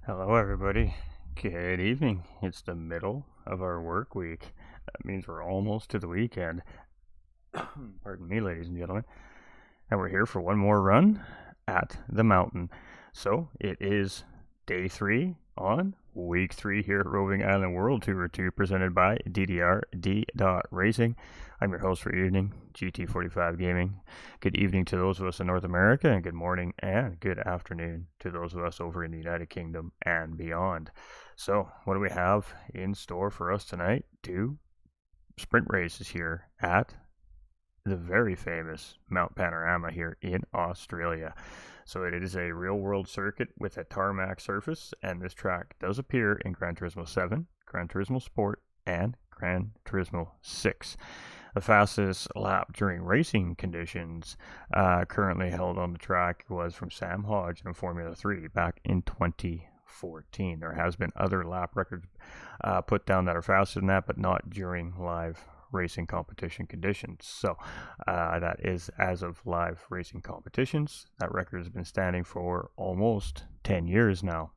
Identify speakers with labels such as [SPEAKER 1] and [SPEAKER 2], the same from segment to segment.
[SPEAKER 1] Hello, everybody. Good evening. It's the middle of our work week. That means we're almost to the weekend. Pardon me, ladies and gentlemen. And we're here for one more run at the mountain. So it is day 3 on week 3 here at Roving Island World Tour 2, presented by DDR Racing. I'm your host for evening, GT45 Gaming. Good evening to those of us in North America, and good morning and good afternoon to those of us over in the United Kingdom and beyond. So what do we have in store for us tonight? 2 sprint races here at the very famous Mount Panorama here in Australia. So it is a real world circuit with a tarmac surface, and this track does appear in Gran Turismo 7, Gran Turismo Sport, and Gran Turismo 6. The fastest lap during racing conditions currently held on the track was from Sam Hodge in Formula 3 back in 2014. There has been other lap records put down that are faster than that, but not during live racing competition conditions. So that is as of live racing competitions. That record has been standing for almost 10 years now.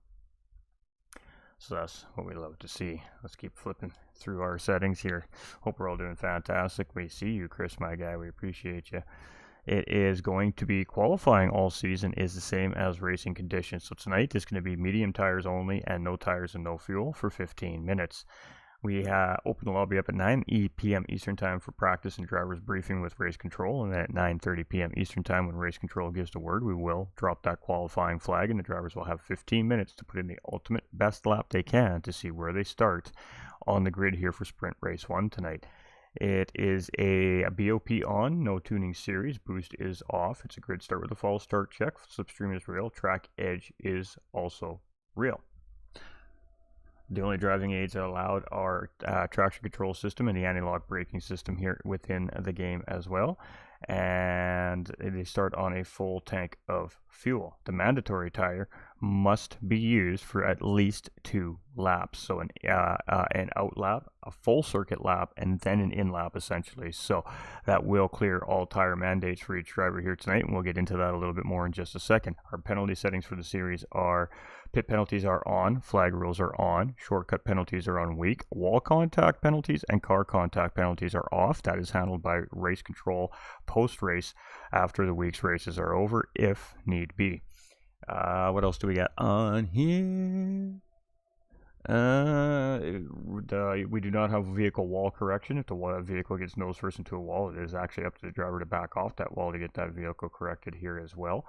[SPEAKER 1] So that's what we love to see. Let's keep flipping through our settings here. Hope we're all doing fantastic. We see you, Chris, my guy. We appreciate you. It is going to be qualifying all season is the same as racing conditions. So tonight is going to be medium tires only and no tires and no fuel for 15 minutes. We open the lobby up at 9 p.m. Eastern Time for practice and driver's briefing with race control, and then at 9:30 p.m. Eastern Time, when race control gives the word, we will drop that qualifying flag, and the drivers will have 15 minutes to put in the ultimate best lap they can to see where they start on the grid here for Sprint Race 1 tonight. It is a BOP on, no tuning series. Boost is off. It's a grid start with a false start check. Slipstream is real. Track edge is also real. The only driving aids that are allowed are traction control system and the anti-lock braking system here within the game as well. And they start on a full tank of fuel. The mandatory tire must be used for at least 2 laps. So an out lap, a full circuit lap, and then an in lap essentially. So that will clear all tire mandates for each driver here tonight, and we'll get into that a little bit more in just a second. Our penalty settings for the series are: pit penalties are on, flag rules are on, shortcut penalties are on weak, wall contact penalties and car contact penalties are off. That is handled by race control post-race after the week's races are over, if need be. What else do we got on here? We do not have vehicle wall correction. If the vehicle gets nose first into a wall, it is actually up to the driver to back off that wall to get that vehicle corrected here as well.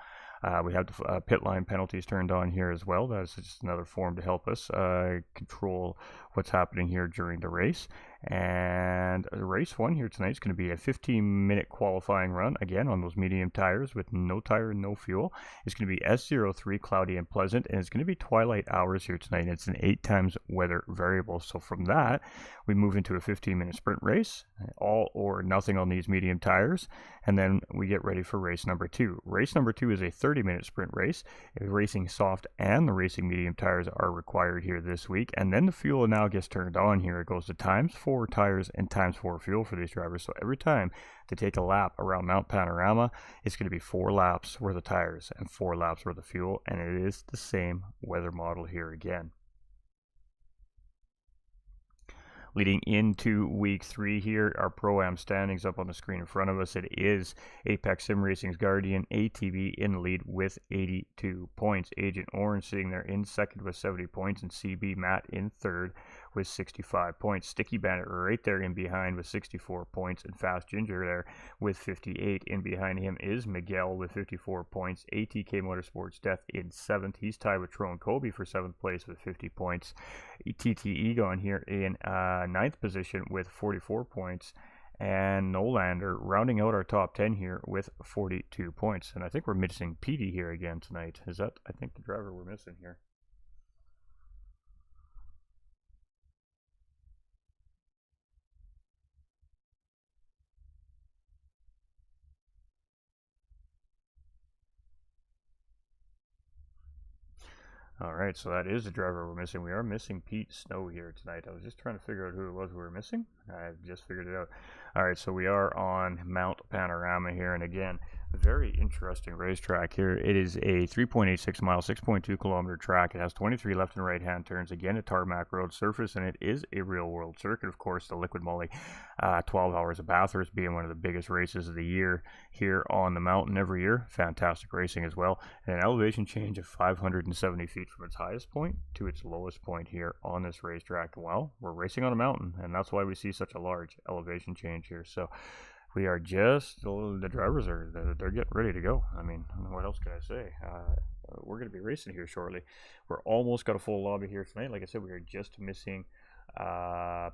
[SPEAKER 1] We have the pit line penalties turned on here as well. That's just another form to help us control what's happening here during the race. And race 1 here tonight is going to be a 15-minute qualifying run, again on those medium tires with no tire and no fuel. It's going to be S03, cloudy and pleasant, and it's going to be twilight hours here tonight. And it's an 8 times weather variable. So from that, we move into a 15-minute sprint race, all or nothing on these medium tires, and then we get ready for race number 2. Race number 2 is a 30-minute sprint race. The racing soft and the racing medium tires are required here this week, and then the fuel now gets turned on here. It goes to ×4 tires and ×4 fuel for these drivers. So every time they take a lap around Mount Panorama, it's going to be 4 laps worth of tires and 4 laps worth of fuel, and it is the same weather model here again. Leading into week 3 here, our Pro-Am standings up on the screen in front of us. It is Apex Sim Racing's Guardian ATV in the lead with 82 points. Agent Orange sitting there in second with 70 points, and CB Matt in third with 65 points. Sticky Bandit right there in behind with 64 points, and Fast Ginger there with 58. In behind him is Miguel with 54 points. ATK Motorsports Death in 7th. He's tied with Tron Kobe for 7th place with 50 points. TT Egon here in 9th position with 44 points. And Nolander rounding out our top 10 here with 42 points. And I think we're missing Petey here again tonight. Is that, I think, the driver we're missing here? All right, so that is the driver we're missing. We are missing Pete Snow here tonight. I was just trying to figure out who it was we were missing. I just figured it out. All right, so we are on Mount Panorama here, and again, a very interesting racetrack here. It is a 3.86 mile, 6.2 kilometer track. It has 23 left and right hand turns, again a tarmac road surface, and it is a real world circuit. Of course, the Liquid Moly 12 Hours of Bathurst being one of the biggest races of the year here on the mountain every year. Fantastic racing as well, and an elevation change of 570 feet from its highest point to its lowest point here on this racetrack. Well, we're racing on a mountain, and that's why we see such a large elevation change here. So we are just, the drivers they're getting ready to go. I mean, what else can I say? We're going to be racing here shortly. We're almost got a full lobby here tonight. Like I said, we are just missing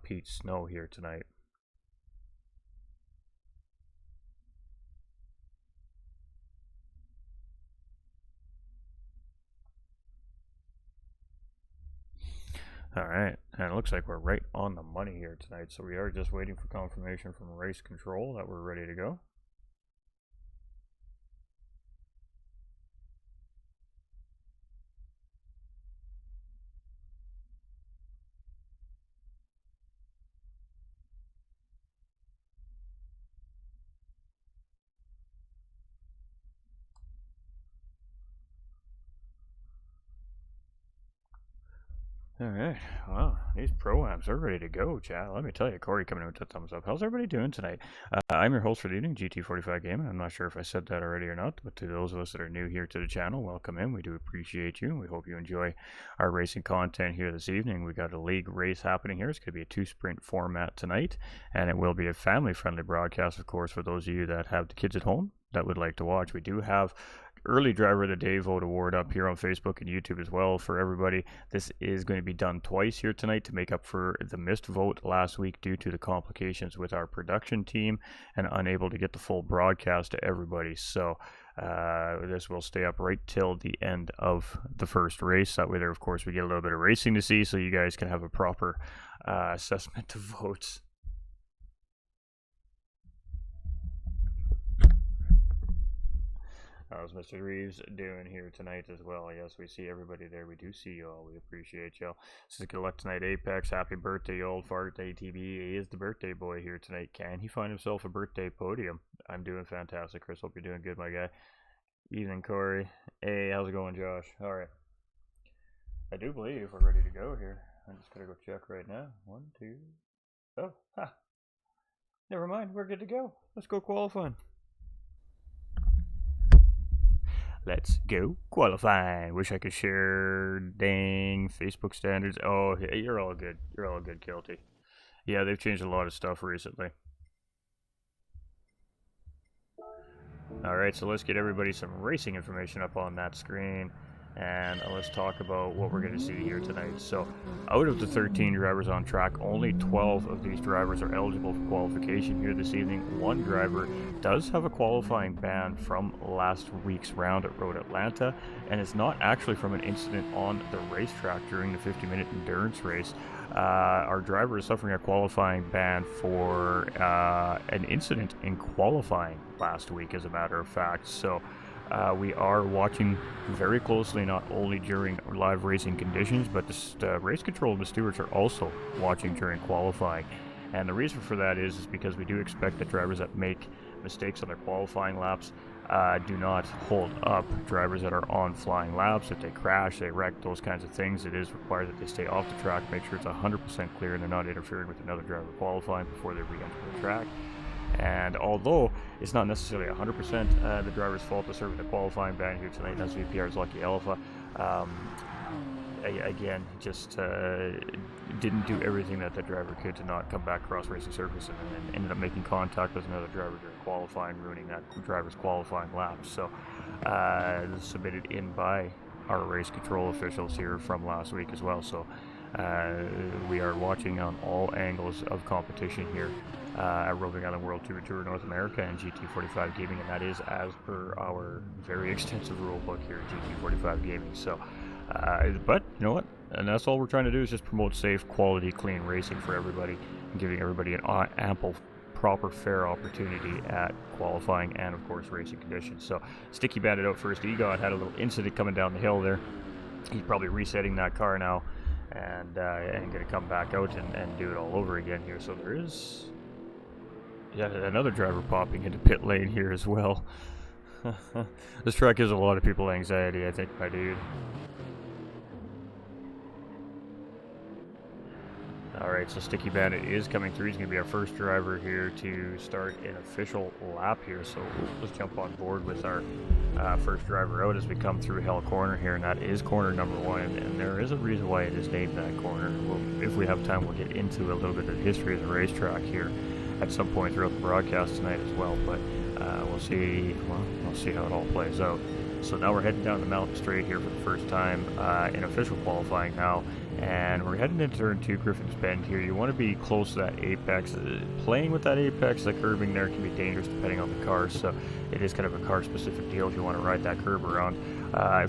[SPEAKER 1] Pete Snow here tonight. All right, and it looks like we're right on the money here tonight, so we are just waiting for confirmation from race control that we're ready to go. All right, wow, these pro-ams are ready to go, chat. Let me tell you, Corey coming in with a thumbs up. How's everybody doing tonight? I'm your host for the evening, GT45 Gaming. I'm not sure if I said that already or not, but to those of us that are new here to the channel, welcome in. We do appreciate you. We hope you enjoy our racing content here this evening. We got a league race happening here. It's going to be a 2-sprint format tonight, and it will be a family-friendly broadcast, of course, for those of you that have the kids at home that would like to watch. We do have early driver of the day vote award up here on Facebook and YouTube as well for everybody. This is going to be done twice here tonight to make up for the missed vote last week due to the complications with our production team and unable to get the full broadcast to everybody. So This will stay up right till the end of the first race. That way there, of course, we get a little bit of racing to see, so you guys can have a proper assessment of votes. How's Mr. Reeves doing here tonight as well? Yes, we see everybody there. We do see you all. We appreciate y'all. So good luck tonight, Apex. Happy birthday, old fart ATB. He is the birthday boy here tonight. Can he find himself a birthday podium? I'm doing fantastic, Chris. Hope you're doing good, my guy. Evening, Corey. Hey, how's it going, Josh? All right. I do believe we're ready to go here. I'm just going to go check right now. 1, 2. Oh, ha. Never mind. We're good to go. Let's go qualifying. Let's go qualifying. Wish I could share dang Facebook standards. Oh, you're all good. You're all good, Kelty. Yeah, they've changed a lot of stuff recently. Alright, so let's get everybody some racing information up on that screen. And let's talk about what we're going to see here tonight. So, out of the 13 drivers on track, only 12 of these drivers are eligible for qualification here this evening. One driver does have a qualifying ban from last week's round at Road Atlanta, and it's not actually from an incident on the racetrack during the 50-minute endurance race. Our driver is suffering a qualifying ban for an incident in qualifying last week, as a matter of fact. So, we are watching very closely, not only during live racing conditions, but the race control and the stewards are also watching during qualifying. And the reason for that is because we do expect that drivers that make mistakes on their qualifying laps do not hold up drivers that are on flying laps. If they crash, they wreck, those kinds of things, it is required that they stay off the track, make sure it's 100% clear and they're not interfering with another driver qualifying before they re-enter the track. And although it's not necessarily 100% the driver's fault to serve the qualifying ban here tonight, SVPR's Lucky Alpha, again, just didn't do everything that the driver could to not come back across racing surface, and ended up making contact with another driver during qualifying, ruining that driver's qualifying lap. So submitted in by our race control officials here from last week as well. So we are watching on all angles of competition here at Roving Island World Tour North America and GT45 Gaming, and that is as per our very extensive rule book here at GT45 Gaming. So, but you know what? And that's all we're trying to do is just promote safe, quality, clean racing for everybody, and giving everybody an ample, proper, fair opportunity at qualifying and, of course, racing conditions. So, Sticky batted out first. Egon had a little incident coming down the hill there. He's probably resetting that car now and going to come back out and do it all over again here. So there is another driver popping into pit lane here as well. This track gives a lot of people anxiety, I think, my dude. Alright, so Sticky Bandit is coming through. He's going to be our first driver here to start an official lap here. So let's jump on board with our first driver out as we come through Hell Corner here. And that is corner number 1. And there is a reason why it is named that corner. If we have time, we'll get into a little bit of the history of the racetrack here at some point throughout the broadcast tonight as well. But we'll see how it all plays out. So now we're heading down the mountain straight here for the first time in official qualifying now. And we're heading into turn 2, Griffin's Bend here. You want to be close to that apex. Playing with that apex, the curbing there can be dangerous depending on the car. So it is kind of a car-specific deal if you want to ride that curb around.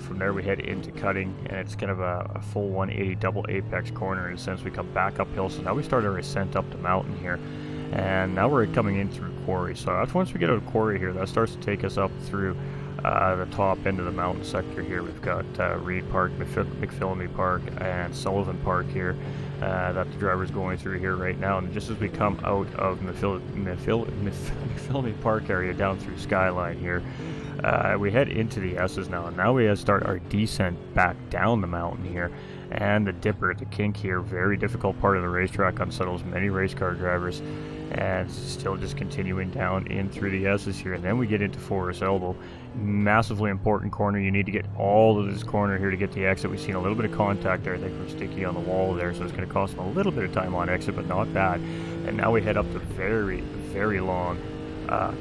[SPEAKER 1] From there we head into cutting, and it's kind of a full 180 double apex corner in a sense. We come back uphill, so now we start our ascent up the mountain here. And now we're coming in through Quarry. So that's once we get out of Quarry here, that starts to take us up through the top end of the mountain sector here. We've got Reed Park, McPhillamy Park, and Sullivan Park here that the driver's going through here right now. And just as we come out of McPhillamy Park area down through Skyline here, we head into the S's now. And now we start our descent back down the mountain here. And the dipper, the kink here, very difficult part of the racetrack, unsettles many race car drivers. And still just continuing down in through the S's here. And then we get into Forest Elbow. Massively important corner. You need to get all of this corner here to get the exit. We've seen a little bit of contact there, I think, from Sticky on the wall there. So it's going to cost them a little bit of time on exit, but not bad. And now we head up the very, very long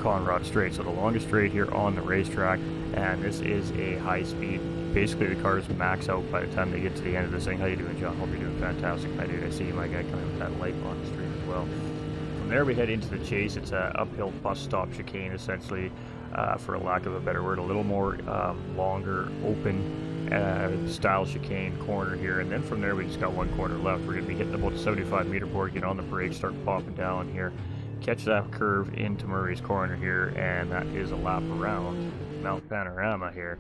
[SPEAKER 1] Conrad Straight. So the longest straight here on the racetrack. And this is a high speed. Basically, the cars max out by the time they get to the end of this thing. How you doing, John? Hope you're doing fantastic, my dude. I see you, my guy, coming with that light on the street as well. From there we head into the chase. It's an uphill bus stop chicane essentially for a lack of a better word, a little more longer, open style chicane corner here. And then from there, we just got one corner left. We're going to be hitting about the 75-meter board, get on the brakes, start popping down here, catch that curve into Murray's Corner here, and that is a lap around Mount Panorama here,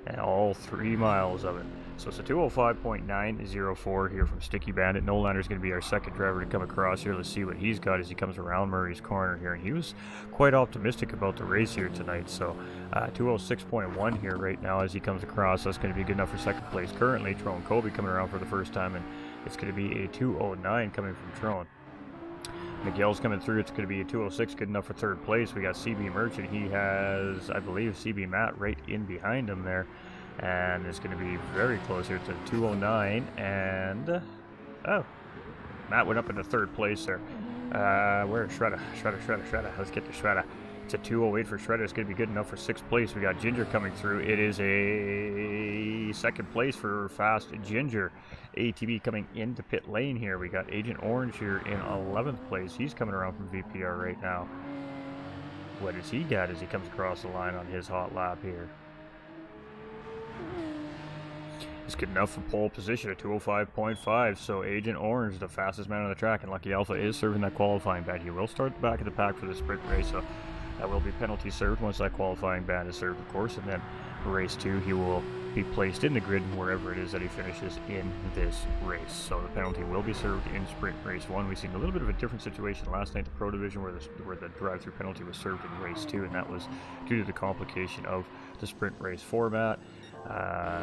[SPEAKER 1] and all 3 miles of it. So it's a 205.904 here from Sticky Bandit. Nolander's going to be our second driver to come across here. Let's see what he's got as he comes around Murray's Corner here. And he was quite optimistic about the race here tonight. So 206.1 here right now as he comes across. That's going to be good enough for second place. Currently, Trone Colby coming around for the first time, and it's going to be a 209 coming from Trone. Miguel's coming through. It's going to be a 206, good enough for third place. We got CB Merchant. He has, I believe, CB Matt right in behind him there. And it's going to be very close here to 209. And, oh, Matt went up into third place there. Where's Shredda? Shredda. Let's get to Shredda. It's a 208 for Shredda. It's going to be good enough for sixth place. We got Ginger coming through. It is a second place for Fast Ginger. ATV coming into pit lane here. We got Agent Orange here in 11th place. He's coming around from VPR right now. What does he got as he comes across the line on his hot lap here? It's good enough for pole position at 205.5. So Agent Orange, the fastest man on the track, and Lucky Alpha is serving that qualifying ban. He will start the back of the pack for the sprint race, so that will be penalty served once that qualifying ban is served, of course. And then for race 2, he will be placed in the grid wherever it is that he finishes in this race. So the penalty will be served in sprint race 1. We've seen a little bit of a different situation last night, the Pro Division, where the drive-through penalty was served in race 2, and that was due to the complication of the sprint race format.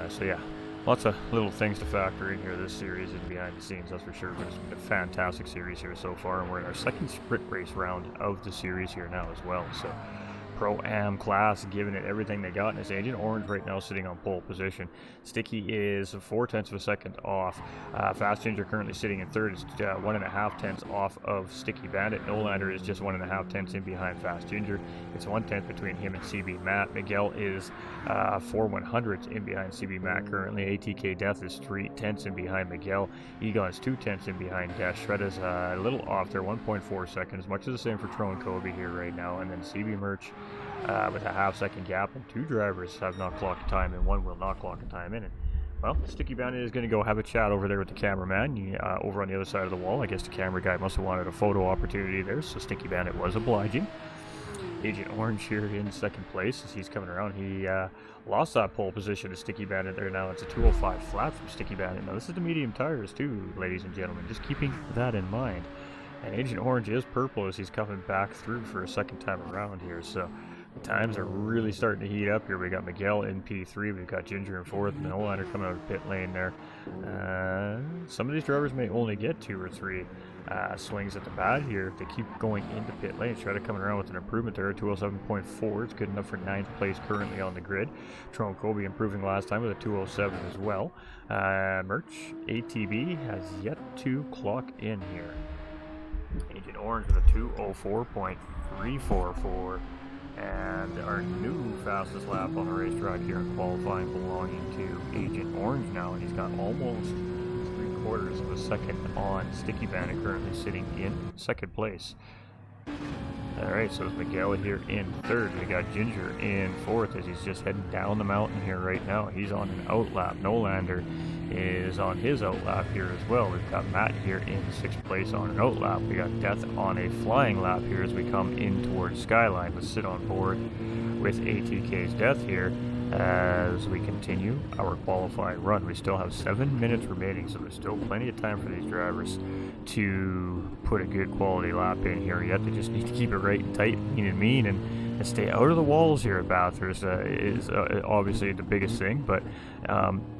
[SPEAKER 1] So yeah, lots of little things to factor in here this series and behind the scenes, that's for sure. But it's been a fantastic series here so far, and we're in our second sprint race round of the series here now as well. So Pro-Am class giving it everything they got, and it's Agent Orange right now sitting on pole position. Sticky is 0.4 of a second off. Fast Ginger currently sitting in third. It's 1.5 tenths off of Sticky Bandit. Nolander is just 1.5 tenths in behind Fast Ginger. It's 1 tenth between him and CB Matt. Miguel is 4/100ths in behind CB Matt currently. ATK Death is 3 tenths in behind Miguel. Egon is 2 tenths in behind Death. Shredda's a little off there, 1.4 seconds. Much of the same for Trone Kobe here right now. And then CB Merch with a half-second gap, and 2 drivers have not clocked a time, and 1 will not clock a time in it. Well, Sticky Bandit is going to go have a chat over there with the cameraman over on the other side of the wall. I guess the camera guy must have wanted a photo opportunity there, so Sticky Bandit was obliging. Agent Orange here in second place as he's coming around. He lost that pole position to Sticky Bandit there now. It's a 205 flat from Sticky Bandit. Now, this is the medium tires too, ladies and gentlemen, just keeping that in mind. And Agent Orange is purple as he's coming back through for a second time around here, so the times are really starting to heat up here. We got Miguel in P3, we've got Ginger in 4th, and Nolander coming out of pit lane there. Some of these drivers may only get 2 or 3 swings at the bat here if they keep going into pit lane. Try to come around with an improvement there, 207.4. It's good enough for 9th place currently on the grid. Trone Kobe improving last time with a 207 as well. Merch ATB has yet to clock in here. Agent Orange with a 204.344. And our new fastest lap on the racetrack here in qualifying belonging to Agent Orange now, and he's got almost 3/4 of a second on Sticky Bandit, currently sitting in second place. Alright, so it's Miguel here in third. We got Ginger in 4th as he's just heading down the mountain here right now. He's on an outlap. Nolander is on his outlap here as well. We've got Matt here in 6th place on an outlap. We got Death on a flying lap here as we come in towards Skyline. Let's sit on board with ATK's Death here as we continue our qualifying run. We still have 7 minutes remaining, so there's still plenty of time for these drivers to put a good quality lap in here yet. They just need to keep it right and tight, mean, and stay out of the walls here at Bathurst is obviously the biggest thing, but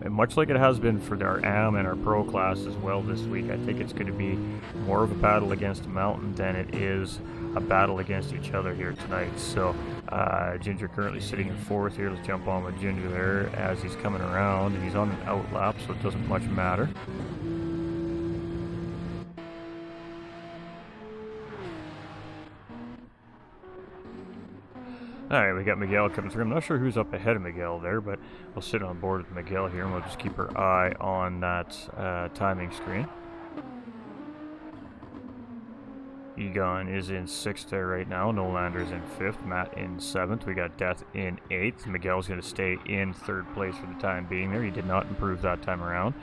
[SPEAKER 1] much like it has been for our AM and our Pro class as well this week, I think it's going to be more of a battle against the mountain than it is a battle against each other here tonight. So Ginger currently sitting in 4th here. Let's jump on with Ginger there as he's coming around, and he's on an outlap, so it doesn't much matter. Alright, we got Miguel coming through. I'm not sure who's up ahead of Miguel there, but we'll sit on board with Miguel here, and we'll just keep our eye on that timing screen. Egon is in 6th there right now. Nolander's in 5th. Matt in 7th. We got Death in 8th. Miguel's going to stay in 3rd place for the time being there. He did not improve that time around.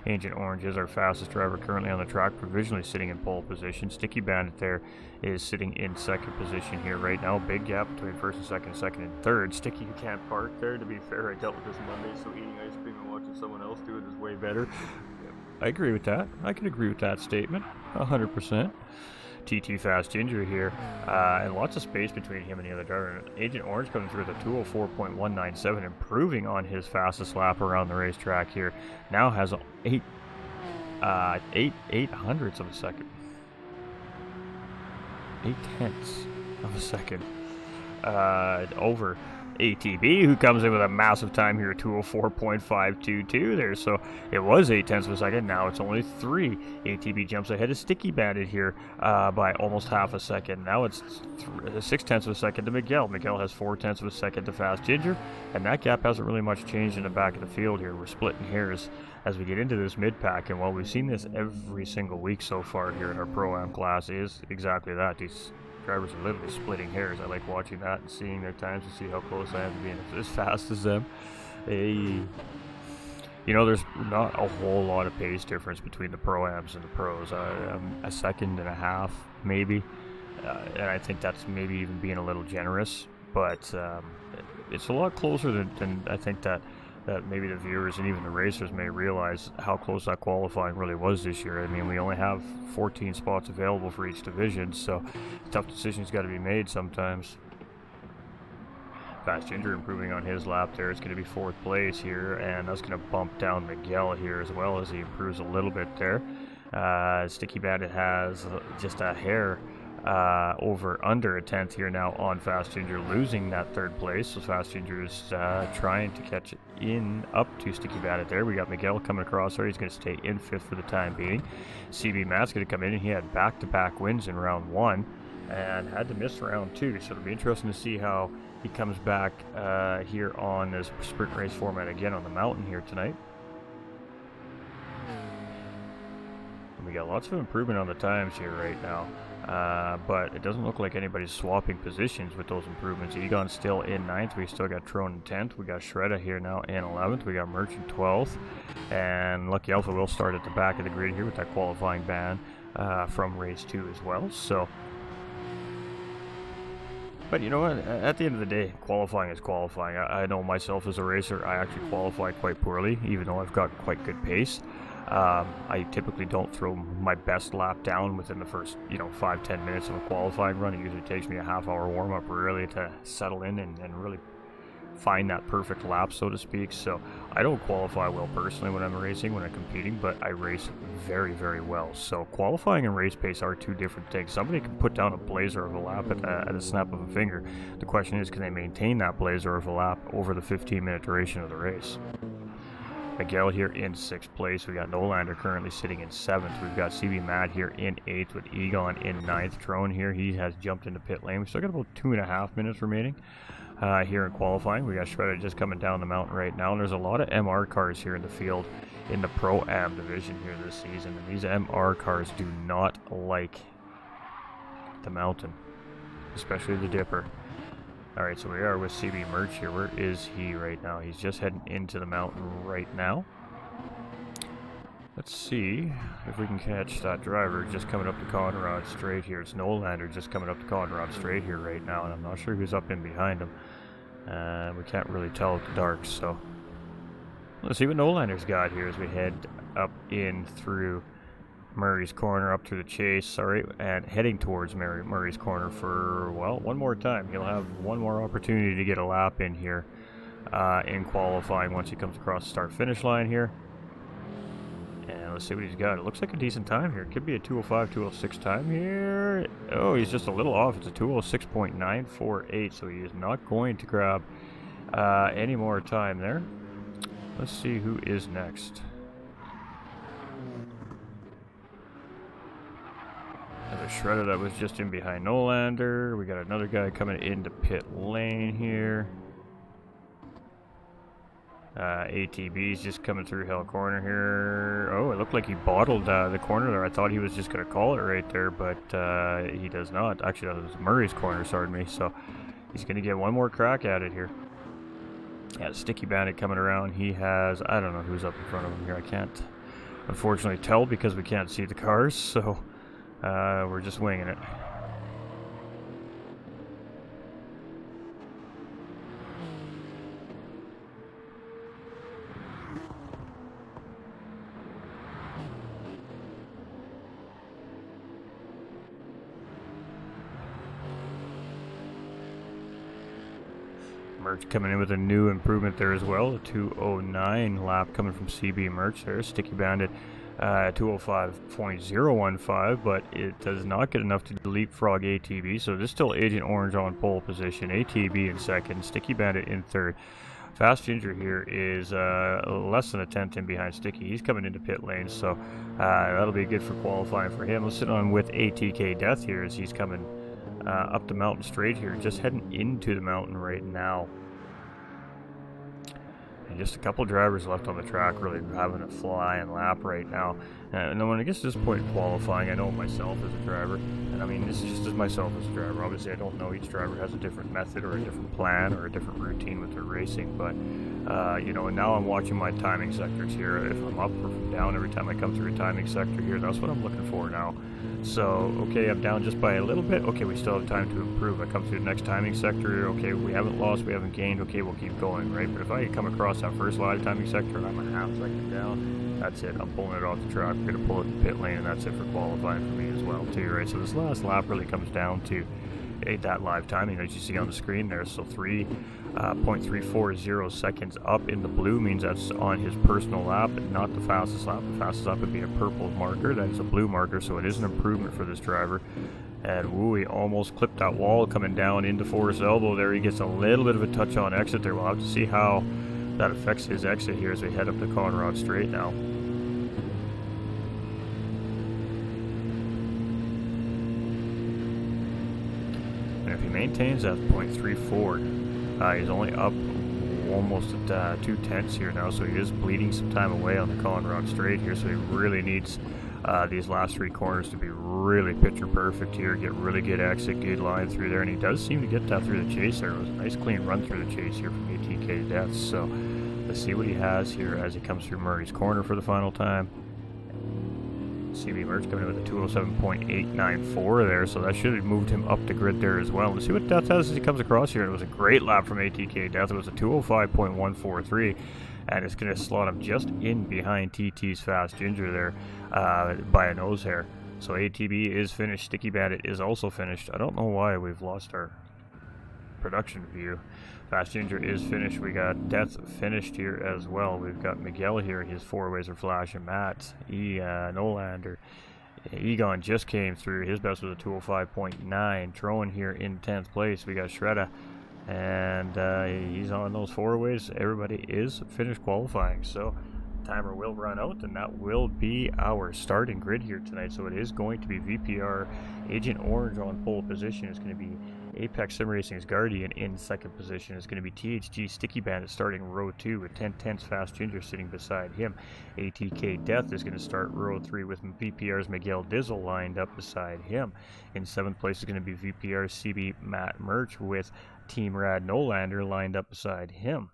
[SPEAKER 1] Agent Orange is our fastest driver currently on the track, provisionally sitting in pole position. Sticky Bandit there is sitting in 2nd position here right now. Big gap between 1st and 2nd, 2nd and 3rd. Sticky, you can't park there. To be fair, I dealt with this Monday, so eating ice cream and watching someone else do it is way better. I agree with that. I can agree with that statement, 100%. TT Fast Ginger here, and lots of space between him and the other driver. Agent Orange coming through with a 2:04.197, improving on his fastest lap around the racetrack here. Now has 8 hundredths of a second. 8 tenths of a second over ATB, who comes in with a massive time here, 2:04.522 there. So it was 8 tenths of a second. Now it's only 3. ATB jumps ahead of Sticky Bandit here by almost half a second. Now it's 6 tenths of a second to Miguel. Miguel has 4 tenths of a second to Fast Ginger, and that gap hasn't really much changed in the back of the field here. We're splitting hairs as we get into this mid-pack, and while we've seen this every single week so far here in our Pro-Am class, is exactly that. These drivers are literally splitting hairs. I like watching that and seeing their times to see how close I am to being as fast as them. You know, there's not a whole lot of pace difference between the Pro-Ams and the Pros. A second and a half, maybe. And I think that's maybe even being a little generous. But it's a lot closer than I think that maybe the viewers and even the racers may realize how close that qualifying really was this year. I mean, we only have 14 spots available for each division, so tough decisions got to be made sometimes. Fast Ginger improving on his lap there. It's going to be 4th place here, and that's going to bump down Miguel here as well as he improves a little bit there. Sticky Bandit has just a hair under a tenth here now on Fast Ginger, losing that 3rd place. So Fast Ginger is trying to catch up to Sticky Bandit there. We got Miguel coming across there. He's going to stay in 5th for the time being. CB Matt's going to come in, and he had back-to-back wins in round 1 and had to miss round 2. So it'll be interesting to see how he comes back here on this sprint race format again on the mountain here tonight. And we got lots of improvement on the times here right now. But it doesn't look like anybody's swapping positions with those improvements. Egon's still in 9th. We still got Tron in 10th. We got Shredda here now in 11th. We got Merchant 12th. And Lucky Alpha will start at the back of the grid here with that qualifying ban from race 2 as well. So, but you know what? At the end of the day, qualifying is qualifying. I know myself as a racer, I actually qualify quite poorly, even though I've got quite good pace. I typically don't throw my best lap down within the first, 5-10 minutes of a qualifying run. It usually takes me a half-hour warm-up really to settle in and really find that perfect lap, so to speak. So I don't qualify well personally when I'm racing, when I'm competing, but I race very, very well. So qualifying and race pace are two different things. Somebody can put down a blazer of a lap at a snap of a finger. The question is, can they maintain that blazer of a lap over the 15-minute duration of the race? Miguel here in 6th place. We got Nolander currently sitting in 7th. We've got CB Matt here in 8th with Egon in 9th. Trone here, he has jumped into pit lane. We've still got about 2.5 minutes remaining here in qualifying. We got Shredder just coming down the mountain right now. And there's a lot of MR cars here in the field in the Pro-Am division here this season. And these MR cars do not like the mountain, especially the Dipper. Alright, so we are with CB Merch here. Where is he right now? He's just heading into the mountain right now. Let's see if we can catch that driver just coming up to Conrad straight here. It's Nolander just coming up to Conrad straight here right now, and I'm not sure who's up in behind him. We can't really tell at the dark, so let's see what Nolander's got here as we head up in through Murray's Corner, up to the chase, sorry, and heading towards Murray's Corner for, well, one more time. He'll have one more opportunity to get a lap in here in qualifying once he comes across the start-finish line here. And let's see what he's got. It looks like a decent time here. It could be a 2:05, 2:06 time here. Oh, he's just a little off. It's a 2:06.948, so he is not going to grab any more time there. Let's see who is next. Another Shredder that was just in behind Nolander. We got another guy coming into pit lane here. ATB's just coming through Hill Corner here. Oh, it looked like he bottled the corner there. I thought he was just going to call it right there, but he does not. Actually, that was Murray's corner, pardon me. So he's going to get one more crack at it here. Yeah, Sticky Bandit coming around. He has, I don't know who's up in front of him here. I can't, unfortunately, tell because we can't see the cars. So we're just winging it. Merch coming in with a new improvement there as well. A 209 lap coming from CB Merch there. Sticky Bandit 205.015, but it does not get enough to leapfrog ATB. So there's still Agent Orange on pole position, ATB in second, Sticky Bandit in third. Fast Ginger here is less than a tenth in behind Sticky. He's coming into pit lane, so that'll be good for qualifying for him. Let's sit on with ATK Death here as he's coming up the mountain straight here, just heading into the mountain right now. And just a couple drivers left on the track, really having a flying lap right now. And then when it gets to this point in qualifying, I know myself as a driver, and I mean this is just as myself as a driver. Obviously, I don't know, each driver has a different method or a different plan or a different routine with their racing, but you know, and now I'm watching my timing sectors here. If I'm up or down every time I come through a timing sector here, that's what I'm looking for now. So, okay, I'm down just by a little bit. Okay, we still have time to improve. I come through the next timing sector. Okay, we haven't lost, we haven't gained. Okay, we'll keep going, right? But if I come across that first live timing sector and I'm a half second down, that's it. I'm pulling it off the track. I'm going to pull it in pit lane, and that's it for qualifying for me as well, too, right? So this last lap really comes down to that live timing as you see on the screen there. So 3.340 seconds up in the blue means that's on his personal lap, but not the fastest lap. The fastest lap would be a purple marker. That is a blue marker, so it is an improvement for this driver. And woo, he almost clipped that wall coming down into Forest Elbow there. He gets a little bit of a touch on exit there. We'll have to see how that affects his exit here as we head up the Conrod Straight now. And if he maintains that 0.34, he's only up almost at 2/10 here now, so he is bleeding some time away on the Conrod Straight here, so he really needs these last three corners to be really picture perfect here, get really good exit, good line through there, and he does seem to get that through the chase there. It was a nice clean run through the chase here from ATK Death, so let's see what he has here as he comes through Murray's corner for the final time. CB Merch coming in with a 207.894 there, so that should have moved him up the grid there as well. Let's see what Death has as he comes across here. It was a great lap from ATK Death. It was a 205.143, and it's going to slot him just in behind TT's Fast Ginger there by a nose hair. So ATB is finished. Sticky Bandit is also finished. I don't know why we've lost our production view. Fast Ginger is finished. We got Death finished here as well. We've got Miguel here. His four ways are flashing. Matt, Nolander. Egon just came through. His best was a 205.9. Troen here in 10th place. We got Shredda. And he's on those four ways. Everybody is finished qualifying. So timer will run out, and that will be our starting grid here tonight. So it is going to be VPR Agent Orange on pole position. It's going to be Apex Sim Racing's Guardian in second position. It's going to be THG Sticky Bandit starting row 2 with 10/10's Fast Ginger sitting beside him. ATK Death is going to start row 3 with VPR's Miguel Dizzle lined up beside him. In 7th place is going to be VPR's CB Matt Merch with Team Rad Nolander lined up beside him.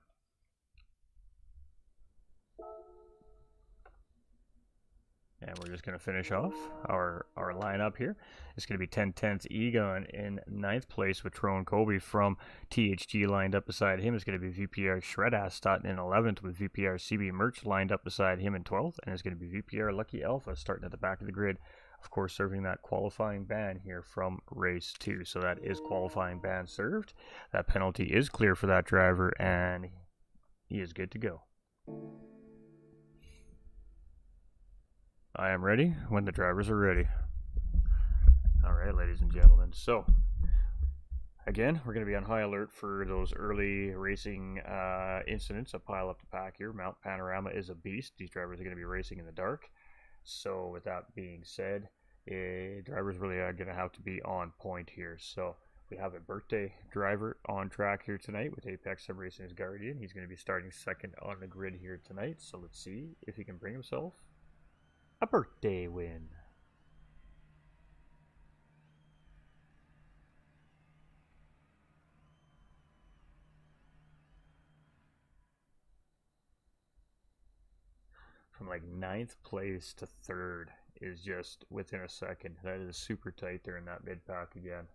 [SPEAKER 1] And we're just going to finish off our lineup here. It's going to be 10/10's Egon in 9th place with Troen Kobe from THG lined up beside him. It's going to be VPR Shredass starting in 11th with VPR CB Merch lined up beside him in 12th. And it's going to be VPR Lucky Alpha starting at the back of the grid. Of course, serving that qualifying ban here from race 2. So that is qualifying ban served. That penalty is clear for that driver, and he is good to go. I am ready when the drivers are ready. All right, ladies and gentlemen. So, again, we're going to be on high alert for those early racing incidents that pile up the pack here. Mount Panorama is a beast. These drivers are going to be racing in the dark. So, with that being said, drivers really are going to have to be on point here. So, We have a birthday driver on track here tonight with Apex Sim Racing as Guardian. He's going to be starting second on the grid here tonight, so let's see if he can bring himself a birthday win. From like 9th place to 3rd is just within a second. That is super tight there in that mid pack again.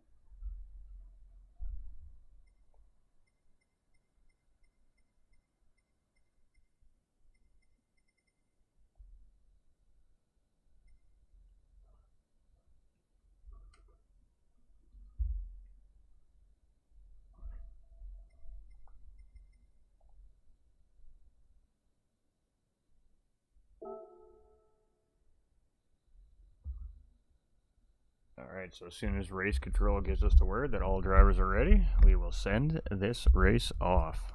[SPEAKER 1] Alright, so as soon as race control gives us the word that all drivers are ready, we will send this race off.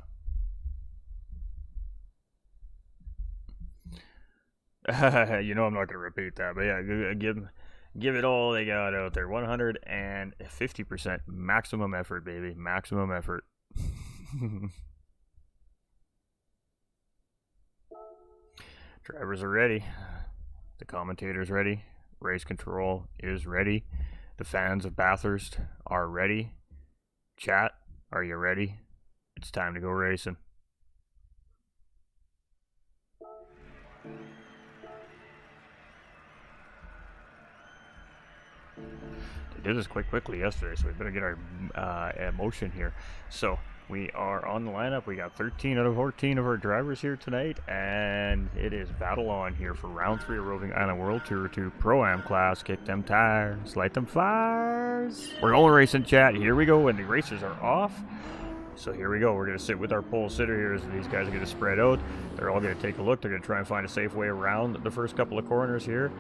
[SPEAKER 1] You know I'm not going to repeat that, but yeah, give it all they got out there. 150% maximum effort, baby. Maximum effort. Drivers are ready. The commentator's ready. Race control is ready. The fans of Bathurst are ready. Chat, are you ready? It's time to go racing. They did this quite quickly yesterday, so we better get our motion here. So we are on the lineup. We got 13 out of 14 of our drivers here tonight, and it is battle on here for round 3 of Roving Island World Tour 2 Pro-Am class. Kick them tires, light them fires. We're going racing, chat. Here we go, and the racers are off. So here we go. We're going to sit with our pole sitter here as these guys are going to spread out. They're all going to take a look. They're going to try and find a safe way around the first couple of corners here.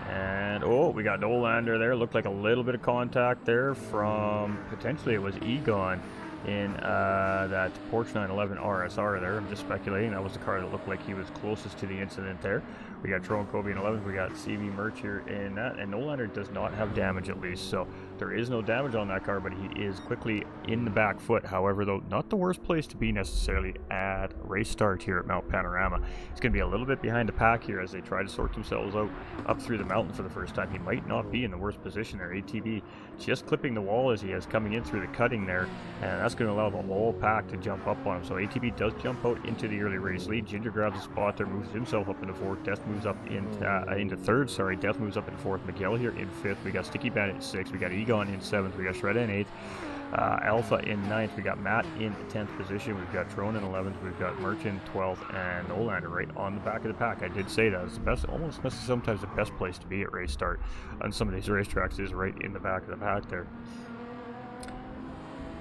[SPEAKER 1] And, oh, we got Nolander there. Looked like a little bit of contact there from, potentially it was Egon in that Porsche 911 RSR there. I'm just speculating. That was the car that looked like he was closest to the incident there. We got Tron Kobe in 11th. We got CB Merch here in that. And Nolander does not have damage at least. So there is no damage on that car, but he is quickly in the back foot. However, though, not the worst place to be necessarily at race start here at Mount Panorama. He's going to be a little bit behind the pack here as they try to sort themselves out up through the mountain for the first time. He might not be in the worst position there. ATV just clipping the wall as he is coming in through the cutting there, and that's going to allow the whole pack to jump up on him. So ATV does jump out into the early race lead. Ginger grabs a spot there, moves himself up into 4th. Death moves up into 3rd. Sorry, Death moves up into 4th. Miguel here in 5th. We got Sticky Bandit in 6th. We got Egon in 7th. We got Shredda in 8th. Alpha in 9th. We got Matt in 10th position. We've got Tron in 11th. We've got Merch in 12th, and Nolander right on the back of the pack. I did say that it's the best, almost sometimes the best place to be at race start on some of these racetracks is right in the back of the pack there.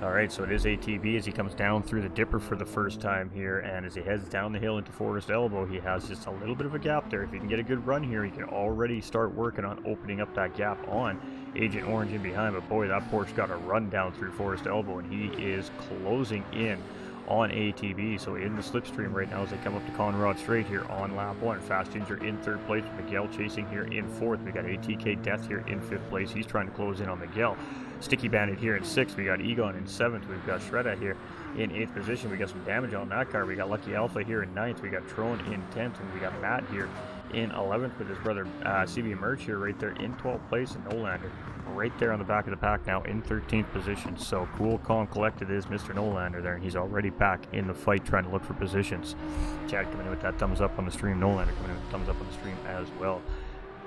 [SPEAKER 1] Alright, so it is ATV as he comes down through the dipper for the first time here, and as he heads down the hill into Forest Elbow, he has just a little bit of a gap there. If he can get a good run here, he can already start working on opening up that gap on Agent Orange in behind, but boy, that Porsche got a run down through Forest Elbow, and he is closing in on ATV. So in the slipstream right now as they come up to Conrad Straight here on lap 1. Fast Ginger in 3rd place, Miguel chasing here in 4th. We got ATK Death here in 5th place. He's trying to close in on Miguel. Sticky Bandit here in 6th. We got Egon in 7th. We've got Shredda here in 8th position. We got some damage on that car. We got Lucky Alpha here in 9th. We got Tron in 10th. And we got Matt here in 11th with his brother CB Merch here right there in 12th place. And Nolander right there on the back of the pack now in 13th position. So cool, calm, collected is Mr. Nolander there. And he's already back in the fight trying to look for positions. Chad coming in with that thumbs up on the stream. Nolander coming in with thumbs up on the stream as well.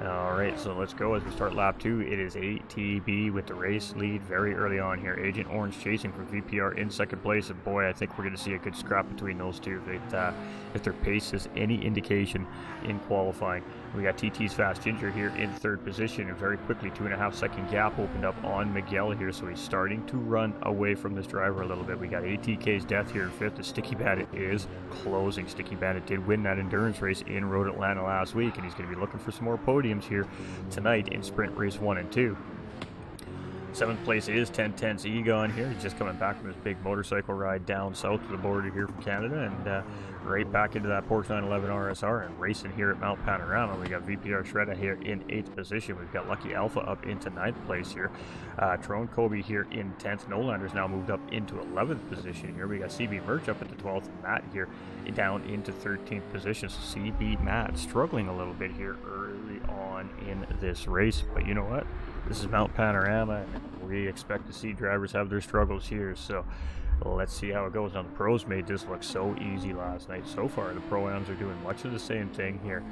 [SPEAKER 1] Alright, so let's go as we start lap 2. It is ATB with the race lead very early on here. Agent Orange chasing from VPR in 2nd place. And boy, I think we're going to see a good scrap between those two if their pace is any indication in qualifying. We got TT's Fast Ginger here in 3rd position, and very quickly 2.5 second gap opened up on Miguel here, so he's starting to run away from this driver a little bit. We got ATK's Death here in 5th. The Sticky Bandit is closing. Sticky Bandit did win that endurance race in Road Atlanta last week, and he's going to be looking for some more podiums here tonight in Sprint Race 1 and 2. 7th place is 1010's Egon here. He's just coming back from his big motorcycle ride down south to the border here from Canada, and right back into that Porsche 911 RSR and racing here at Mount Panorama. We got VPR Shredda here in 8th position. We've got Lucky Alpha up into 9th place here. Trone Kobe here in 10th. Nolander's now moved up into 11th position here. We got CB Merch up into 12th, and Matt here down into 13th position. So CB Matt struggling a little bit here early on in this race, but you know what? This is Mount Panorama, and we expect to see drivers have their struggles here, so let's see how it goes. Now, the pros made this look so easy last night. So far, the Pro-Ams are doing much of the same thing here.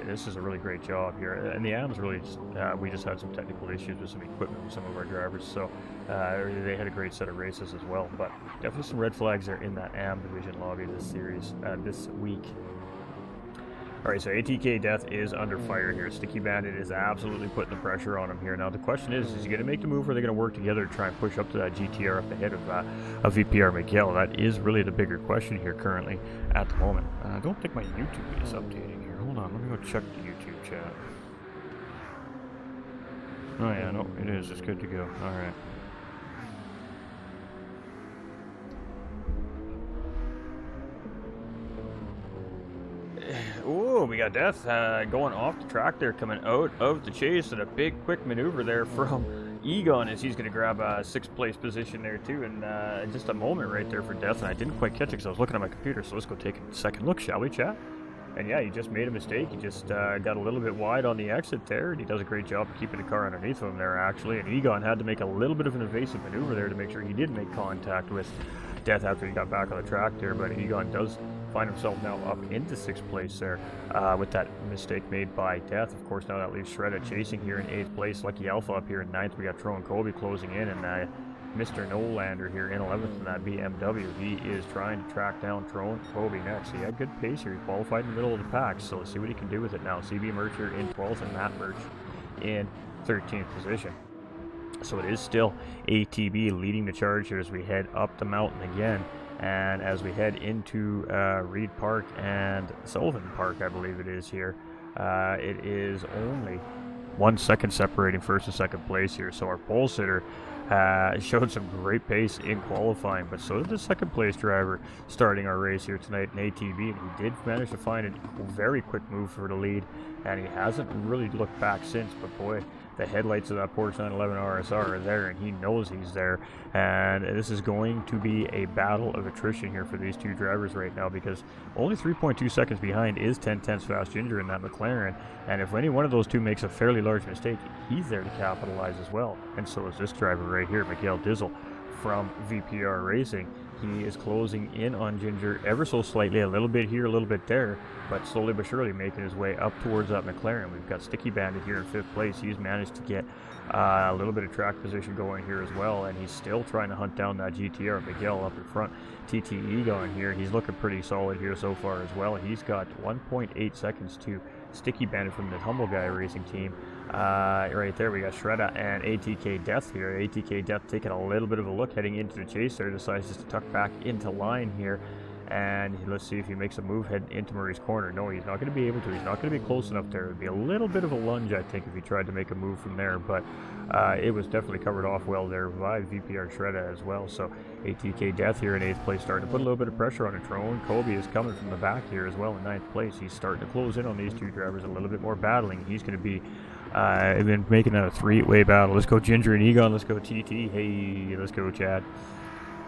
[SPEAKER 1] This is a really great job here, and the AMs really just, we just had some technical issues with some equipment with some of our drivers, so they had a great set of races as well, but definitely some red flags there in that AM division lobby this series, this week. Alright, so ATK Death is under fire here. Sticky Bandit is absolutely putting the pressure on him here. Now, the question is he going to make the move, or are they going to work together to try and push up to that GTR up ahead of VPR Miguel? That is really the bigger question here currently at the moment. I don't think my YouTube is updating here. Hold on, let me go check the YouTube chat. Oh yeah, no, it is. It's good to go. Alright. Ooh, we got Death going off the track there, coming out of the chase, and a big quick maneuver there from Egon as he's going to grab a 6th place position there too, and just a moment right there for Death, and I didn't quite catch it because I was looking at my computer, so let's go take a second look, shall we, chat? And yeah, he just made a mistake. He just got a little bit wide on the exit there, and he does a great job of keeping the car underneath him there, actually, and Egon had to make a little bit of an evasive maneuver there to make sure he didn't make contact with Death after he got back on the track there, but Egon does find himself now up into 6th place there with that mistake made by Death. Of course, now that leaves Shredda chasing here in 8th place. Lucky Alpha up here in 9th. We got Trone Kobe closing in, and Mr. Nolander here in 11th in that BMW. He is trying to track down Trone Kobe next. He had good pace here. He qualified in the middle of the pack, so let's see what he can do with it now. CB Merch here in 12th, and Matt Merch in 13th position. So it is still ATB leading the charge here as we head up the mountain again. And as we head into Reed Park and Sullivan Park, I believe it is here, it is only 1 second separating first and second place here. So our pole sitter showed some great pace in qualifying, but so did the second place driver starting our race here tonight in ATV, and he did manage to find a very quick move for the lead, and he hasn't really looked back since. But boy, the headlights of that Porsche 911 RSR are there, and he knows he's there, and this is going to be a battle of attrition here for these two drivers right now, because only 3.2 seconds behind is 1010's Fast Ginger in that McLaren, and if any one of those two makes a fairly large mistake, he's there to capitalize as well, and so is this driver right here, Miguel Dizzle from VPR Racing. He is closing in on Ginger ever so slightly, a little bit here, a little bit there, but slowly but surely making his way up towards that McLaren. We've got Sticky Bandit here in 5th place. He's managed to get a little bit of track position going here as well, and he's still trying to hunt down that GTR. Miguel up in front. TT Egon here, he's looking pretty solid here so far as well. He's got 1.8 seconds to Sticky Bandit from the Humble Guy Racing team. Right there we got Shredda and ATK Death here. ATK Death taking a little bit of a look heading into the chase there, decides just to tuck back into line here, and let's see if he makes a move heading into Murray's corner. No, he's not going to be able to. He's not going to be close enough there. It would be a little bit of a lunge, I think, if he tried to make a move from there, but it was definitely covered off well there by VPR Shredda as well. So ATK Death here in 8th place, starting to put a little bit of pressure on it. Trone Kobe is coming from the back here as well in 9th place. He's starting to close in on these two drivers, a little bit more battling. He's going to be been making that a 3-way battle. Let's go Ginger and Egon. Let's go TT. Hey, let's go Chad.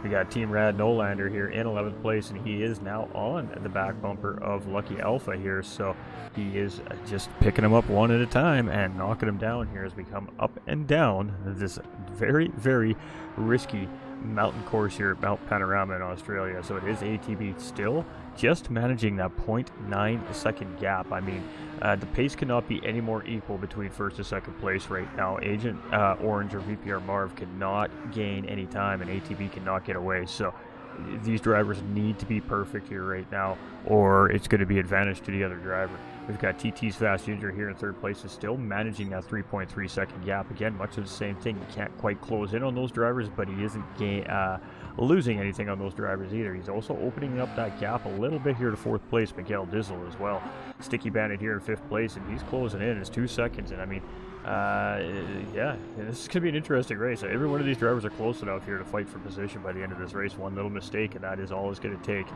[SPEAKER 1] We got Team Rad Nolander here in 11th place, and he is now on the back bumper of Lucky Alpha here, so he is just picking him up one at a time and knocking him down here as we come up and down this very, very risky mountain course here at Mount Panorama in Australia. So it is ATB still just managing that 0.9 second gap. I mean, the pace cannot be any more equal between first and second place right now. Agent Orange or VPR Marv cannot gain any time, and ATB cannot get away. So these drivers need to be perfect here right now, or it's going to be advantage to the other driver. We've got TT's Fast Ginger here in 3rd place, is still managing that 3.3 second gap. Again, much of the same thing. He can't quite close in on those drivers, but he isn't losing anything on those drivers either. He's also opening up that gap a little bit here to 4th place, Miguel Dizzle as well. Sticky Bandit here in 5th place, and he's closing in. It's 2 seconds, and I mean, Yeah, this is going to be an interesting race. Every one of these drivers are close enough here to fight for position by the end of this race. One little mistake, and that is all it's going to take.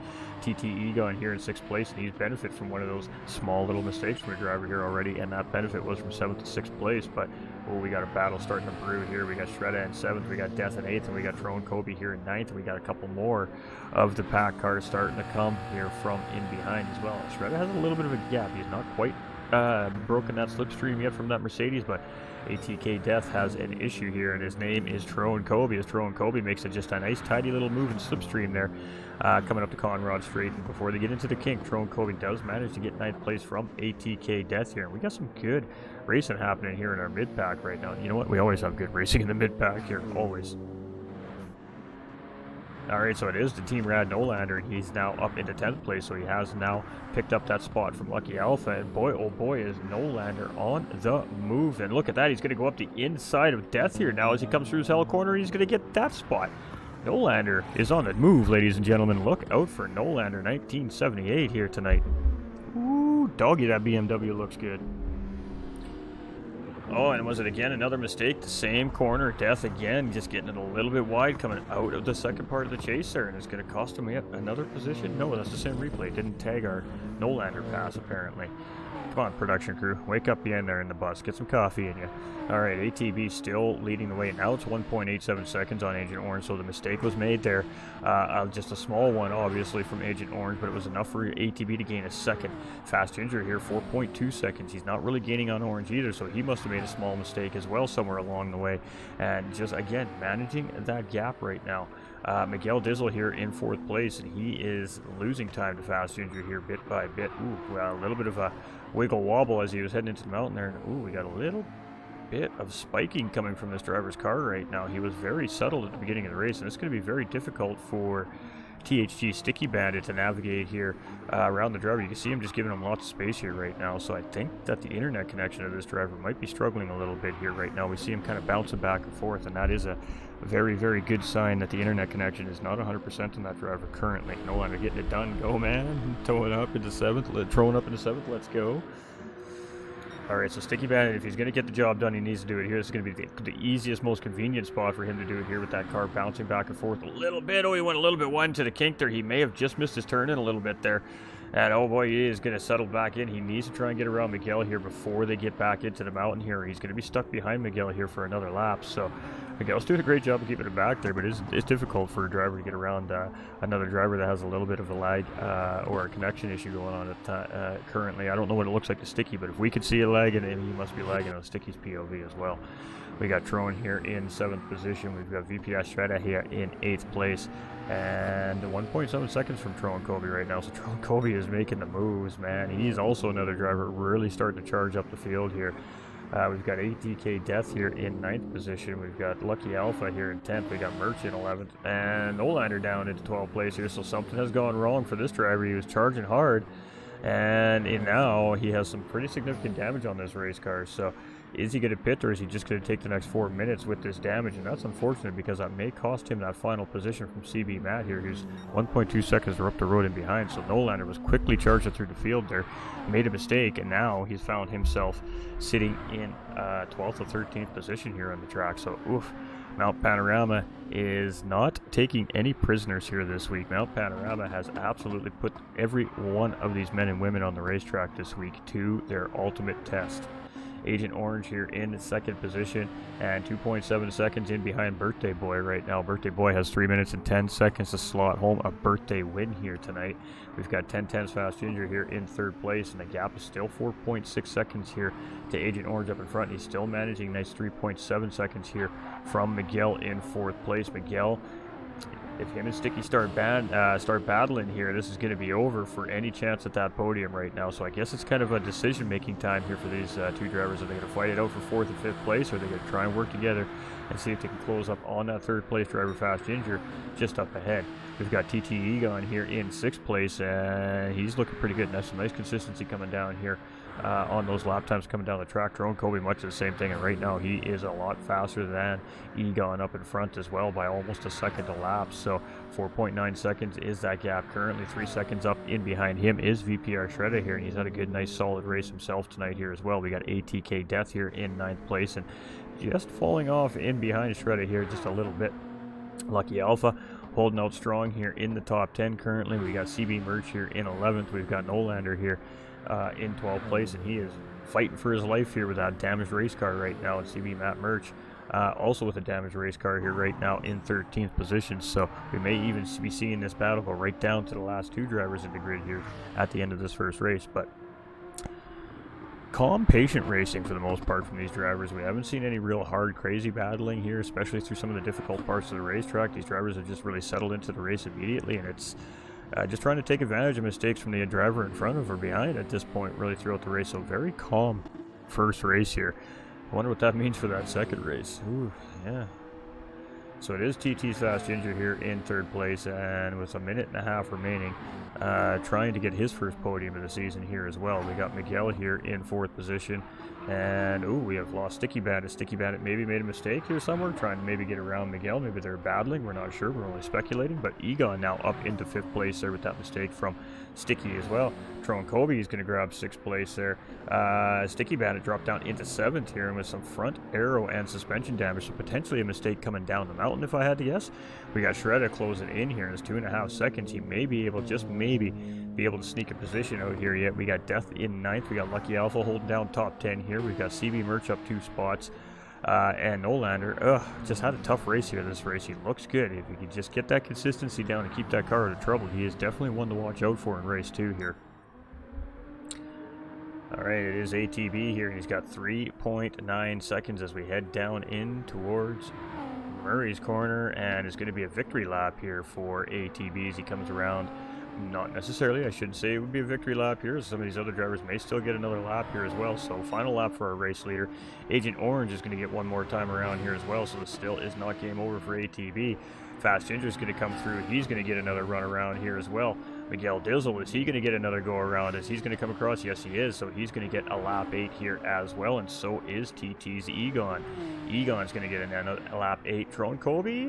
[SPEAKER 1] TTE going here in 6th place, and he's benefited from one of those small little mistakes from a driver here already, and that benefit was from 7th to 6th place. But, oh, we got a battle starting to brew here. We got Shredda in 7th, we got Death in 8th, and we got Throne Kobe here in 9th, and we got a couple more of the pack cars starting to come here from in behind as well. Shredda has a little bit of a gap. He's not quite broken that slipstream yet from that Mercedes, but ATK Death has an issue here, and his name is Throne Kobe, as Throne Kobe makes it just a nice tidy little move in slipstream there, coming up to Conrod Straight. And before they get into the kink, Throne Kobe does manage to get 9th place from ATK Death here, and we got some good racing happening here in our mid-pack right now. You know what, we always have good racing in the mid-pack here, always. Alright, so it is the Team Rad Nolander, and he's now up into 10th place, so he has now picked up that spot from Lucky Alpha, and boy, oh boy, is Nolander on the move, and look at that, he's going to go up the inside of Death here now as he comes through his hell corner, he's going to get that spot. Nolander is on the move, ladies and gentlemen. Look out for Nolander 1978 here tonight. Ooh, doggy, that BMW looks good. Oh, and was it again another mistake? The same corner, Death again, just getting it a little bit wide, coming out of the second part of the chase there, and it's going to cost him yet another position. No, that's the same replay. Didn't tag our Nolander pass, apparently. Come on, production crew. Wake up the end there in the bus. Get some coffee in you. Alright, ATB still leading the way. Now it's 1.87 seconds on Agent Orange, so the mistake was made there. Just a small one, obviously, from Agent Orange, but it was enough for ATB to gain a second. Fast Ginger here, 4.2 seconds. He's not really gaining on Orange either, so he must have made a small mistake as well somewhere along the way. And just, again, managing that gap right now. Miguel Dizzle here in 4th place, and he is losing time to Fast Ginger here bit by bit. Ooh, a little bit of a wiggle wobble as he was heading into the mountain there. Ooh, we got a little bit of spiking coming from this driver's car right now. He was very settled at the beginning of the race, and it's going to be very difficult for THG Sticky Bandit to navigate here around the driver. You can see him just giving him lots of space here right now, so I think that the internet connection of this driver might be struggling a little bit here right now. We see him kind of bouncing back and forth, and that is a very, very good sign that the internet connection is not 100% on that driver currently. No longer getting it done. Go, man. Throwing up into 7th. Let's go. Alright, so Sticky Bandit, if he's going to get the job done, he needs to do it here. This is going to be the easiest, most convenient spot for him to do it here with that car bouncing back and forth a little bit. Oh, he went a little bit wide into the kink there. He may have just missed his turn in a little bit there. And oh boy, he is going to settle back in. He needs to try and get around Miguel here before they get back into the mountain here. He's going to be stuck behind Miguel here for another lap. So Miguel's doing a great job of keeping it back there, but it's difficult for a driver to get around another driver that has a little bit of a lag or a connection issue going on currently. I don't know what it looks like to Sticky, but if we could see a lag, and he must be lagging on Sticky's POV as well. We got Tron here in 7th position. We've got VPS Shredda here in 8th place. And 1.7 seconds from Tron Kobe right now. So Tron Kobe is making the moves, man. He's also another driver really starting to charge up the field here. We've got ATK Death here in 9th position. We've got Lucky Alpha here in 10th. We got Merch in 11th. And Nolander down into 12th place here. So something has gone wrong for this driver. He was charging hard. And now he has some pretty significant damage on this race car. So is he going to pit, or is he just going to take the next 4 minutes with this damage? And that's unfortunate, because that may cost him that final position from CB Matt here, who's 1.2 seconds up the road and behind. So Nolander was quickly charging through the field there, made a mistake, and now he's found himself sitting in 12th or 13th position here on the track. So oof. Mount Panorama is not taking any prisoners here this week. Mount Panorama has absolutely put every one of these men and women on the racetrack this week to their ultimate test. Agent Orange here in 2nd position, and 2.7 seconds in behind Birthday Boy right now. Birthday Boy has 3 minutes and 10 seconds to slot home a birthday win here tonight. We've got 10-10's Fast Ginger here in 3rd place, and the gap is still 4.6 seconds here to Agent Orange up in front. He's still managing nice 3.7 seconds here from Miguel in 4th place. Miguel, if him and Sticky start battling here, this is going to be over for any chance at that podium right now. So I guess it's kind of a decision-making time here for these two drivers. Are they going to fight it out for 4th and 5th place, or are they going to try and work together and see if they can close up on that 3rd place driver Fast Ginger just up ahead? We've got TTE on here in 6th place, and he's looking pretty good. And that's some nice consistency coming down here on those lap times coming down the track. Drone Kobe, much the same thing, and right now he is a lot faster than Egon up in front as well by almost a second a lap. So 4.9 seconds is that gap currently. 3 seconds up in behind him is VPR Shredder here, and he's had a good, nice, solid race himself tonight here as well. We got ATK Death here in 9th place, and just falling off in behind Shredder here just a little bit. Lucky Alpha holding out strong here in the top 10 currently. We got CB Merch here in 11th. We've got Nolander here in 12th place, and he is fighting for his life here with that damaged race car right now. And CB Matt Merch also with a damaged race car here right now in 13th position. So we may even be seeing this battle go right down to the last 2 drivers in the grid here at the end of this first race. But calm, patient racing for the most part from these drivers. We haven't seen any real hard, crazy battling here, especially through some of the difficult parts of the racetrack. These drivers have just really settled into the race immediately, and it's just trying to take advantage of mistakes from the driver in front of or behind at this point really throughout the race. So very calm first race here. I wonder what that means for that second race. Ooh, yeah. So it is TT's Fast Ginger here in 3rd place, and with a minute and a half remaining, trying to get his first podium of the season here as well. We got Miguel here in 4th position, and we have lost Sticky Bandit. Sticky Bandit maybe made a mistake here somewhere, trying to maybe get around Miguel. Maybe they're battling, we're not sure, we're only speculating. But Egon now up into 5th place there with that mistake from Sticky as well. Tron Kobe is going to grab 6th place there. Sticky Bandit dropped down into 7th here, and with some front aero and suspension damage, so potentially a mistake coming down the mountain if I had to guess. We got Shredder closing in here in his 2.5 seconds. He may be able, just maybe, be able to sneak a position out here yet. We got Death in 9th. We got Lucky Alpha holding down top 10 here. We've got CB Merch up 2 spots. And Nolander, just had a tough race here this race. He looks good. If he can just get that consistency down and keep that car out of trouble, he is definitely one to watch out for in race 2 here. Alright, it is ATB here, and he's got 3.9 seconds as we head down in towards Murray's corner, and it's going to be a victory lap here for ATB as he comes around. Not necessarily, I shouldn't say it would be a victory lap here. Some of these other drivers may still get another lap here as well. So final lap for our race leader. Agent Orange is going to get one more time around here as well, so this still is not game over for ATB. Fast Ginger is going to come through. He's going to get another run around here as well. Miguel Dizzle, is he going to get another go around? Is he's going to come across? Yes, he is. So he's going to get a lap 8 here as well, and so is TT's Egon. Egon's going to get a lap 8. Tron Kobe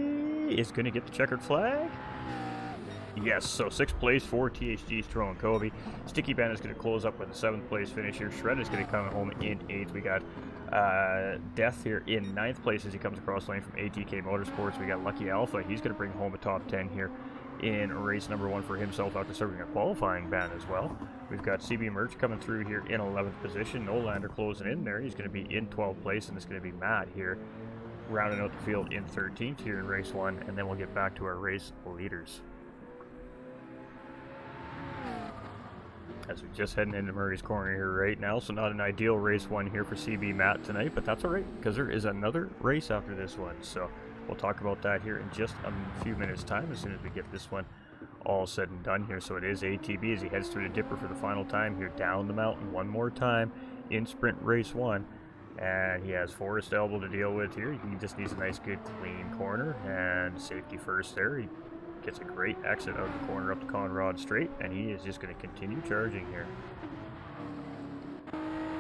[SPEAKER 1] is going to get the checkered flag. Yes, so 6th place for THG's Tron Kobe. Sticky Bandit is going to close up with a 7th place finish here. Shred is going to come home in 8th. We got Death here in 9th place as he comes across lane from ATK Motorsports. We got Lucky Alpha. He's going to bring home a top 10 here in race number 1 for himself after serving a qualifying ban as well. We've got CB Merch coming through here in 11th position. Nolander closing in there. He's going to be in 12th place, and it's going to be Matt here rounding out the field in 13th here in race 1, and then we'll get back to our race leaders. As we're just heading into Murray's corner here right now, so not an ideal race 1 here for CB Matt tonight, but that's alright, because there is another race after this one, so we'll talk about that here in just a few minutes time as soon as we get this one all said and done here. So it is ATB as he heads through the dipper for the final time here down the mountain one more time in sprint race 1, and he has Forrest Elbow to deal with here. He just needs a nice good clean corner, and safety first there. He gets a great exit out of the corner up to Conrad Straight, and he is just going to continue charging here.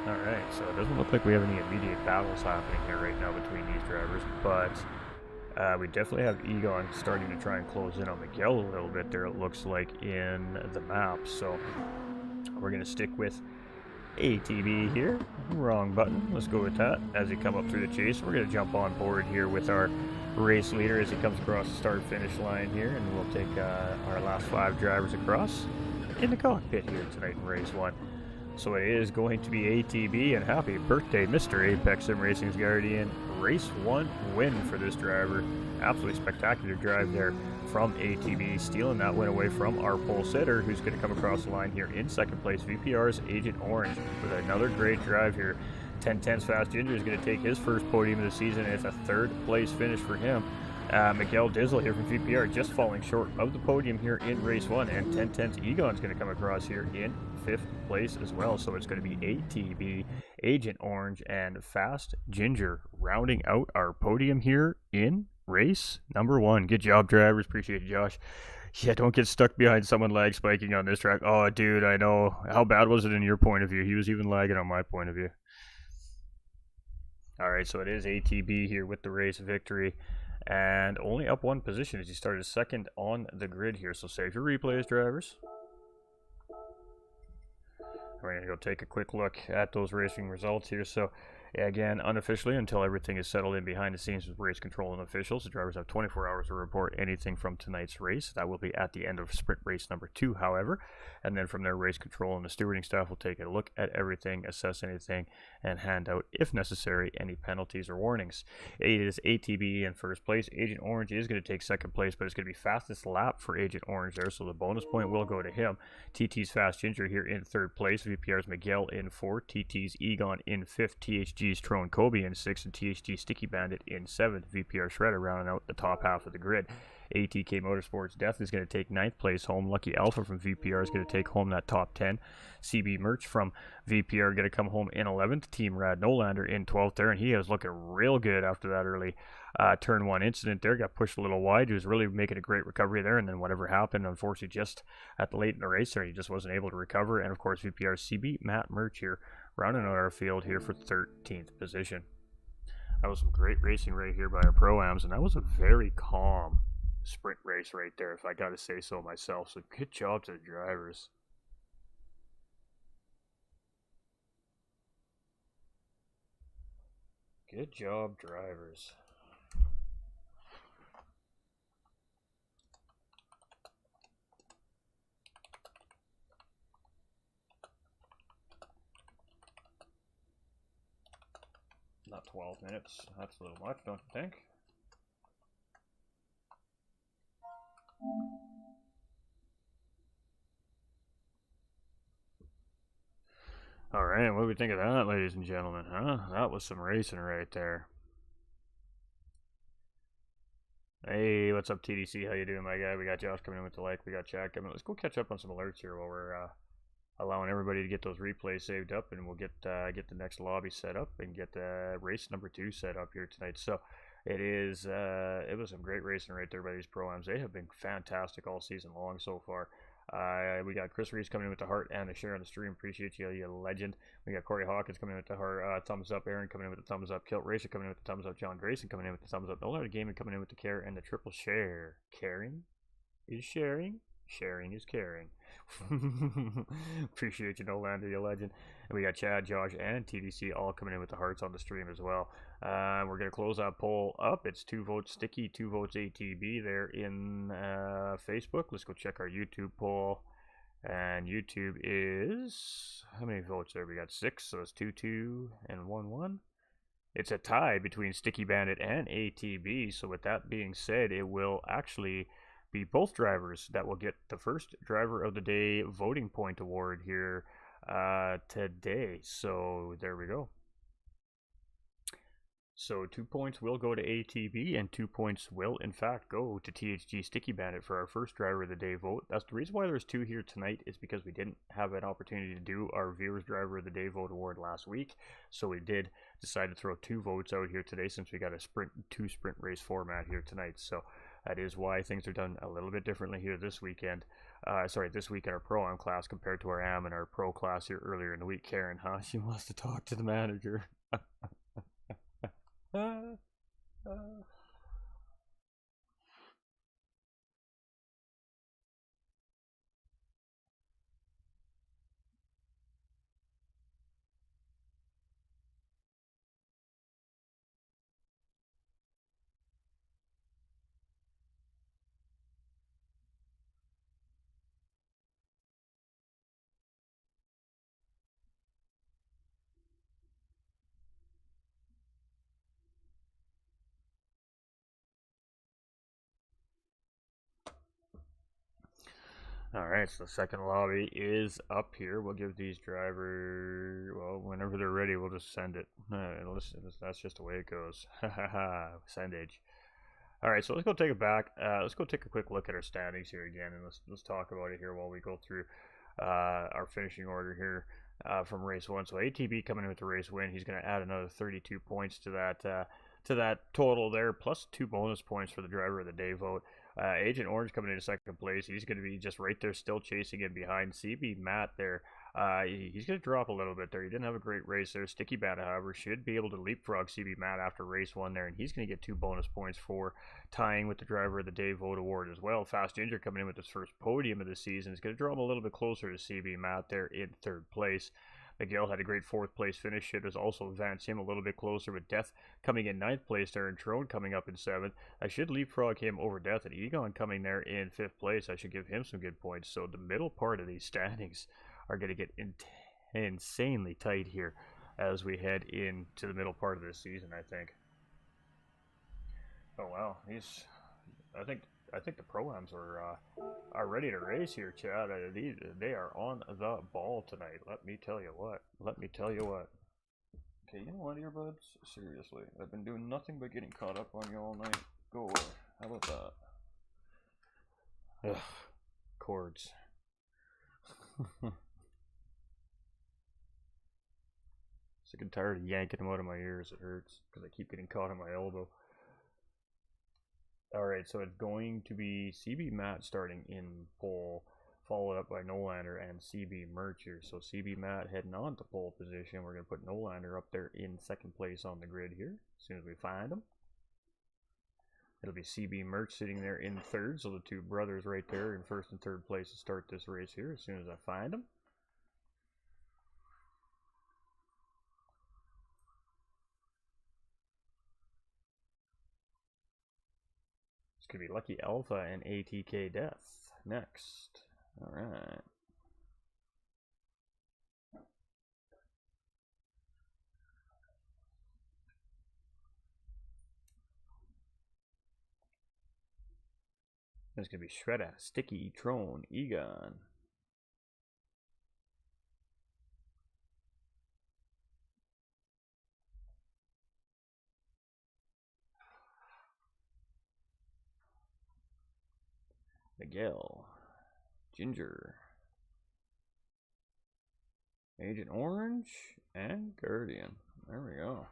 [SPEAKER 1] Alright, so it doesn't look like we have any immediate battles happening here right now between these drivers, but we definitely have Egon starting to try and close in on Miguel a little bit there, it looks like, in the map. So we're going to stick with ATB here. Wrong button. Let's go with that as he come up through the chase. We're going to jump on board here with our race leader as he comes across the start-finish line here, and we'll take our last 5 drivers across in the cockpit here tonight in race 1. So it is going to be ATB, and happy birthday, Mr. Apex Sim Racing's Guardian. Race 1 win for this driver. Absolutely spectacular drive there from ATB, stealing that win away from our pole sitter, who's going to come across the line here in 2nd place. VPR's Agent Orange with another great drive here. 1010's Fast Ginger is going to take his first podium of the season, and it's a 3rd place finish for him. Miguel Dizzle here from VPR just falling short of the podium here in race 1, and 1010's Egon's going to come across here in 5th place as well. So it's going to be ATB, Agent Orange, and Fast Ginger rounding out our podium here in race number 1. Good job, drivers. Appreciate it, Josh. Yeah, don't get stuck behind someone lag spiking on this track. Oh, dude, I know. How bad was it in your point of view? He was even lagging on my point of view. All right, so it is ATB here with the race victory, and only up one position as he started second on the grid here. So save your replays, drivers. We're going to go take a quick look at those racing results here. So again, unofficially, until everything is settled in behind the scenes with race control and officials, the drivers have 24 hours to report anything from tonight's race. That will be at the end of sprint race number 2, however. And then from there, race control and the stewarding staff will take a look at everything, assess anything, and hand out, if necessary, any penalties or warnings. It is ATB in first place. Agent Orange is going to take second place, but it's going to be fastest lap for Agent Orange there, so the bonus point will go to him. TT's Fast Ginger here in third place. VPR's Miguel in 4th. TT's Egon in 5th. THG's Trone Kobe in 6th. And THG Sticky Bandit in 7th. VPR Shredder rounding out the top half of the grid. ATK Motorsports Death is going to take 9th place home. Lucky Alpha from VPR is going to take home that top 10. CB Merch from VPR going to come home in 11th. Team Rad Nolander in 12th there, and he was looking real good after that early turn 1 incident there. Got pushed a little wide. He was really making a great recovery there, and then whatever happened, unfortunately, just at the late in the race there, he just wasn't able to recover. And of course, VPR's CB Matt Merch here rounding out our field here for 13th position. That was some great racing right here by our Pro-Ams, and that was a very calm sprint race right there, if I got to say so myself. So good job to the drivers. Good job, drivers. Not 12 minutes. That's a little much, don't you think? All right, what do we think of that, ladies and gentlemen? Huh? That was some racing right there. Hey, what's up, TDC? How you doing, my guy? We got Josh coming in with the like. We got Chad coming in. Let's go catch up on some alerts here while we're allowing everybody to get those replays saved up, and we'll get the next lobby set up and get race number 2 set up here tonight. So it is it was some great racing right there by these Pro-Ams. They have been fantastic all season long so far. We got Chris Reese coming in with the heart and the share on the stream. Appreciate you, you legend. We got Corey Hawkins coming in with the heart, thumbs up. Aaron coming in with the thumbs up. Kilt Racer coming in with the thumbs up. John Grayson coming in with the thumbs up. No Louder Gaming coming in with the care and the triple share. Caring is sharing. Sharing is caring. Appreciate you, Nolander, you legend. And we got Chad, Josh, and TDC all coming in with the hearts on the stream as well. We're going to close that poll up. It's 2 votes Sticky, 2 votes ATB there in Facebook. Let's go check our YouTube poll. And YouTube is... how many votes there? We got 6, so it's 2, 2, and 1, 1. It's a tie between Sticky Bandit and ATB. So with that being said, it will actually be both drivers that will get the first driver of the day voting point award here today. So there we go. So 2 points will go to ATB and 2 points will in fact go to THG Sticky Bandit for our first driver of the day vote. That's the reason why there's 2 here tonight, is because we didn't have an opportunity to do our viewers driver of the day vote award last week. So we did decide to throw 2 votes out here today, since we got a two sprint race format here tonight. So that is why things are done a little bit differently here this weekend. This week in our Pro-Am class compared to our Am and our Pro class here earlier in the week. Karen, huh? She wants to talk to the manager. Alright, so the second lobby is up here. We'll give these drivers, well, whenever they're ready, we'll just send it. Listen, that's just the way it goes. Sendage. Alright, so let's go take it back. Let's go take a quick look at our standings here again, and let's talk about it here while we go through our finishing order here from race 1. So ATB coming in with the race win. He's going to add another 32 points to that total there, plus 2 bonus points for the driver of the day vote. Agent Orange coming into second place. He's going to be just right there, still chasing in behind. CB Matt there. He's going to drop a little bit there. He didn't have a great race there. Sticky Bandit, however, should be able to leapfrog CB Matt after race 1 there, and he's going to get 2 bonus points for tying with the Driver of the Day vote award as well. Fast Ginger coming in with his first podium of the season is going to draw him a little bit closer to CB Matt there in 3rd place. Miguel had a great 4th place finish. It has also advanced him a little bit closer, with Death coming in 9th place there, and Trone coming up in 7th. I should leapfrog him over Death, and Egon coming there in 5th place. I should give him some good points. So the middle part of these standings are going to get insanely tight here as we head into the middle part of this season, I think. Oh wow, I think the Pro-Ams are ready to race here, Chad. They are on the ball tonight. Let me tell you what. Okay, you know what, earbuds? Seriously, I've been doing nothing but getting caught up on you all night. Go away. How about that? Ugh, cords. Sick and tired of yanking them out of my ears. It hurts because I keep getting caught on my elbow. Alright, so it's going to be CB Matt starting in pole, followed up by Nolander and CB Merch here. So CB Matt heading on to pole position. We're going to put Nolander up there in 2nd place on the grid here as soon as we find him. It'll be CB Merch sitting there in 3rd, so the 2 brothers right there in 1st and 3rd place to start this race here as soon as I find them. Could be Lucky Alpha and ATK Death next. All right. There's gonna be Shredda, Sticky, Trone, Egon. Miguel, Ginger, Agent Orange, and Guardian. There we go.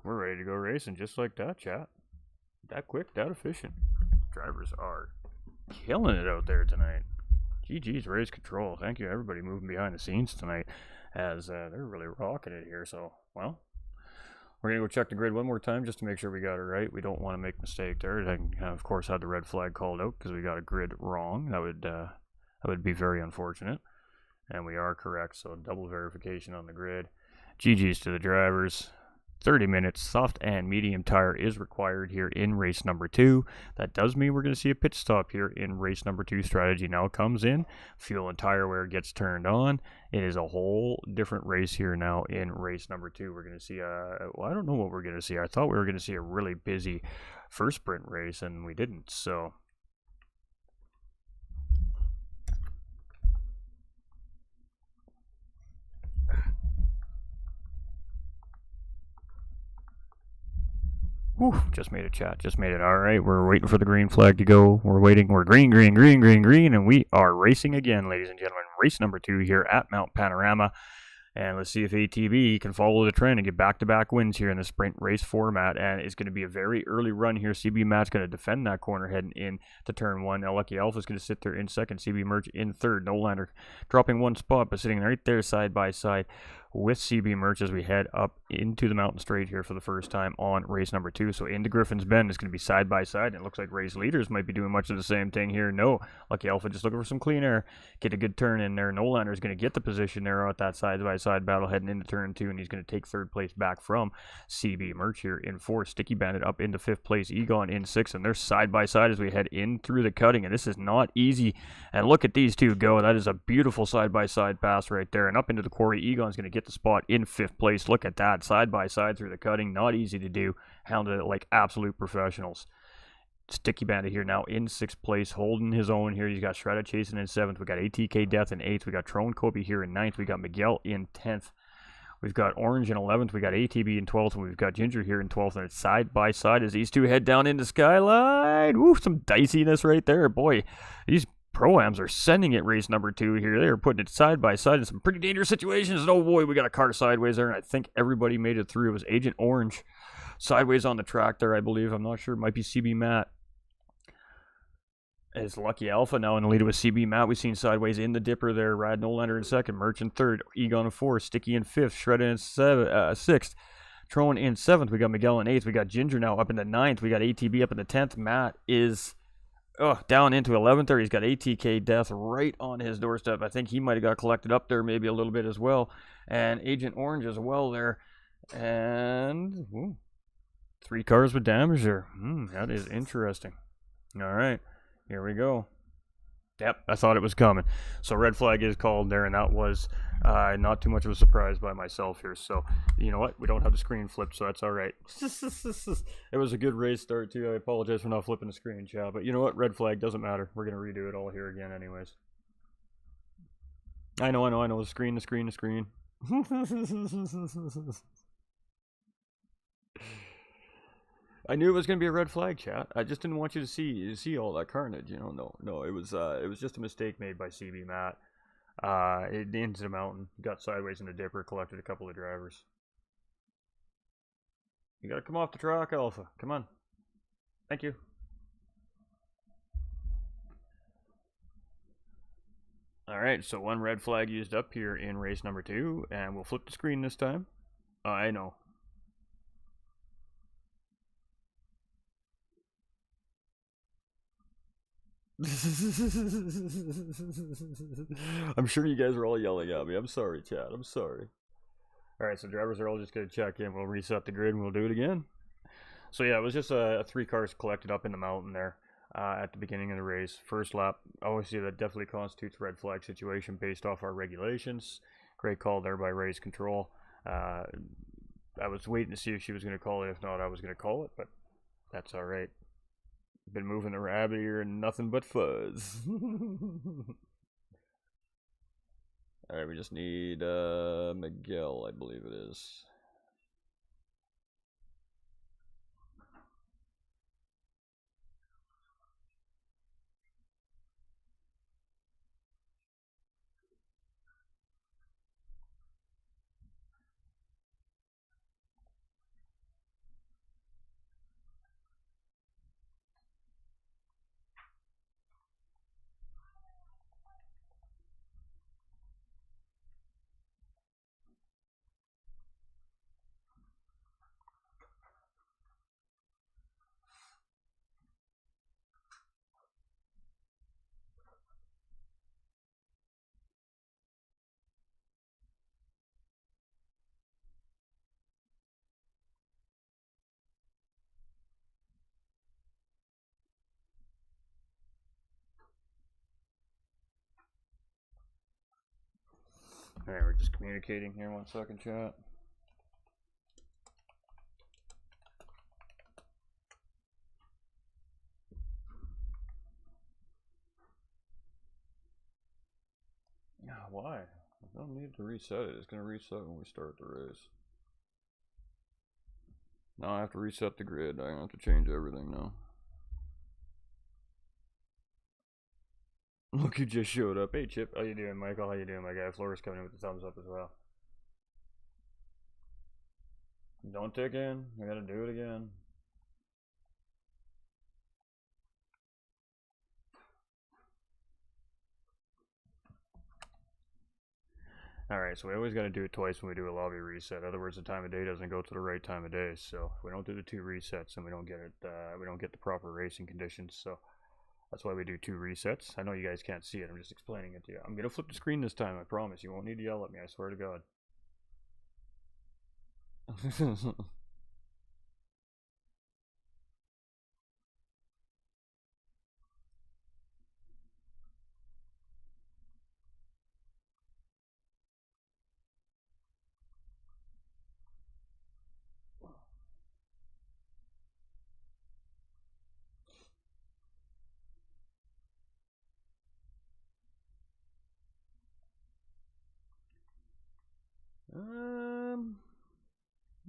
[SPEAKER 1] We're ready to go racing just like that, chat. That quick, that efficient. Drivers are killing it out there tonight. GG's Race Control. Thank you, everybody moving behind the scenes tonight, as they're really rocking it here. So, well, we're going to go check the grid one more time just to make sure we got it right. We don't want to make a mistake there. I, of course, had the red flag called out because we got a grid wrong. That would be very unfortunate. And we are correct, so double verification on the grid. GG's to the drivers. 30 minutes, soft and medium tire is required here in race number 2. That does mean we're going to see a pit stop here in race number 2. Strategy now comes in. Fuel and tire wear gets turned on. It is a whole different race here now in race number 2. We're going to see well, I don't know what we're going to see. I thought we were going to see a really busy first sprint race, and we didn't, so... Whew, just made it, chat. Just made it. All right, we're waiting for the green flag to go. We're waiting. We're green, green, green, green, green, and we are racing again, ladies and gentlemen. Race number 2 here at Mount Panorama. And let's see if ATV can follow the trend and get back-to-back wins here in the sprint race format. And it's going to be a very early run here. CB Matt's going to defend that corner heading in to turn 1. Now, Lucky Alpha's going to sit there in 2nd. CB Merch in 3rd. Nolander dropping 1 spot, but sitting right there side by side with CB Merch as we head up into the mountain straight here for the first time on race number 2. So into Griffin's Bend is going to be side by side, and it looks like race leaders might be doing much of the same thing here. No, Lucky Alpha just looking for some clean air, get a good turn in there. Nolander is going to get the position there at that side by side battle heading into turn 2, and he's going to take 3rd place back from CB Merch here in 4th. Sticky Bandit up into 5th place, Egon in 6th, and they're side by side as we head in through the cutting, and this is not easy. And look at these two go. That is a beautiful side by side pass right there, and up into the quarry. Egon's going to get the spot in 5th place. Look at that, side by side through the cutting. Not easy to do. Hounded it like absolute professionals. Sticky Bandit here now in 6th place, holding his own here. He's got Shredda chasing in 7th. We got ATK Death in 8th. We got Trone Kobe here in 9th. We got Miguel in 10th. We've got Orange in 11th. We got ATB in 12th. And we've got Ginger here in 12th. And it's side by side as these two head down into Skyline. Woo, some diciness right there. Boy, these Pro-Ams are sending it race number 2 here. They're putting it side by side in some pretty dangerous situations. And oh boy, we got a car sideways there, and I think everybody made it through. It was Agent Orange sideways on the track there, I believe. I'm not sure. It might be CB Matt. It's Lucky Alpha now in the lead with CB Matt. We've seen sideways in the dipper there. Rad Nolander in second. Merch in third. Egon in fourth. Sticky in fifth. Shredder in sixth. Tron in seventh. We got Miguel in eighth. We got Ginger now up in the ninth. We got ATB up in the 10th. Matt is down into 11th there. He's got ATK Death right on his doorstep. I think he might have got collected up there maybe a little bit as well. And Agent Orange as well there. And 3 cars with damage there. That is interesting. All right, here we go. Yep, I thought it was coming. So red flag is called there, and that was not too much of a surprise by myself here. So you know what? We don't have the screen flipped, so that's all right. It was a good race start too. I apologize for not flipping the screen, Chow. But you know what? Red flag doesn't matter. We're gonna redo it all here again, anyways. I know. The screen. I knew it was going to be a red flag, chat. I just didn't want you to see all that carnage, you know. No, it was just a mistake made by CB Matt. Into the mountain, got sideways in the dipper, collected a couple of drivers. You gotta come off the track, Alpha. Come on. Thank you. All right, so 1 red flag used up here in race number 2, and we'll flip the screen this time. I know. I'm sure you guys are all yelling at me. I'm sorry, chat. I'm sorry. Alright, so drivers are all just going to check in. We'll reset the grid and we'll do it again. So yeah, it was just 3 cars collected up in the mountain there at the beginning of the race. First lap, obviously that definitely constitutes a red flag situation based off our regulations. Great call there by race control. I was waiting to see if she was going to call it. If not, I was going to call it, but that's alright. Been moving the rabbit here and nothing but fuzz. Alright, we just need Miguel, I believe it is. Alright, we're just communicating here. 1 second, chat. Why? I don't need to reset it. It's going to reset when we start the race. Now I have to reset the grid. I have to change everything now. Look who just showed up. Hey Chip, how you doing? Michael, how you doing, my guy? Flora's coming in with the thumbs up as well. Don't tick in. I gotta do it again. Alright, so we always gotta do it twice when we do a lobby reset. Otherwise, the time of day doesn't go to the right time of day. So if we don't do the 2 resets, and we don't get it. We don't get the proper racing conditions. So that's why we do 2 resets. I know you guys can't see it. I'm just explaining it to you. I'm gonna flip the screen this time. I promise. You won't need to yell at me. I swear to God.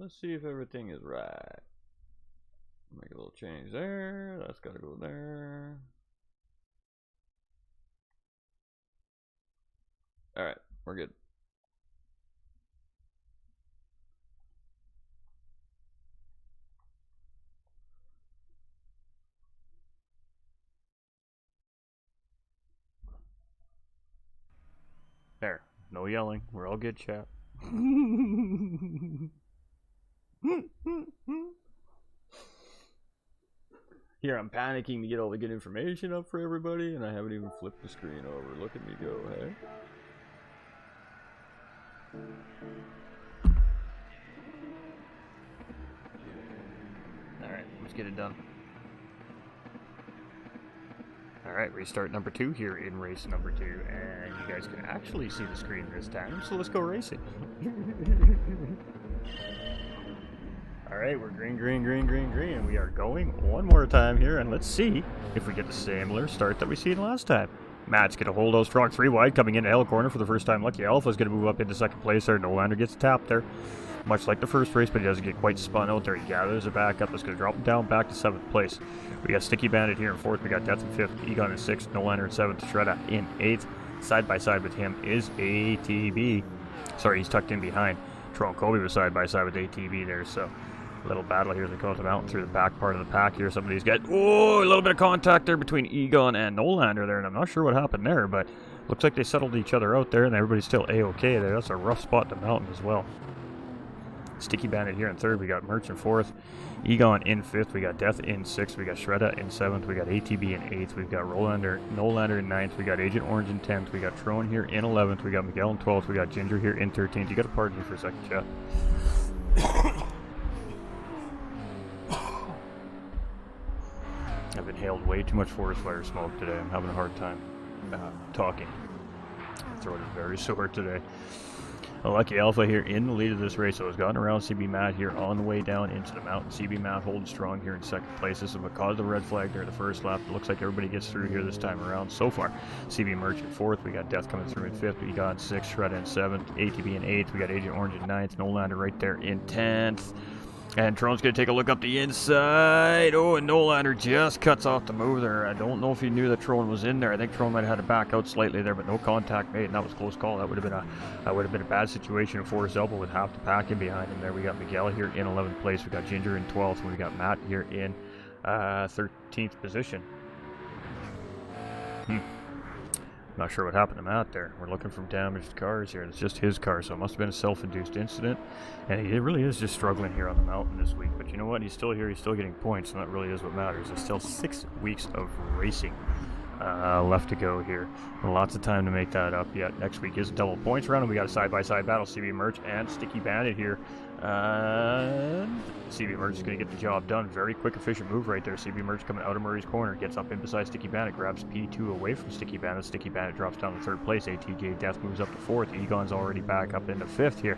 [SPEAKER 1] Let's see if everything is right. Make a little change there. That's gotta go there. Alright, we're good. There. No yelling. We're all good, chat. Here, I'm panicking to get all the good information up for everybody, and I haven't even flipped the screen over. Look at me go, hey? Alright, let's get it done. Alright, restart number 2 here in race number 2, and you guys can actually see the screen this time, so let's go racing. Alright, we're green, green, green, green, green, and we are going one more time here, and let's see if we get the similar start that we seen last time. Matt's going to hold those strong 3 wide, coming into L corner for the first time. Lucky Alpha's going to move up into second place there. Nolander gets tapped there, much like the first race, but he doesn't get quite spun out there. He gathers it back up. It's going to drop him down back to 7th place. We got Sticky Bandit here in 4th. We got Death in 5th. Egon in 6th. Nolander in 7th. Shredda in 8th. Side by side with him is ATB. Sorry, he's tucked in behind. Tron Kobe was side by side with ATB there, so a little battle here as they go up the mountain through the back part of the pack here. Some of these guys, oh, a little bit of contact there between Egon and Nolander there, and I'm not sure what happened there, but looks like they settled each other out there, and everybody's still A-okay there. That's a rough spot to mountain as well. Sticky Bandit here in 3rd. We got Merch in 4th. Egon in 5th. We got Death in 6th. We got Shredda in 7th. We got ATB in 8th. We've got Nolander in 9th. We got Agent Orange in 10th. We got Trone here in 11th. We got Miguel in 12th. We got Ginger here in 13th. You got to pardon me for a second, chat. I've inhaled way too much forest fire smoke today. I'm having a hard time talking. My throat is very sore today. Lucky Alpha here in the lead of this race. So it's gotten around CB Matt here on the way down into the mountain. CB Matt holding strong here in 2nd place. This is what caused the red flag there the first lap. It looks like everybody gets through here this time around so far. CB Merch in 4th. We got Death coming through in 5th. We got 6th. Shredda in 7th. ATB in 8th. We got Agent Orange in 9th. Nolander right there in 10th. And Trone's going to take a look up the inside. Oh, and Nolander just cuts off the move there. I don't know if he knew that Trone was in there. I think Trone might have had to back out slightly there, but no contact made, and that was a close call. That would have been a bad situation for his elbow with half the pack in behind him there. We got Miguel here in 11th place. We got Ginger in 12th, and we got Matt here in 13th position. Not sure what happened to Matt there. We're looking for damaged cars here. It's just his car, so it must have been a self-induced incident. And he really is just struggling here on the mountain this week. But you know what? He's still here. He's still getting points, and that really is what matters. There's still 6 weeks of racing left to go here. Lots of time to make that up yet. Next week is a double points round, and we got a side-by-side battle. CB Merch and Sticky Bandit here. CB Merch is going to get the job done. Very quick, efficient move right there. CB Merch coming out of Murray's corner. Gets up in beside Sticky Bandit. Grabs P2 away from Sticky Bandit. Sticky Bandit drops down to 3rd place. ATG Death moves up to 4th. Egon's already back up into 5th here.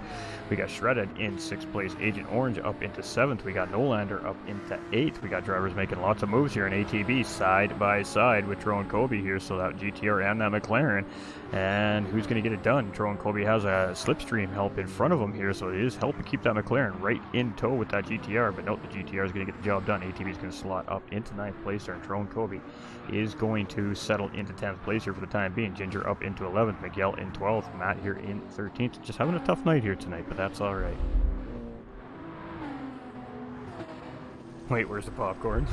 [SPEAKER 1] We got Shredded in 6th place. Agent Orange up into 7th. We got Nolander up into 8th. We got drivers making lots of moves here in ATB side by side with Tron Kobe here. So that GTR and that McLaren. And who's going to get it done? Tron Kobe has a slipstream help in front of him here. So it is helping keep that McLaren right in tow with that GTR. But note the GTR is going to get the job done. ATB is going to slot up into 9th place there. And Tron Kobe is going to settle into 10th place here for the time being. Ginger up into 11th. Miguel in 12th. Matt here in 13th. Just having a tough night here tonight, but that's all right. Wait, where's the popcorn?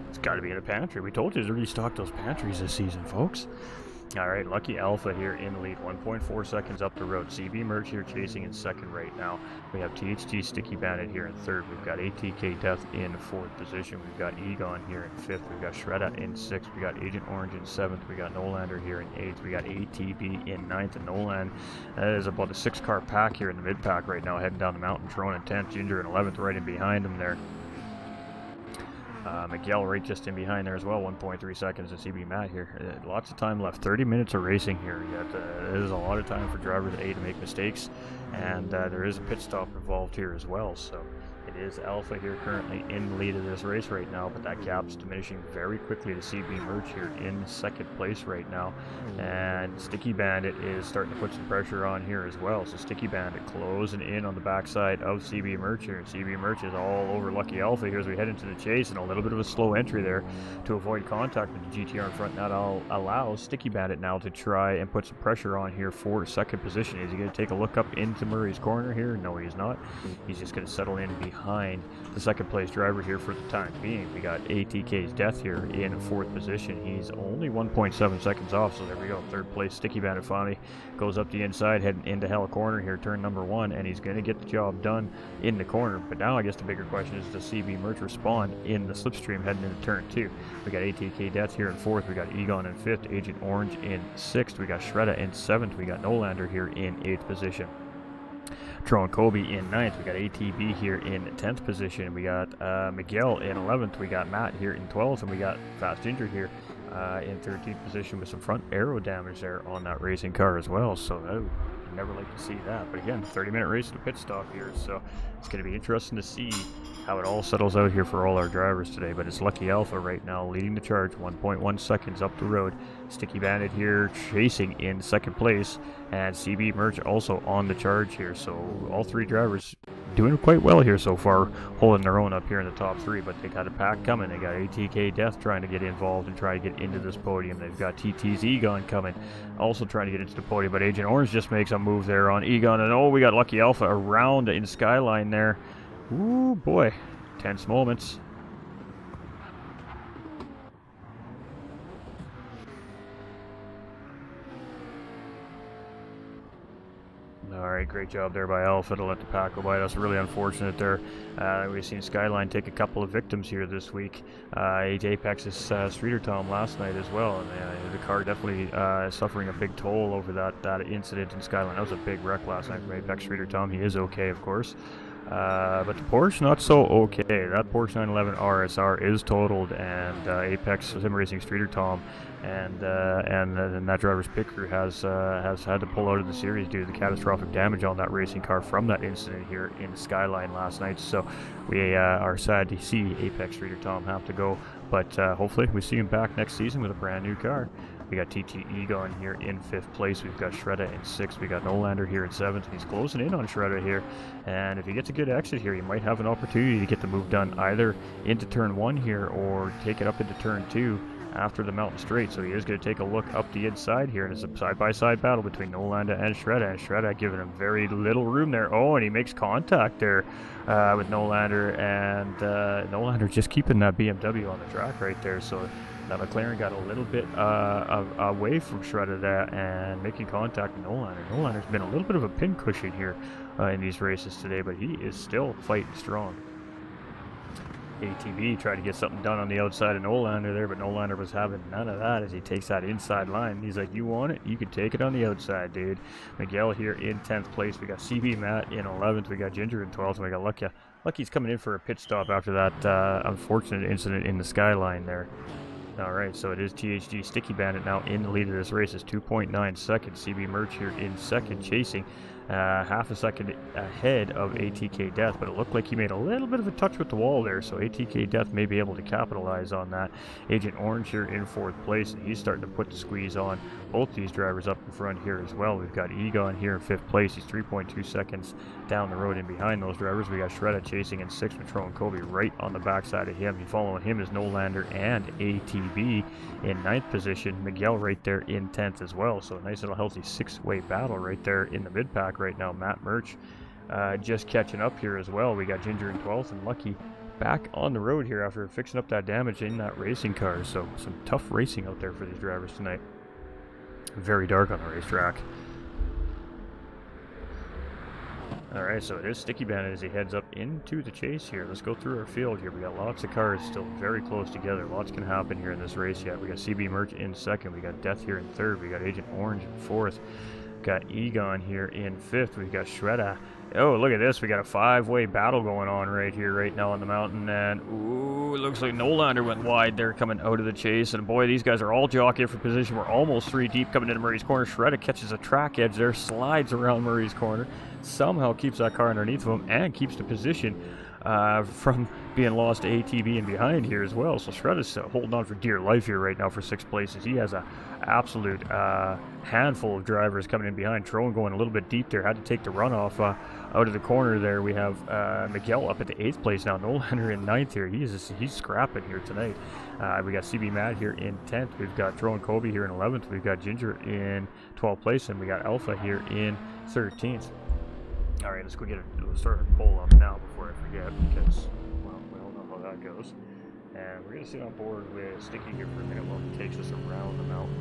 [SPEAKER 1] It's got to be in the pantry. We told you to restock those pantries this season, folks. All right, Lucky Alpha here in the lead, 1.4 seconds up the road. CB Merch here chasing in 2nd right now. We have THG Sticky Bandit here in 3rd. We've got ATK Death in 4th position. We've got Egon here in 5th. We've got Shredda in 6th. We got Agent Orange in 7th. We got Nolander here in 8th. We got ATB in 9th. And Nolan is about a 6-car pack here in the mid-pack right now, heading down the mountain. Tron in 10th. Ginger in 11th, right in behind him there. Miguel right just in behind there as well, 1.3 seconds to CB Matt here. Lots of time left, 30 minutes of racing here yet. There's a lot of time for drivers A to make mistakes, and there is a pit stop involved here as well, so It is Alpha here currently in the lead of this race right now, but that gap's diminishing very quickly to CB Merch here in second place right now. And Sticky Bandit is starting to put some pressure on here as well. So Sticky Bandit closing in on the backside of CB Merch here. CB Merch is all over Lucky Alpha here as we head into the chase, and a little bit of a slow entry there to avoid contact with the GTR in front. That allows Sticky Bandit now to try and put some pressure on here for second position. Is he going to take a look up into Murray's corner here? No, he's not. He's just going to settle in behind the second place driver here for the time being. We got ATK's Death here in fourth position. He's only 1.7 seconds off, so there we go. Third place Sticky Bandit finally goes up the inside, heading into hell corner here, turn number 1, and he's going to get the job done in the corner. But now I guess the bigger question is, does CB Merch respond in the slipstream heading into turn 2? We got ATK Death here in fourth. We got Egon in fifth. Agent Orange in sixth. We got Shredda in seventh. We got Nolander here in eighth position. Tron Kobe in 9th. We got ATB here in 10th position. We got Miguel in 11th. We got Matt here in 12th. And we got Fast Ginger here in 13th position with some front aero damage there on that racing car as well. So you never like to see that. But again, 30-minute race to the pit stop here. So it's going to be interesting to see how it all settles out here for all our drivers today. But it's Lucky Alpha right now leading the charge, 1.1 seconds up the road. Sticky Bandit here chasing in second place, and CB Merch also on the charge here. So all three drivers doing quite well here so far, holding their own up here in the top three. But they got a pack coming. They got ATK Death trying to get involved and try to get into this podium. They've got TT's Egon coming, also trying to get into the podium. But Agent Orange just makes a move there on Egon, and oh, we got Lucky Alpha around in Skyline there. Ooh boy, tense moments. Alright, great job there by Alpha to let the pack go by. That's really unfortunate there. We've seen Skyline take a couple of victims here this week. Apex's Streeter Tom last night as well. And the car definitely suffering a big toll over that incident in Skyline. That was a big wreck last night from Apex Streeter Tom. He is okay, of course. But the Porsche, not so okay. That Porsche 911 RSR is totaled, and Apex Sim Racing Streeter Tom and that driver's pit crew has had to pull out of the series due to the catastrophic damage on that racing car from that incident here in Skyline last night. So we are sad to see Apex Streeter Tom have to go, but hopefully we see him back next season with a brand new car. We got TT Egon here in 5th place. We've got Shredda in 6th. We got Nolander here in 7th. He's closing in on Shredda here. And if he gets a good exit here, he might have an opportunity to get the move done either into turn 1 here or take it up into turn 2 after the mountain straight. So he is going to take a look up the inside here, and it's a side-by-side battle between Nolander and Shredda. And Shredda giving him very little room there. Oh, and he makes contact there with Nolander. And Nolander just keeping that BMW on the track right there. So that McLaren got a little bit away from Shredda there and making contact with Nolander. Nolander's been a little bit of a pincushion here in these races today, but he is still fighting strong. ATV tried to get something done on the outside of Nolander there, but Nolander was having none of that as he takes that inside line. He's like, you want it? You can take it on the outside, dude. Miguel here in 10th place. We got CB Matt in 11th. We got Ginger in 12th. And we got Lucky. Lucky's coming in for a pit stop after that unfortunate incident in the Skyline there. Alright, so it is THG Sticky Bandit now in the lead of this race. Is 2.9 seconds. CB Merch here in second, chasing half a second ahead of ATK Death, but it looked like he made a little bit of a touch with the wall there, so ATK Death may be able to capitalize on that. Agent Orange here in 4th place, and he's starting to put the squeeze on both these drivers up in front here as well. We've got Egon here in 5th place. He's 3.2 seconds down the road and behind those drivers. We got Shredda chasing in 6th, Patron Kobe right on the backside of him. Following him is Nolander and ATB in 9th position. Miguel right there in 10th as well, so a nice little healthy 6-way battle right there in the mid-pack right now. Matt Merch just catching up here as well. We got Ginger in 12th and Lucky back on the road here after fixing up that damage in that racing car. So some tough racing out there for these drivers tonight. Very dark on the racetrack. Alright, so it is Sticky Bandit as he heads up into the chase here. Let's go through our field here. We got lots of cars still very close together. Lots can happen here in this race yet. We got CB Merch in 2nd. We got Death here in 3rd. We got Agent Orange in 4th. Got Egon here in 5th. We've got Shredda. Oh, look at this. We got a 5-way battle going on right here, right now on the mountain. And, ooh, it looks like Nolander went wide there coming out of the chase. And, boy, these guys are all jockeying for position. We're almost 3 deep coming into Murray's corner. Shredda catches a track edge there, slides around Murray's corner, somehow keeps that car underneath of him and keeps the position from being lost to ATB and behind here as well. So Shredda's holding on for dear life here right now for 6th places. He has a absolute handful of drivers coming in behind. Troen going a little bit deep there, had to take the runoff out of the corner there. We have Miguel up at the 8th place now. Nolander in 9th here. He's scrapping here tonight. We got CB Matt here in 10th. We've got Troen Kobe here in 11th. We've got Ginger in 12th place, and we got Alpha here in 13th. All right, let's go let's start a poll up now before I forget, because, well, we all know how that goes. And we're going to sit on board with Sticky here for a minute while he takes us around the mountain.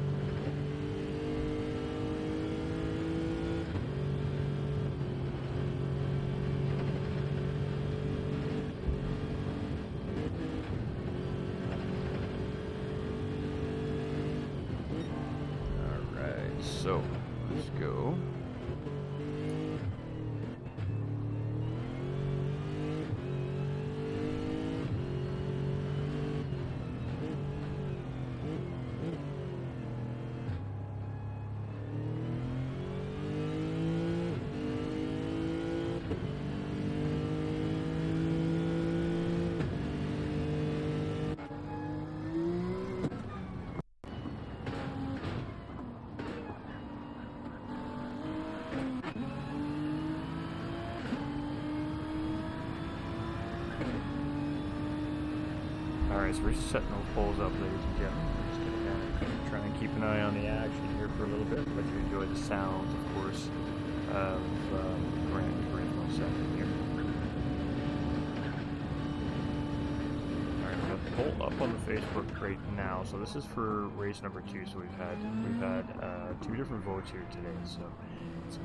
[SPEAKER 1] All right, so let's go. Alright, so we're just setting those poles up, ladies and gentlemen. We're just going to try and keep an eye on the action here for a little bit, but you enjoy the sounds, of course, of Grand Original second here. Alright, we've got the poll up on the Facebook right now. So this is for race number 2. So we've had 2 different votes here today. So it's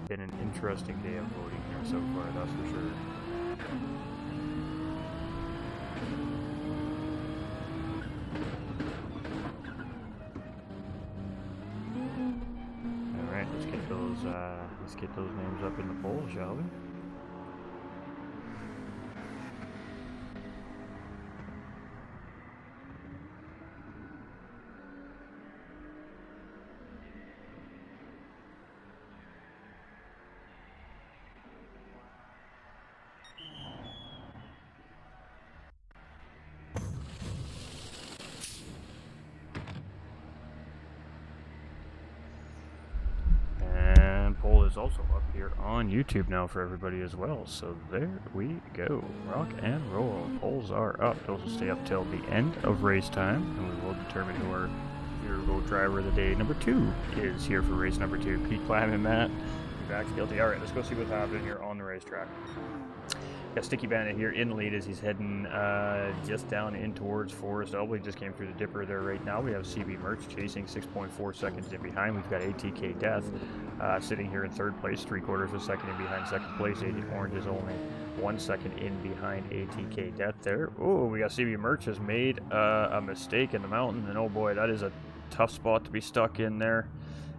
[SPEAKER 1] been an interesting day of voting here so far, that's for sure. Let's get those names up in the poll, shall we? Is also up here on YouTube now for everybody as well. So there we go. Rock and roll. Polls are up. Those will stay up till the end of race time, and we will determine who our Hero Vote driver of the day number 2 is here for race number 2. Pete Clam and Matt, back to guilty. All right, let's go see what's happening here on the racetrack. Got Sticky Bandit here in the lead as he's heading just down in towards Forest Elbow. He just came through the dipper there right now. We have CB Merch chasing 6.4 seconds in behind. We've got ATK Death sitting here in 3rd place, 3/4 of a second in behind 2nd place. Agent Orange is only 1 second in behind ATK Death there. Oh, we got CB Merch has made a mistake in the mountain, and oh boy, that is a tough spot to be stuck in there.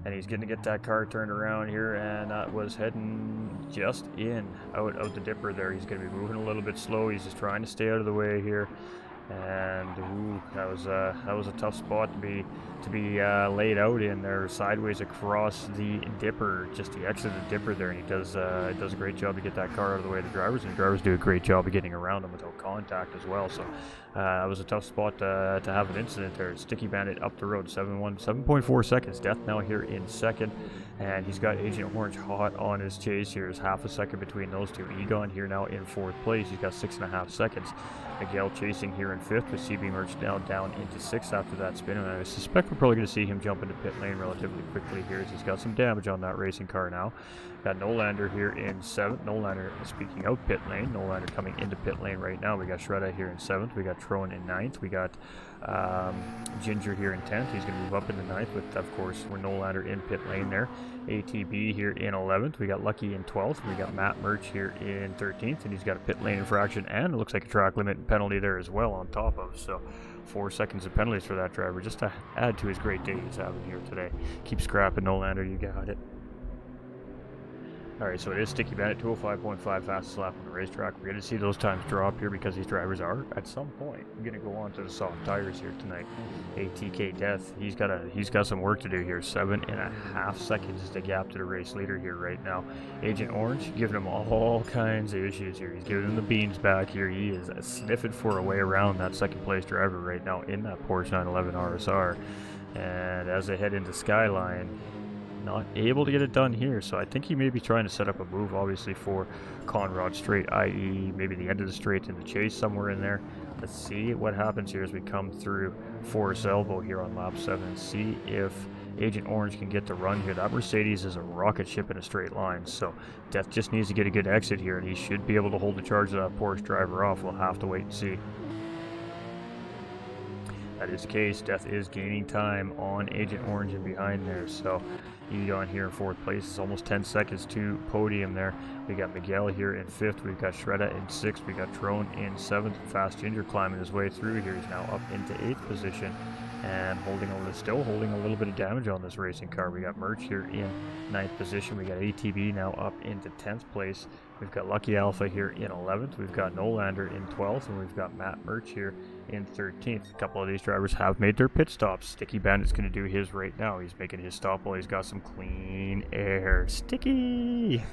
[SPEAKER 1] And he's going to get that car turned around here, and that was heading just out of the dipper there. He's going to be moving a little bit slow. He's just trying to stay out of the way here. And ooh, that was a tough spot to be laid out in there, sideways across the dipper, just the exit of the dipper there. And he does a great job to get that car out of the way of the drivers, and the drivers do a great job of getting around him without contact as well. So that was a tough spot to have an incident there. Sticky Bandit up the road, 7.4 seconds. Death now here in 2nd, and he's got Agent Orange hot on his chase here. There's half a second between those two. Egon here now in 4th place. He's got 6.5 seconds. Miguel chasing here in 5th, with CB Merch now down into 6th after that spin, and I suspect we're probably going to see him jump into pit lane relatively quickly here as he's got some damage on that racing car now. Got Nolander here in 7th. Nolander, speaking of pit lane, Nolander coming into pit lane right now. We got Shredda here in 7th. We got Troen in 9th. We got Ginger here in 10th. He's going to move up into 9th with, of course, we're Nolander in pit lane there. ATB here in 11th. We got Lucky in 12th. We got Matt Merch here in 13th, and he's got a pit lane infraction, and it looks like a track limit penalty there as well on top of. So 4 seconds of penalties for that driver, just to add to his great day he's having here today. Keep scrapping, Nolander, you got it. Alright, so it is Sticky Bandit, 205.5 fastest lap on the racetrack. We're going to see those times drop here because these drivers are, at some point, going to go on to the soft tires here tonight. ATK Death, he's got some work to do here. 7.5 seconds is the gap to the race leader here right now. Agent Orange giving him all kinds of issues here. He's giving him the beans back here. He is sniffing for a way around that second place driver right now in that Porsche 911 RSR. And as they head into Skyline, not able to get it done here, so I think he may be trying to set up a move obviously for Conrad Straight, i.e. maybe the end of the straight in the chase somewhere in there. Let's see what happens here as we come through Forest Elbow here on lap 7. See if Agent Orange can get the run here. That Mercedes is a rocket ship in a straight line, so Death just needs to get a good exit here, and he should be able to hold the charge of that Porsche driver off. We'll have to wait and see. That is the case. Death is gaining time on Agent Orange and behind there, so Egon here in 4th place. It's almost 10 seconds to podium there. We got Miguel here in 5th. We've got Shredda in 6th. We got Trone in 7th. Fast Ginger climbing his way through here. He's now up into 8th position and still holding a little bit of damage on this racing car. We got Merch here in 9th position. We got ATB now up into 10th place. We've got Lucky Alpha here in 11th. We've got Nolander in 12th, and we've got Matt Merch here in 13th. A couple of these drivers have made their pit stops. Sticky Bandit's going to do his right now. He's making his stop while he's got some clean air. Sticky!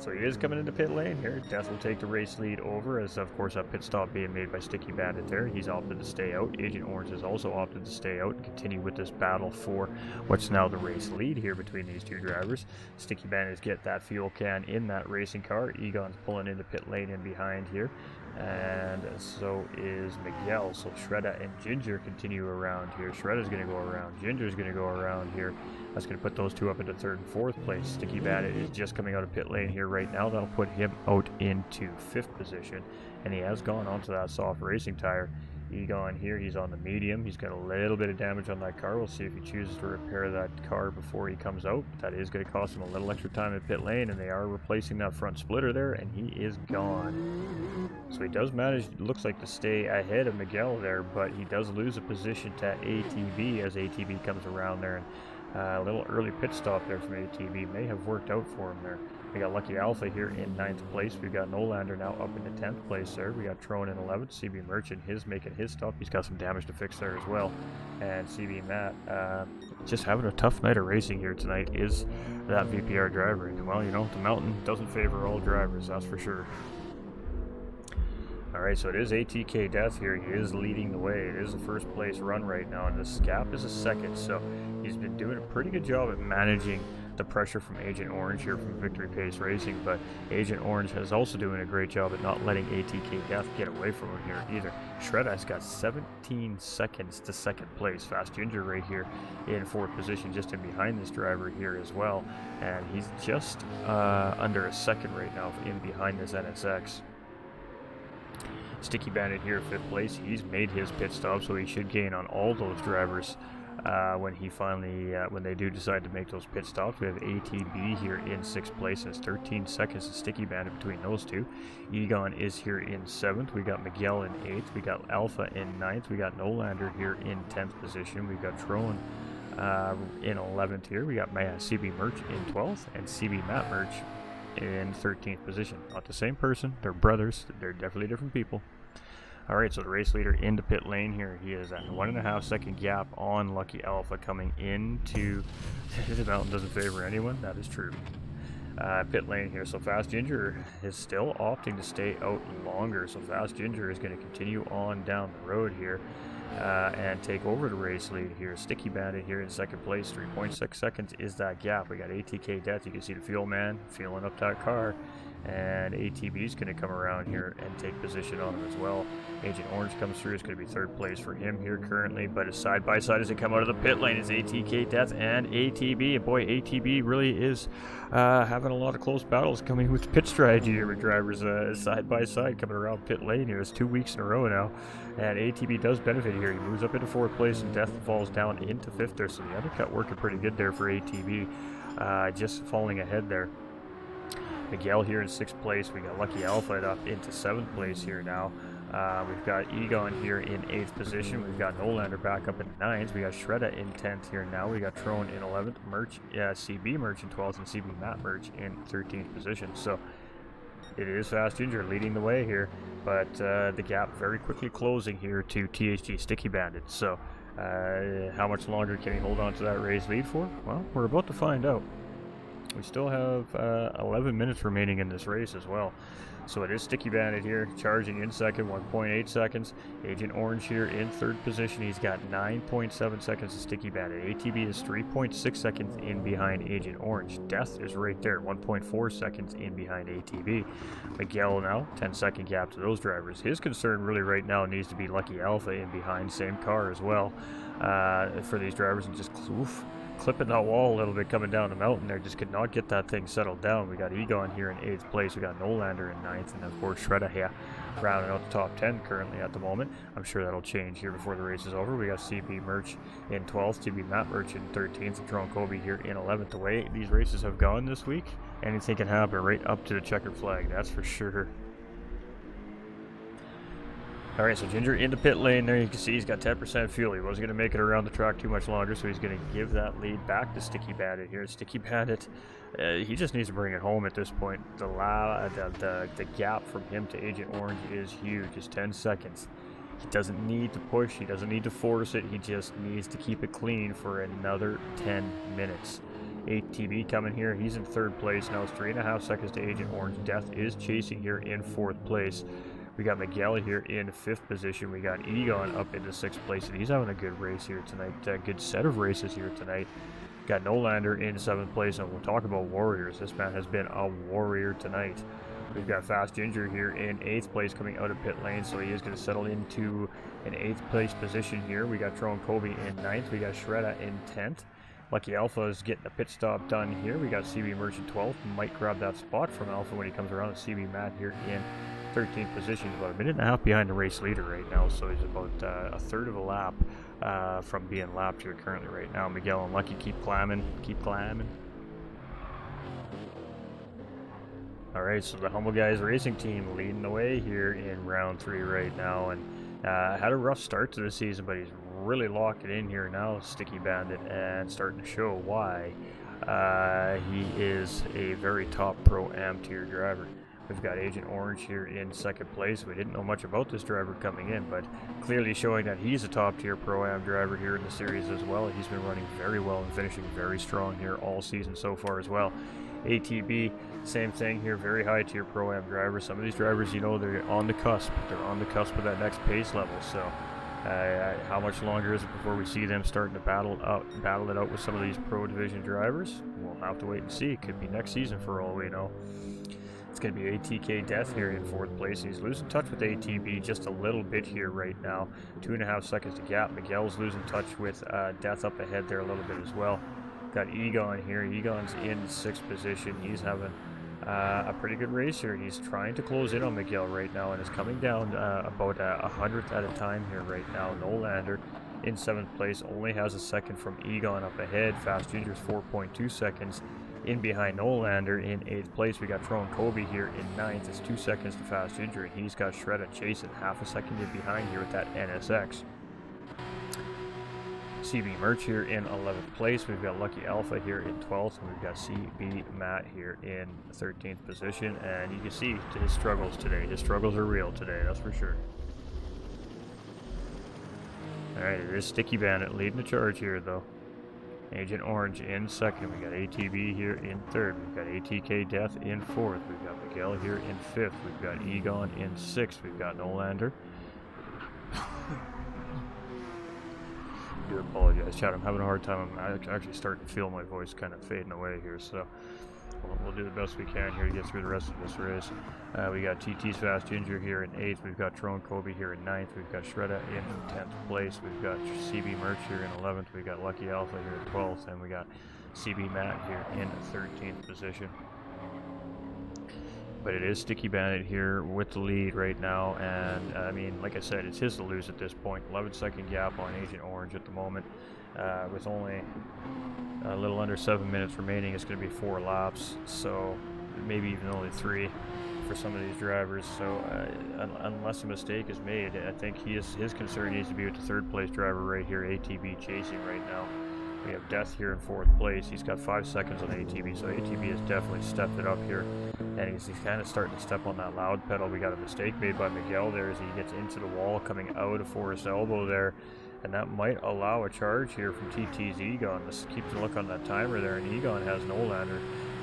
[SPEAKER 1] So he is coming into pit lane here. Death will take the race lead over, as of course a pit stop being made by Sticky Bandit there. He's opted to stay out. Agent Orange has also opted to stay out and continue with this battle for what's now the race lead here between these two drivers. Sticky Bandit get that fuel can in that racing car. Egon's pulling into pit lane in behind here, and so is Miguel. So Shredda and Ginger continue around here. Shredda's going to go around. Ginger's going to go around here. That's going to put those two up into 3rd and 4th place. Sticky Bandit is just coming out of pit lane here right now. That'll put him out into 5th position, and he has gone onto that soft racing tire. Egon here, he's on the medium. He's got a little bit of damage on that car. We'll see if he chooses to repair that car before he comes out. That is going to cost him a little extra time in pit lane, and they are replacing that front splitter there, and he is gone. So he does manage, looks like, to stay ahead of Miguel there, but he does lose a position to ATB as ATB comes around there. And a little early pit stop there from ATB may have worked out for him there. We got Lucky Alpha here in 9th place. We've got Nolander now up into 10th place there. We got Trone in 11th. CB Merchant making his stop. He's got some damage to fix there as well. And CB Matt just having a tough night of racing here tonight is that VPR driver. And well, you know, the mountain doesn't favor all drivers, that's for sure. Alright, so it is ATK Death here. He is leading the way. It is a 1st place run right now, and this gap is a 2nd, so he's been doing a pretty good job at managing the pressure from Agent Orange here from Victory Pace Racing, but Agent Orange has also doing a great job at not letting ATK Death get away from him here either. Shredda's got 17 seconds to 2nd place. Fast Ginger right here in 4th position, just in behind this driver here as well, and he's just under a 2nd right now in behind this NSX. Sticky Bandit here, 5th place. He's made his pit stop, so he should gain on all those drivers when they do decide to make those pit stops. We have ATB here in 6th place, and it's 13 seconds to Sticky Bandit between those two. Egon is here in 7th. We got Miguel in 8th. We got Alpha in 9th. We got Nolander here in 10th position. We've got Trone in 11th here. We got CB Merch in 12th, and CB Matt Merch in 13th position. Not the same person. They're brothers. They're definitely different people. Alright, so the race leader into pit lane here. He is at 1.5 second gap on Lucky Alpha coming into the mountain doesn't favor anyone. That is true. Pit lane here. So Fast Ginger is still opting to stay out longer. So Fast Ginger is going to continue on down the road here and take over the race lead here. Sticky Bandit here in 2nd place. 3.6 seconds is that gap. We got ATK Death. You can see the fuel man fueling up that car. And ATB is going to come around here and take position on him as well. Agent Orange comes through. It's going to be 3rd place for him here currently, but it's side by side as they come out of the pit lane. It's ATK Death and ATB. And boy, ATB really is having a lot of close battles coming with pit strategy here with drivers side by side coming around pit lane here. It's 2 weeks in a row now, and ATB does benefit here. He moves up into 4th place, and Death falls down into 5th there. So the undercut working pretty good there for ATB, just falling ahead there. Miguel here in 6th place. We got Lucky Alpha up into 7th place here now. We've got Egon here in 8th position. We've got Nolander back up in 9th. We got Shredda in 10th here now. We got Trone in 11th. CB Merch in 12th, and CB Matt Merch in 13th position. So it is Fast Ginger leading the way here, but the gap very quickly closing here to THG Sticky Bandit. So how much longer can he hold on to that race lead for? Well, we're about to find out. We still have 11 minutes remaining in this race as well. So it is Sticky Bandit here, charging in second, 1.8 seconds. Agent Orange here in 3rd position. He's got 9.7 seconds to Sticky Bandit. ATB is 3.6 seconds in behind Agent Orange. Death is right there, 1.4 seconds in behind ATB. Miguel now, 10-second gap to those drivers. His concern really right now needs to be Lucky Alpha in behind, same car as well, for these drivers, and just clipping that wall a little bit coming down the mountain there. Just could not get that thing settled down. We got Egon here in 8th place. We got Nolander in 9th, and of course Shredda here rounding out the top 10 currently at the moment. I'm sure that'll change here before the race is over. We got CB Merch in 12th, CB Matt Merch in 13th, and Tron Kobe here in 11th. The way these races have gone this week, anything can happen right up to the checkered flag, that's for sure. Alright, so Ginger in the pit lane there. You can see he's got 10% fuel. He wasn't going to make it around the track too much longer, so he's going to give that lead back to Sticky Bandit here. Sticky Bandit, he just needs to bring it home at this point. The gap from him to Agent Orange is huge. It's 10 seconds. He doesn't need to push. He doesn't need to force it. He just needs to keep it clean for another 10 minutes. ATB coming here. He's in 3rd place. Now it's 3.5 seconds to Agent Orange. Death is chasing here in 4th place. We got Miguel here in 5th position. We got Egon up into 6th place, and he's having a good race here tonight. A good set of races here tonight. Got Nolander in 7th place, and we'll talk about warriors. This man has been a warrior tonight. We've got Fast Ginger here in 8th place coming out of pit lane, so he is going to settle into an 8th place position here. We got Tron Kobe in 9th. We got Shredda in 10th. Lucky Alpha is getting a pit stop done here. We got CB Merchant 12th. Might grab that spot from Alpha when he comes around. CB Matt here in 13th position. He's about a minute and a half behind the race leader right now, so he's about a third of a lap from being lapped here currently right now. Miguel and Lucky keep climbing. Alright, so the Humble Guys Racing Team leading the way here in round 3 right now, and had a rough start to the season, but he's really locking in here now, Sticky Bandit, and starting to show why he is a very top Pro-Am tier driver. We've got Agent Orange here in 2nd place. We didn't know much about this driver coming in, but clearly showing that he's a top-tier Pro-Am driver here in the series as well. He's been running very well and finishing very strong here all season so far as well. ATB, same thing here, very high-tier Pro-Am driver. Some of these drivers, you know, they're on the cusp. They're on the cusp of that next pace level, so how much longer is it before we see them starting to battle it out with some of these Pro Division drivers? We'll have to wait and see. It could be next season for all we know. It's going to be ATK Death here in 4th place. He's losing touch with ATB just a little bit here right now. 2.5 seconds to gap. Miguel's losing touch with Death up ahead there a little bit as well. Got Egon here. Egon's in 6th position. He's having a pretty good race here. He's trying to close in on Miguel right now and is coming down about 100th at a time here right now. Nolander in 7th place only has a second from Egon up ahead. Fast Ginger's 4.2 seconds in behind Nolander. In 8th place, we got Tron Kobe here in 9th. It's 2 seconds to Fast Ginger, and he's got Shredda chasing half a second in behind here with that NSX. CB Merch here in 11th place. We've got Lucky Alpha here in 12th, and we've got CB Matt here in 13th position. And you can see his struggles today. His struggles are real today, that's for sure. Alright, it is Sticky Bandit leading the charge here, though. Agent Orange in 2nd. We got ATB here in 3rd. We've got ATK Death in 4th. We've got Miguel here in 5th. We've got Egon in 6th. We've got Nolander. I do apologize, Chad. I'm having a hard time. I'm actually starting to feel my voice kind of fading away here, so we'll do the best we can here to get through the rest of this race. We got TT's Fast Ginger here in 8th. We've got Tron Kobe here in 9th. We've got Shredda in 10th place. We've got CB Merch here in 11th. We've got Lucky Alpha here in 12th. And we got CB Matt here in 13th position. But it is Sticky Bandit here with the lead right now. And, I mean, like I said, it's his to lose at this point. 11-second gap on Agent Orange at the moment. With only a little under 7 minutes remaining, it's going to be 4 laps. So maybe even only 3 for some of these drivers. So unless a mistake is made, I think his concern needs to be with the third place driver right here, ATB, chasing right now. We have Death here in fourth place. He's got 5 seconds on ATB, so ATB has definitely stepped it up here, and he's kind of starting to step on that loud pedal. We got a mistake made by Miguel there as he gets into the wall coming out of Forest Elbow there, and that might allow a charge here from TT's Egon. Let's keep a look on that timer there, and Egon has Nolander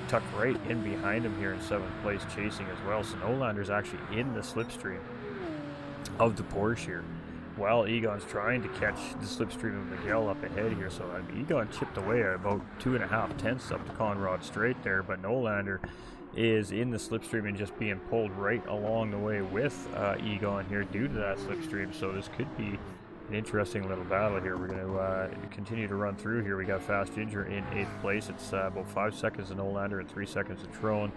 [SPEAKER 1] tucked right in behind him here in 7th place chasing as well. So Nolander's actually in the slipstream of the Porsche here, while Egon's trying to catch the slipstream of Miguel up ahead here. So Egon chipped away at about 2.5 tenths up to Conrad Straight there, but Nolander is in the slipstream and just being pulled right along the way with Egon here due to that slipstream. So this could be an interesting little battle here. We're going to continue to run through here. We got Fast Ginger in 8th place. It's about 5 seconds to Nolander and 3 seconds to Trone.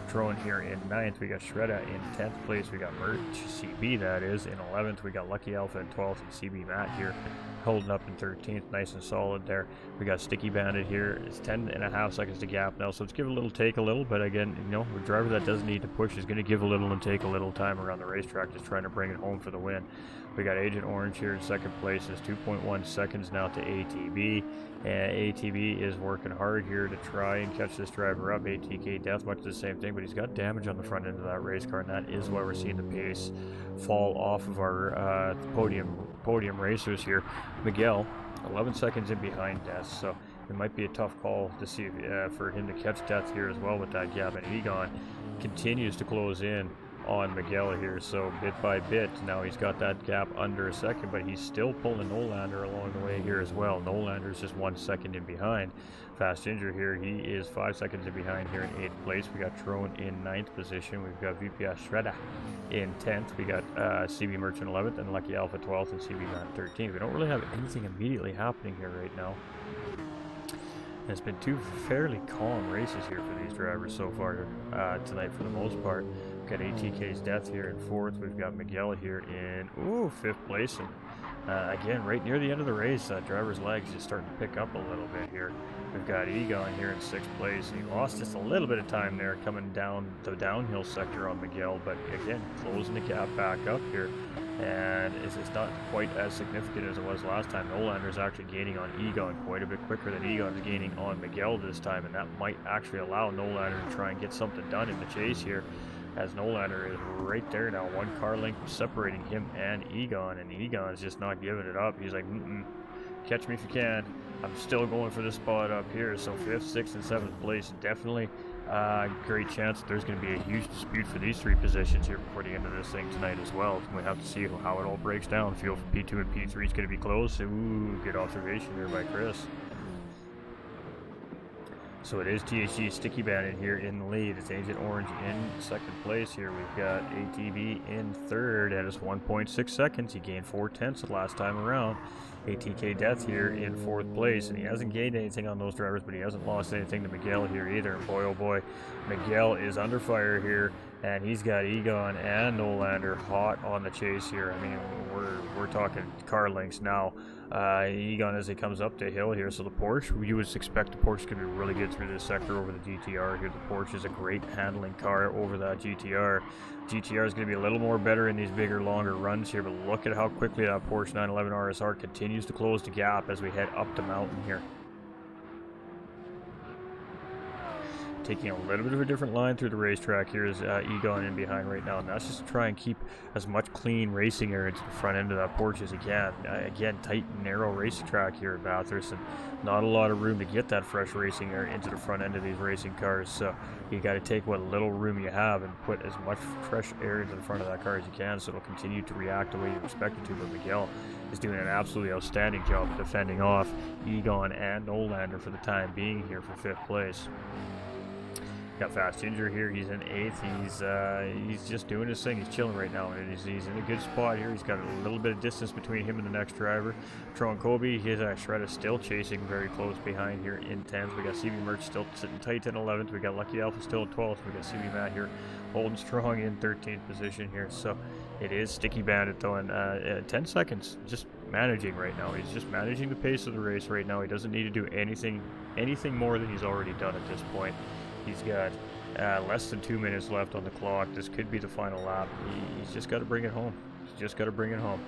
[SPEAKER 1] Trone here in 9th. We got Shredda in 10th place. We got Merch CB, that is, in 11th. We got Lucky Alpha in 12th, and CB Matt here holding up in 13th. Nice and solid there. We got Sticky Bandit here. It's 10.5 seconds to gap now, so let's give a little, take a little. But again, you know, a driver that doesn't need to push is going to give a little and take a little time around the racetrack, just trying to bring it home for the win. We got Agent Orange here in 2nd place. It's 2.1 seconds now to ATB. And ATB is working hard here to try and catch this driver up. ATK Death, much the same thing, but he's got damage on the front end of that race car, and that is why we're seeing the pace fall off of our podium racers here. Miguel, 11 seconds in behind Death, so it might be a tough call to see for him to catch Death here as well with that gap. And Egon continues to close in on Miguel here, so bit by bit now he's got that gap under a second, but he's still pulling Nolander along the way here as well. Nolander's just 1 second in behind. Fast Ginger here, he is 5 seconds in behind here in 8th place. We got Trone in 9th position. We've got VPS Shredda in 10th. We got CB Merchant 11th and Lucky Alpha 12th and CB Man 13th. We don't really have anything immediately happening here right now. And it's been 2 fairly calm races here for these drivers so far tonight for the most part. We've got ATK's Death here in 4th. We've got Miguel here in 5th place. And again, right near the end of the race, driver's legs is starting to pick up a little bit here. We've got Egon here in 6th place. He lost just a little bit of time there coming down the downhill sector on Miguel, but again, closing the gap back up here. And it's not quite as significant as it was last time. Nolander's actually gaining on Egon quite a bit quicker than Egon's gaining on Miguel this time, and that might actually allow Nolander to try and get something done in the chase here, as Nolander is right there now, 1 car length separating him and Egon's just not giving it up. He's like, catch me if you can. I'm still going for the spot up here. So 5th, 6th, and 7th place, definitely great chance that there's going to be a huge dispute for these 3 positions here before the end of this thing tonight as well. We have to see how it all breaks down. Field for P2 and P3 is going to be close. Ooh, good observation there by Chris. So it is THG Sticky Bandit here in the lead. It's Agent Orange in 2nd place here. We've got ATB in 3rd at just 1.6 seconds. He gained 4 tenths the last time around. ATK Death here in 4th place, and he hasn't gained anything on those drivers, but he hasn't lost anything to Miguel here either. And boy, oh boy, Miguel is under fire here, and he's got Egon and Nolander hot on the chase here. I mean, we're talking car lengths now. Egon as he comes up the hill here, so the Porsche, you would expect the Porsche could be really good through this sector over the GTR here. The Porsche is a great handling car over that GTR. GTR is going to be a little more better in these bigger, longer runs here, but look at how quickly that Porsche 911 RSR continues to close the gap as we head up the mountain here. Taking a little bit of a different line through the racetrack here is Egon in behind right now, and that's just to try and keep as much clean racing area to the front end of that Porsche as he can. Again, tight and narrow racetrack here at Bathurst, and not a lot of room to get that fresh racing air into the front end of these racing cars, so you got to take what little room you have and put as much fresh air into the front of that car as you can, so it'll continue to react the way you expect it to. But Miguel is doing an absolutely outstanding job of defending off Egon and Nolander for the time being here for 5th place. Got Fast Ginger here. He's in 8th. He's just doing his thing. He's chilling right now, and he's in a good spot here. He's got a little bit of distance between him and the next driver. Tron Kobe, his Shredda still chasing very close behind here in 10th. We got CB Merch still sitting tight in 11th. We got Lucky Alpha still in 12th. We got CB Matt here holding strong in 13th position here. So it is Sticky Bandit though, and 10 seconds just managing right now. He's just managing the pace of the race right now. He doesn't need to do anything more than he's already done at this point. He's got Less than 2 minutes left on the clock. This could be the final lap. He's just got to bring it home. He's just got to bring it home.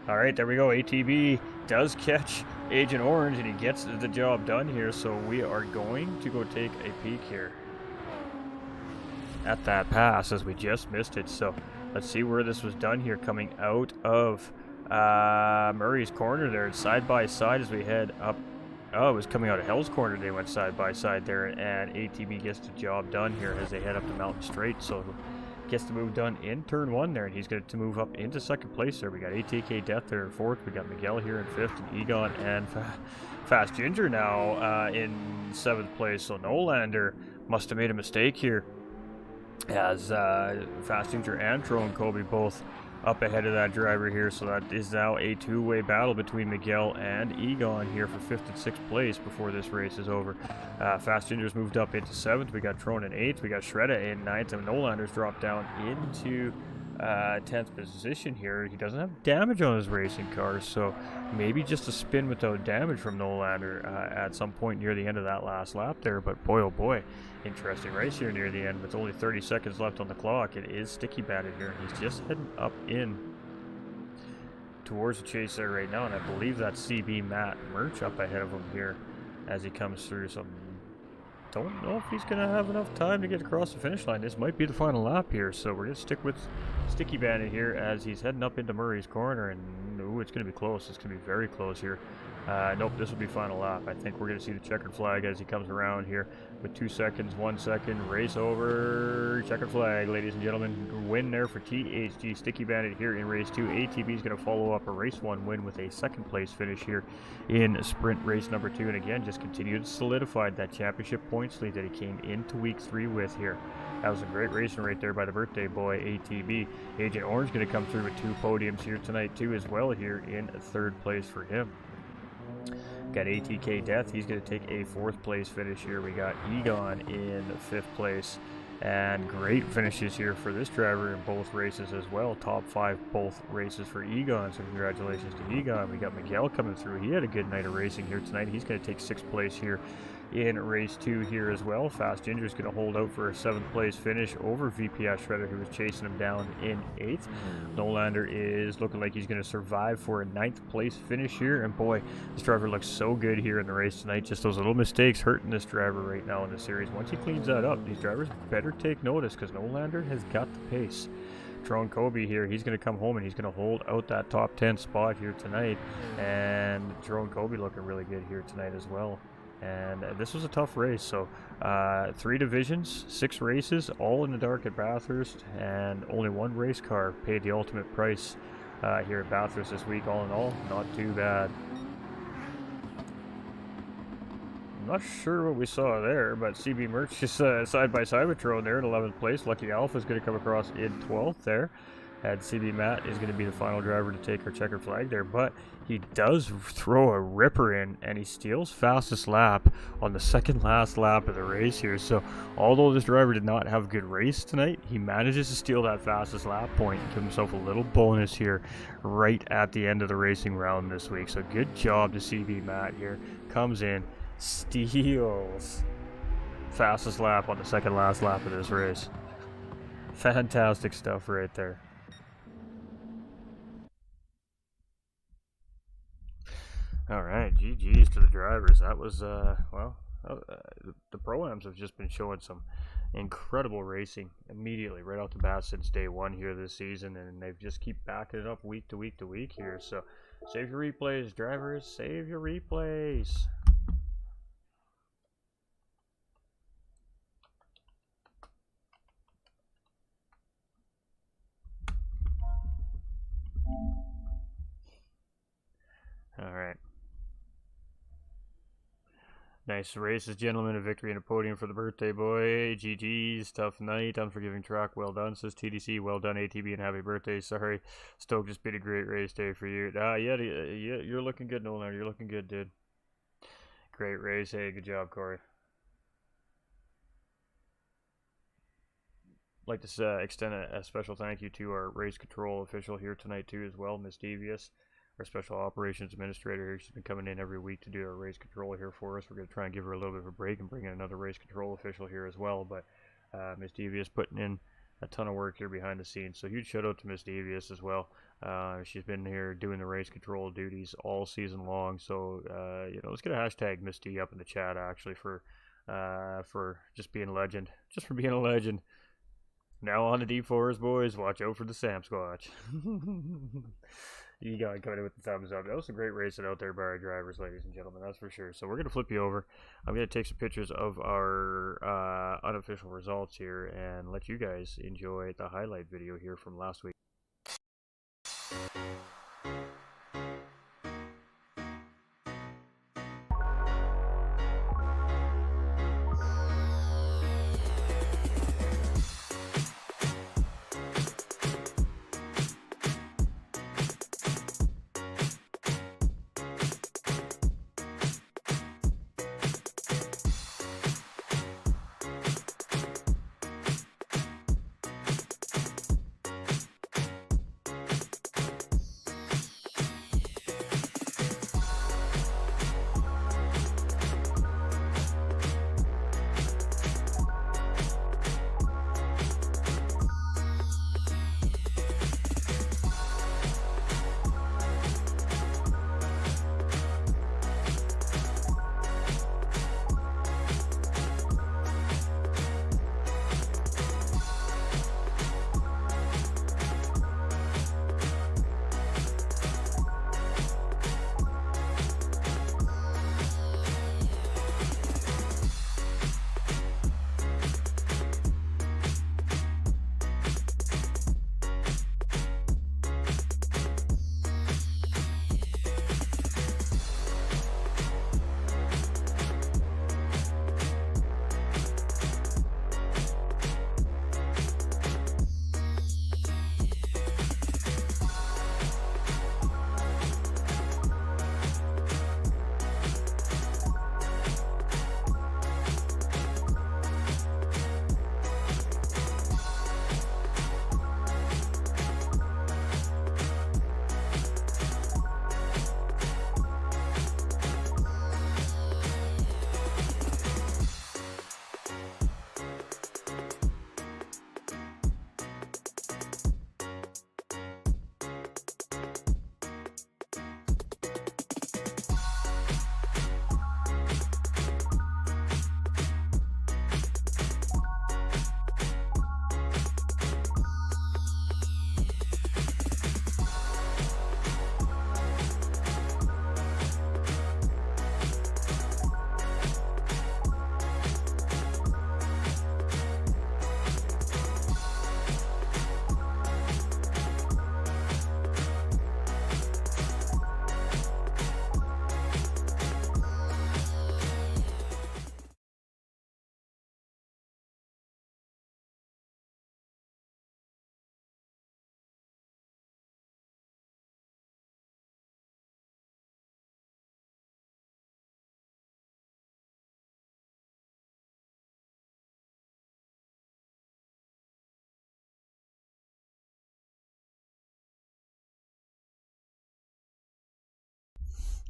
[SPEAKER 1] All right, there we go. ATB does catch Agent Orange, and he gets the job done here. So we are going to go take a peek here at that pass, as we just missed it. So let's see where this was done here, coming out of Murray's corner there, side by side as we head up. Oh, it was coming out of Hell's corner. They went side by side there, and ATB gets the job done here as they head up the mountain straight. So gets the move done in turn 1 there, and he's going to move up into second place there. We got ATK Death there in 4th. We got Miguel here in 5th, and Egon and Fast Ginger now in 7th place. So Nolander must have made a mistake here, as Fast Ginger and Tron Kobe both up ahead of that driver here. So that is now a two-way battle between Miguel and Egon here for 5th and 6th place before this race is over. Fast Ginger's moved up into 7th. We got Tron in 8th. We got Shredda in 9th, and Nolander's dropped down into 10th position here. He doesn't have damage on his racing car, so maybe just a spin without damage from Nolander at some point near the end of that last lap there. But boy, oh boy, interesting race here near the end with only 30 seconds left on the clock. It is sticky batted here, and he's just heading up in towards the chase there right now, and I believe that's CB Matt Murch up ahead of him here as he comes through. So don't know if he's going to have enough time to get across the finish line. This might be the final lap here, so we're going to stick with Sticky Bandit here as he's heading up into Murray's corner, and ooh, it's going to be close. It's going to be very close here. Nope, this will be final lap. I think we're going to see the checkered flag as he comes around here with 2 seconds, 1 second, race over, checkered flag, ladies and gentlemen. Win there for THG Sticky Bandit here in race 2. ATB is going to follow up a race 1 win with a 2nd place finish here in sprint race number 2, and again, just continued to solidify that championship points lead that he came into week 3 with here. That was a great racing right there by the birthday boy, ATB. Agent Orange going to come through with 2 podiums here tonight too as well here in 3rd place for him. Got ATK Death, he's going to take a 4th place finish here. We got Egon in 5th place, and great finishes here for this driver in both races as well. Top 5 both races for Egon, so congratulations to Egon. We got Miguel coming through. He had a good night of racing here tonight. He's going to take 6th place here in race 2 here as well. Fast Ginger's going to hold out for a 7th place finish over VPS Shredder, who was chasing him down in 8th. Nolander is looking like he's going to survive for a 9th place finish here, and boy, this driver looks so good here in the race tonight. Just those little mistakes hurting this driver right now in the series. Once he cleans that up, these drivers better take notice, because Nolander has got the pace. Tron Kobe here, he's going to come home and he's going to hold out that top 10 spot here tonight, and Tron Kobe looking really good here tonight as well. And this was a tough race. So 3 divisions, 6 races, all in the dark at Bathurst, and only 1 race car paid the ultimate price here at Bathurst this week. All in all, not too bad. I'm not sure what we saw there, but CB Merch is side by side with Tron there in 11th place. Lucky Alpha is going to come across in 12th there. And CB Matt is going to be the final driver to take our checkered flag there, but he does throw a ripper in, and he steals fastest lap on the second last lap of the race here. So although this driver did not have a good race tonight, he manages to steal that fastest lap point and give himself a little bonus here right at the end of the racing round this week. So good job to CB Matt here. Comes in, steals fastest lap on the second last lap of this race. Fantastic stuff right there. All right, GG's to the drivers. That was, the Pro-Ams have just been showing some incredible racing immediately right off the bat since day 1 here this season, and they've just keep backing it up week to week to week here. So save your replays, drivers, save your replays. All right. Nice races, gentlemen. A victory and a podium for the birthday boy. GG's, tough night. Unforgiving track. Well done, says TDC. Well done, ATB, and happy birthday. Sorry, Stoke, just been a great race day for you. Yeah, you're looking good, Nolan. You're looking good, dude. Great race. Hey, good job, Corey. Like to extend a special thank you to our race control official here tonight, too, as well, Miss Devious. our special operations administrator here. She's been coming in every week to do our race control here for us. We're going to try and give her a little bit of a break and bring in another race control official here as well. But Miss Devious putting in a ton of work here behind the scenes. So huge shout out to Miss Devious as well. She's been here doing the race control duties all season long. So let's get a hashtag Miss D up in the chat actually for just being a legend, just for being a legend. Now on the D4s, boys. Watch out for the Sam Squatch. You got coming in with the thumbs up. That was some great racing out there by our drivers, ladies and gentlemen. That's for sure. So we're going to flip you over. I'm going to take some pictures of our unofficial results here and let you guys enjoy the highlight video here from last week.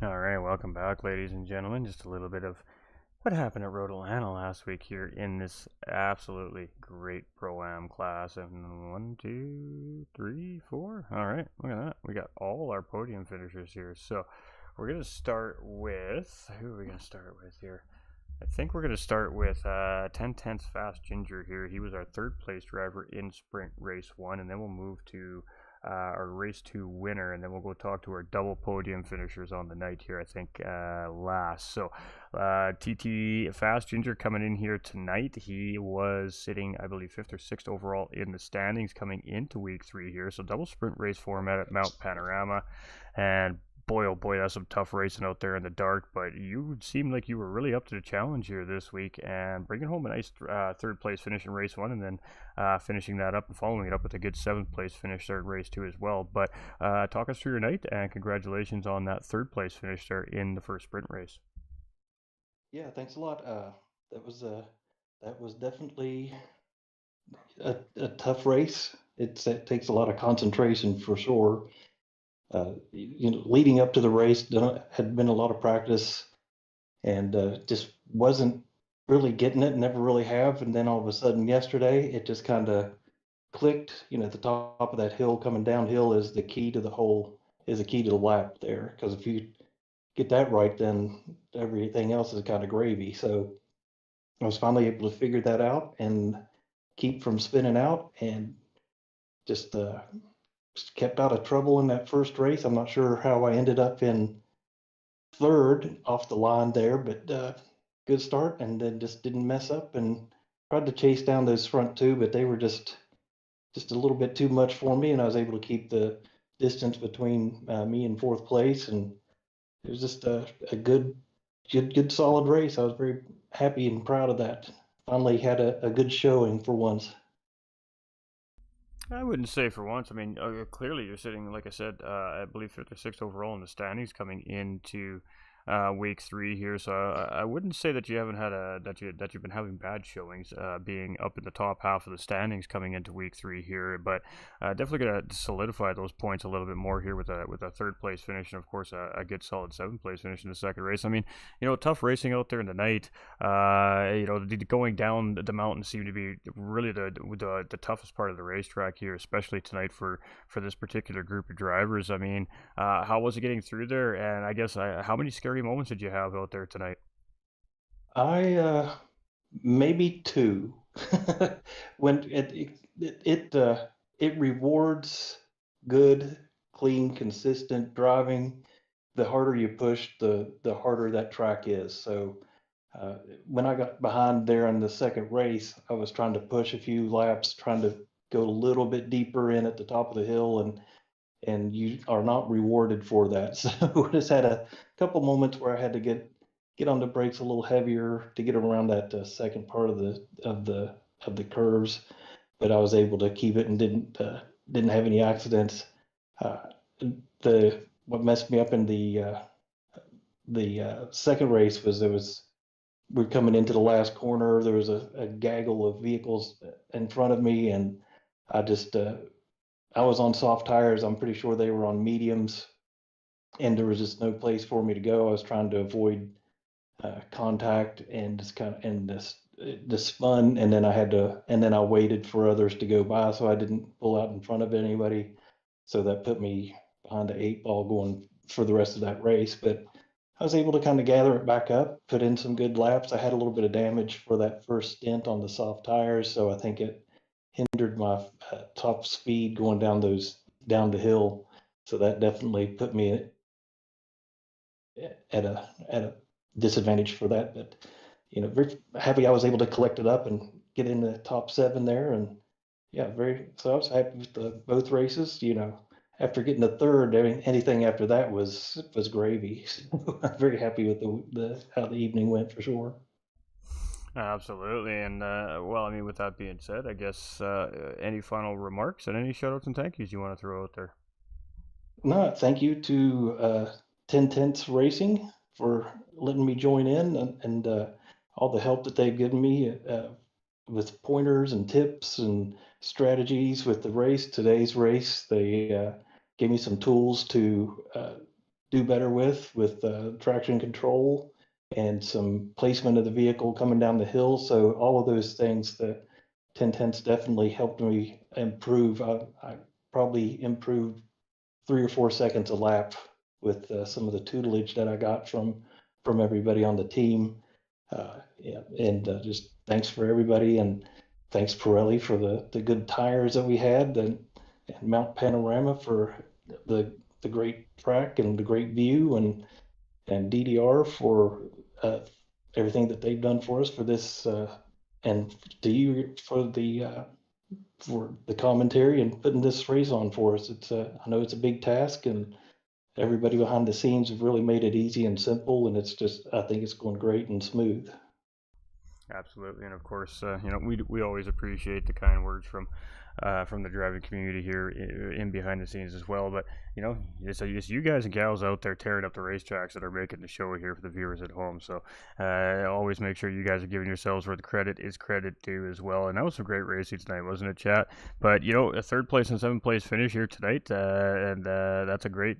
[SPEAKER 1] All right, welcome back, ladies and gentlemen. Just a little bit of what happened at Road Atlanta last week here in this absolutely great Pro-Am class. And 1, 2, 3, 4. All right, look at that. We got all our podium finishers here. So we're going to start with, who are we going to start with here? I think we're going to start with 10 tenths Fast Ginger here. He was our third place driver in Sprint Race 1, and then we'll move to our Race 2 winner, and then we'll go talk to our double podium finishers on the night here, I think, last. So TT Fast Ginger coming in here tonight. He was sitting, I believe, 5th or 6th overall in the standings coming into week 3 here. So double sprint race format at Mount Panorama, and boy, oh boy, that's some tough racing out there in the dark, but you seemed like you were really up to the challenge here this week and bringing home a nice third place finish in race 1, and then finishing that up and following it up with a good 7th place finish there in race 2 as well. But talk us through your night, and congratulations on that 3rd place finish there in the first sprint race.
[SPEAKER 2] Yeah, thanks a lot. That was definitely a tough race. It takes a lot of concentration for sure. Leading up to the race, had been a lot of practice, and just wasn't really getting it. Never really have. And then all of a sudden, yesterday, it just kind of clicked. At the top of that hill, coming downhill is the key to the whole is the key to the lap there. Because if you get that right, then everything else is kind of gravy. So I was finally able to figure that out and keep from spinning out, and just kept out of trouble in that first race. I'm not sure how I ended up in third off the line there, but good start, and then just didn't mess up and tried to chase down those front two, but they were just a little bit too much for me, and I was able to keep the distance between me and fourth place, and it was just a good solid race. I was very happy and proud of that. Finally had a good showing for once.
[SPEAKER 1] I wouldn't say for once. I mean, clearly you're sitting, like I said, I believe fifth or sixth overall in the standings coming into week three here. So I wouldn't say that you haven't had that you've been having bad showings, being up in the top half of the standings coming into week three here. But definitely gonna solidify those points a little bit more here with a third place finish, and of course a good solid seventh place finish in the second race. I mean, tough racing out there in the night. Going down the mountain seemed to be really the toughest part of the racetrack here, especially tonight for this particular group of drivers. I mean, how was it getting through there? And I guess how many scary moments did you have out there tonight?
[SPEAKER 2] I maybe two. When it rewards good, clean, consistent driving. The harder you push, the harder that track is. So uh, when I got behind there in the second race, I was trying to push a few laps, trying to go a little bit deeper in at the top of the hill, and you are not rewarded for that. So I just had a couple moments where I had to get on the brakes a little heavier to get around that second part of the curves, but I was able to keep it and didn't have any accidents. Uh, the what messed me up in the second race was we're coming into the last corner. There was a gaggle of vehicles in front of me, and I just I was on soft tires. I'm pretty sure they were on mediums, and there was just no place for me to go. I was trying to avoid contact, and just kind of and this spun, and then I waited for others to go by, so I didn't pull out in front of anybody. So that put me behind the eight ball going for the rest of that race. But I was able to kind of gather it back up, put in some good laps. I had a little bit of damage for that first stint on the soft tires, so I think it hindered my top speed going down the hill. So that definitely put me at a disadvantage for that. But very happy I was able to collect it up and get in the top seven there. And yeah, very so I was happy with both races. After getting the third, I mean, anything after that was gravy. So I'm very happy with the how the evening went for sure.
[SPEAKER 1] Absolutely, and well, I mean, with that being said, I guess any final remarks and any shoutouts and thank yous you want to throw out there?
[SPEAKER 2] No, thank you to 10 Tenths Racing for letting me join in, and all the help that they've given me with pointers and tips and strategies with the race. Today's race, they gave me some tools to do better with traction control and some placement of the vehicle coming down the hill. So all of those things, the 10 Tenths definitely helped me improve. I probably improved 3 or 4 seconds a lap with some of the tutelage that I got from everybody on the team. Yeah, and just thanks for everybody, and thanks Pirelli for the good tires that we had, and Mount Panorama for the great track and the great view, and DDR for everything that they've done for us for this, and to you for the commentary and putting this race on for us. I know it's a big task, and everybody behind the scenes have really made it easy and simple, and I think it's going great and smooth.
[SPEAKER 1] Absolutely, and of course, we always appreciate the kind words from from the driving community here in behind the scenes as well. But it's you guys and gals out there tearing up the racetracks that are making the show here for the viewers at home. So always make sure you guys are giving yourselves where the credit is credit due as well. And that was some great racing tonight, wasn't it, chat? But a third place and seventh place finish here tonight, and that's a great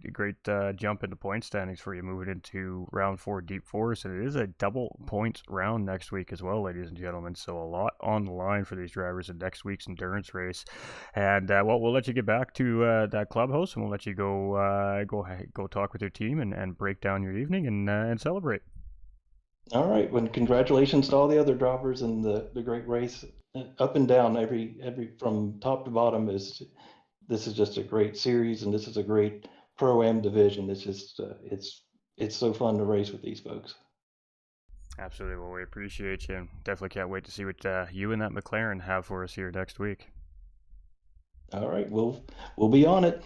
[SPEAKER 1] jump into point standings for you moving into round 4 Deep Forest. And it is a double points round next week as well, ladies and gentlemen. So a lot on the line for these drivers in next week's endurance race. And we'll let you get back to that clubhouse, and we'll let you go talk with your team and break down your evening and celebrate.
[SPEAKER 2] All right. Well, congratulations to all the other drivers in the great race, up and down, every from top to bottom. This is just a great series, and this is a great pro-am division. It's just it's so fun to race with these folks.
[SPEAKER 1] Absolutely. Well, we appreciate you, and definitely can't wait to see what you and that McLaren have for us here next week.
[SPEAKER 2] All right, we'll be on it.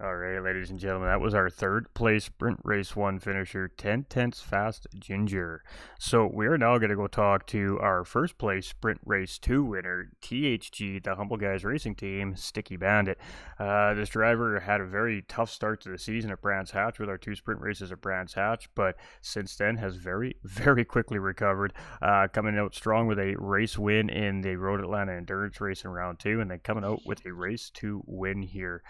[SPEAKER 1] All right, ladies and gentlemen, that was our third place Sprint Race 1 finisher, 10 tenths fast Ginger. So we are now going to go talk to our first place Sprint Race 2 winner, THG, the Humble Guys Racing Team, Sticky Bandit. This driver had a very tough start to the season at Brands Hatch with our 2 sprint races at Brands Hatch, but since then has very, very quickly recovered, coming out strong with a race win in the Road Atlanta Endurance race in round 2, and then coming out with a race 2 win here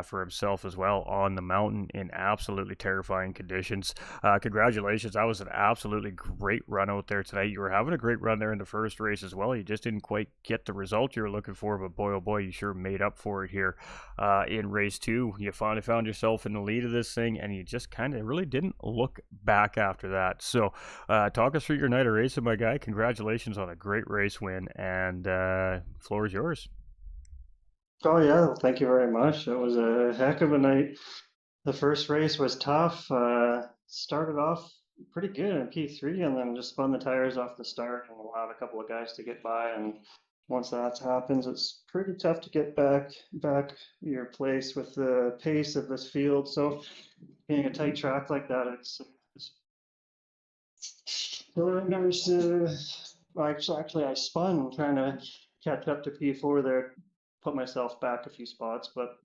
[SPEAKER 1] for himself as well on the mountain in absolutely terrifying conditions. Congratulations. That was an absolutely great run out there tonight. You were having a great run there in the first race as well. You just didn't quite get the result you were looking for, but boy, oh boy, you sure made up for it here in race 2. You finally found yourself in the lead of this thing, and you just kind of really didn't look back after that. So talk us through your night of racing, my guy. Congratulations on a great race win, and floor is yours.
[SPEAKER 3] Oh yeah, thank you very much. It was a heck of a night. The first race was tough. Started off pretty good in P3 and then just spun the tires off the start and allowed a couple of guys to get by. And once that happens, it's pretty tough to get back your place with the pace of this field. So being a tight track like that, it's actually I spun trying to catch up to P4 there, put myself back a few spots, but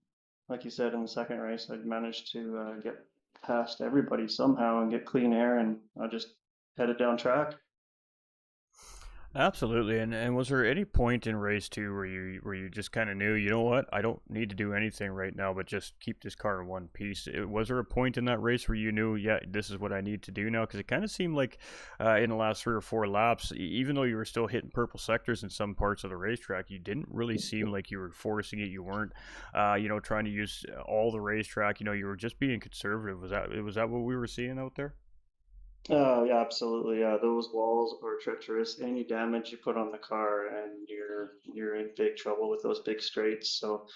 [SPEAKER 3] like you said, in the second race, I managed to get past everybody somehow and get clean air, and I just headed down track.
[SPEAKER 1] Absolutely, and was there any point in race 2 where you just kind of knew, you know what, I don't need to do anything right now, but just keep this car in one piece? Was there a point in that race where you knew, yeah, this is what I need to do now? Because it kind of seemed like in the last 3 or 4 laps, even though you were still hitting purple sectors in some parts of the racetrack, you didn't really seem like you were forcing it. You weren't, trying to use all the racetrack. You were just being conservative. Was that what we were seeing out there?
[SPEAKER 3] Oh yeah, absolutely. Yeah, those walls are treacherous. Any damage you put on the car, and you're in big trouble with those big straights. So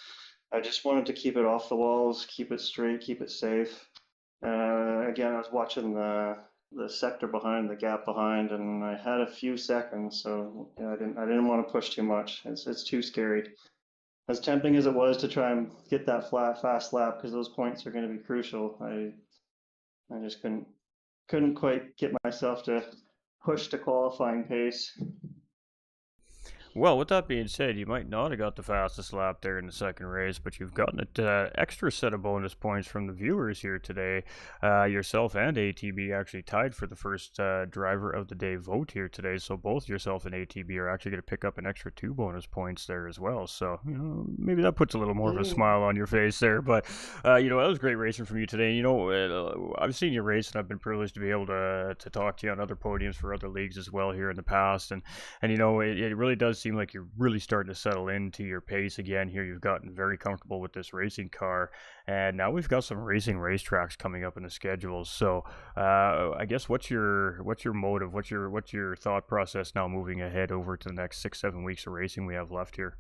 [SPEAKER 3] I just wanted to keep it off the walls, keep it straight, keep it safe. Again, I was watching the sector behind, the gap behind, and I had a few seconds, so I didn't want to push too much. It's too scary. As tempting as it was to try and get that fast lap, because those points are going to be crucial, I just couldn't quite get myself to push to qualifying pace.
[SPEAKER 1] Well, with that being said, you might not have got the fastest lap there in the second race, but you've gotten an extra set of bonus points from the viewers here today. Yourself and ATB actually tied for the first driver of the day vote here today, so both yourself and ATB are actually going to pick up an extra 2 bonus points there as well. So, maybe that puts a little more of a smile on your face there, but, that was great racing from you today. I've seen you race, and I've been privileged to be able to talk to you on other podiums for other leagues as well here in the past, and it really does seem like you're really starting to settle into your pace again here. You've gotten very comfortable with this racing car, and now we've got some racing racetracks coming up in the schedule. So I guess what's your motive? What's your thought process now moving ahead over to the next 6-7 weeks of racing we have left here?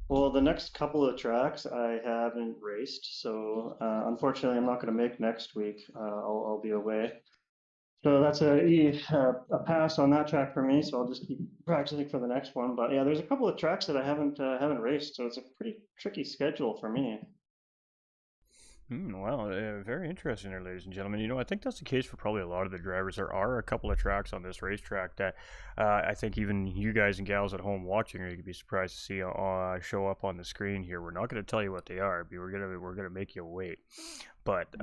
[SPEAKER 3] Well, the next couple of tracks I haven't raced, so unfortunately I'm not going to make next week. I'll be away. So that's a pass on that track for me. So I'll just keep practicing for the next one. But yeah, there's a couple of tracks that I haven't raced, so it's a pretty tricky schedule for me.
[SPEAKER 1] Well, very interesting there, ladies and gentlemen. I think that's the case for probably a lot of the drivers. There are a couple of tracks on this racetrack that I think even you guys and gals at home watching, you could be surprised to see show up on the screen here. We're not going to tell you what they are, but we're gonna make you wait. But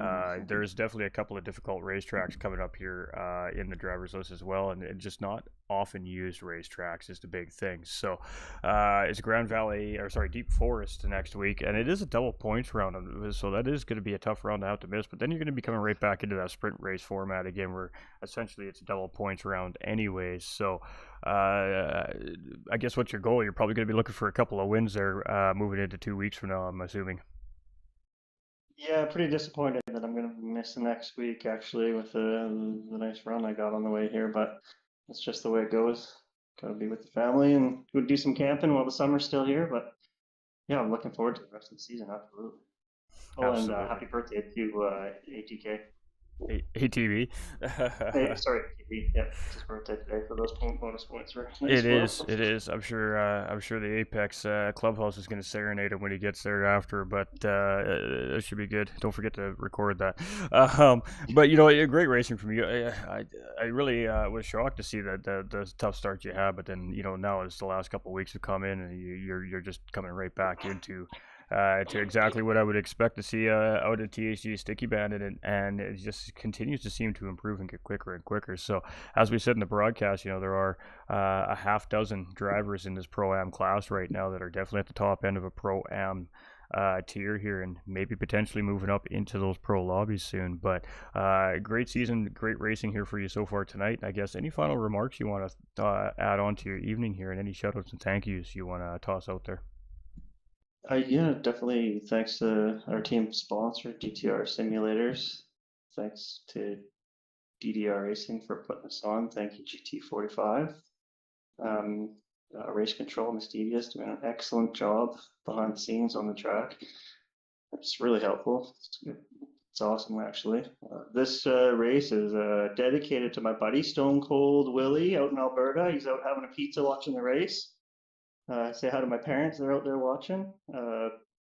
[SPEAKER 1] there's definitely a couple of difficult racetracks coming up here in the drivers list as well, and just not often used racetracks is the big thing. So it's Grand Valley, or sorry, Deep Forest next week, and it is a double points round, so that is going to be a tough round to have to miss. But then you're going to be coming right back into that sprint race format again, where essentially it's a double points round anyways. So I guess what's your goal? You're probably going to be looking for a couple of wins there moving into 2 weeks from now, I'm assuming.
[SPEAKER 3] Yeah, pretty disappointed that I'm gonna miss the next week actually with the nice run I got on the way here, but that's just the way it goes. Gotta be with the family and go do some camping while the summer's still here, but yeah, I'm looking forward to the rest of the season, absolutely. Oh, and
[SPEAKER 1] Absolutely.
[SPEAKER 3] happy birthday to ATK.
[SPEAKER 1] ATV.
[SPEAKER 3] Hey, sorry, TP. Yeah, it's his birthday today, so those bonus points were nice
[SPEAKER 1] It
[SPEAKER 3] for him.
[SPEAKER 1] is. It is. I'm sure. I'm sure the Apex clubhouse is going to serenade him when he gets there after. But it should be good. Don't forget to record that. But great racing from you. I really was shocked to see that the tough start you had. But then now as the last couple of weeks have come in, and you're just coming right back into to exactly what I would expect to see out of THG Sticky Bandit, and it just continues to seem to improve and get quicker and quicker. So as we said in the broadcast, there are a half dozen drivers in this Pro-Am class right now that are definitely at the top end of a Pro-Am tier here, and maybe potentially moving up into those pro lobbies soon. But great season, great racing here for you so far tonight. I guess any final remarks you want to add on to your evening here, and any shoutouts and thank yous you want to toss out there?
[SPEAKER 3] Yeah, definitely. Thanks to our team sponsor, DTR Simulators. Thanks to DDR Racing for putting us on. Thank you, GT45. Um, Race Control, Mischievous, doing an excellent job behind the scenes on the track. It's really helpful. It's awesome, actually. This race is dedicated to my buddy Stone Cold Willie out in Alberta. He's out having a pizza watching the race. Say hi to my parents. They're out there watching.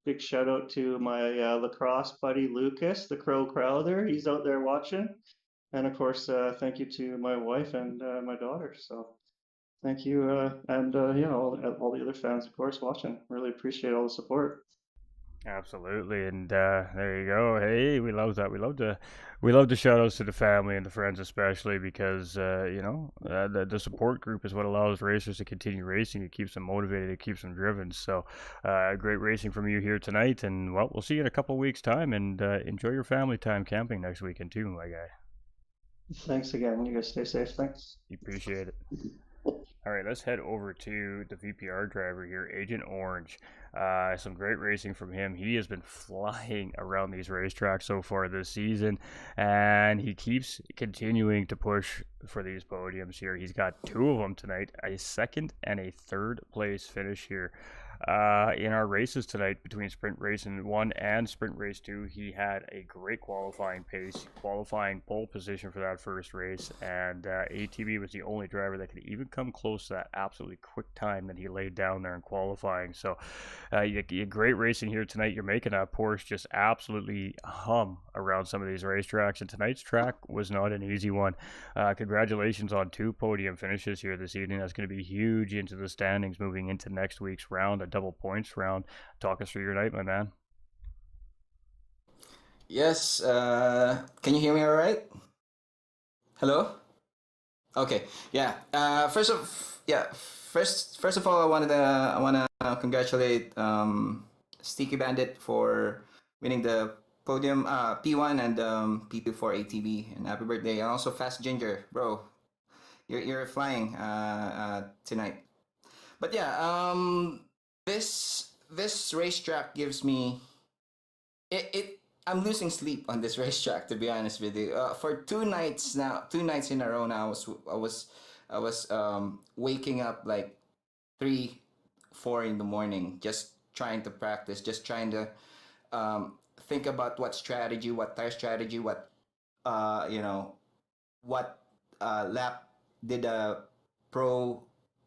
[SPEAKER 3] Big shout out to my lacrosse buddy Lucas, the Crow Crowther. He's out there watching. And of course, thank you to my wife and my daughter. So thank you, and all the other fans, of course, watching. Really appreciate all the support.
[SPEAKER 1] Absolutely, and there you go. Hey, we love that. We love the shout outs to the family and the friends, especially because the support group is what allows racers to continue racing. It keeps them motivated. It keeps them driven. So, great racing from you here tonight, and well, we'll see you in a couple of weeks' time. And enjoy your family time camping next weekend too, my guy.
[SPEAKER 3] Thanks again. You guys stay safe. Thanks.
[SPEAKER 1] Appreciate it. All right, let's head over to the VPR driver here, Agent Orange. Some great racing from him. He has been flying around these racetracks so far this season, and he keeps continuing to push for these podiums here. He's got two of them tonight, a second and a third place finish here. In our races tonight between Sprint Race 1 and Sprint Race 2, he had a great qualifying pace, qualifying pole position for that first race, and ATB was the only driver that could even come close to that absolutely quick time that he laid down there in qualifying. So, you great racing here tonight. You're making that Porsche just absolutely hum around some of these racetracks, and tonight's track was not an easy one. Congratulations on two podium finishes here this evening. That's going to be huge into the standings moving into next week's round, a double points round. Talk us through your night, my man.
[SPEAKER 4] Yes, can you hear me all right? Hello? Okay. Yeah. First of all, I wanna congratulate Sticky Bandit for winning the podium P1 and P2 for ATV, and happy birthday. And also Fast Ginger, bro. You're flying tonight. But yeah, this racetrack gives me it. I'm losing sleep on this racetrack, to be honest with you. For 2 nights now, 2 nights in a row now, I was waking up like 3, 4 in the morning, just trying to practice, just trying to think about what strategy, what tire strategy, what uh, you know, what lap did a pro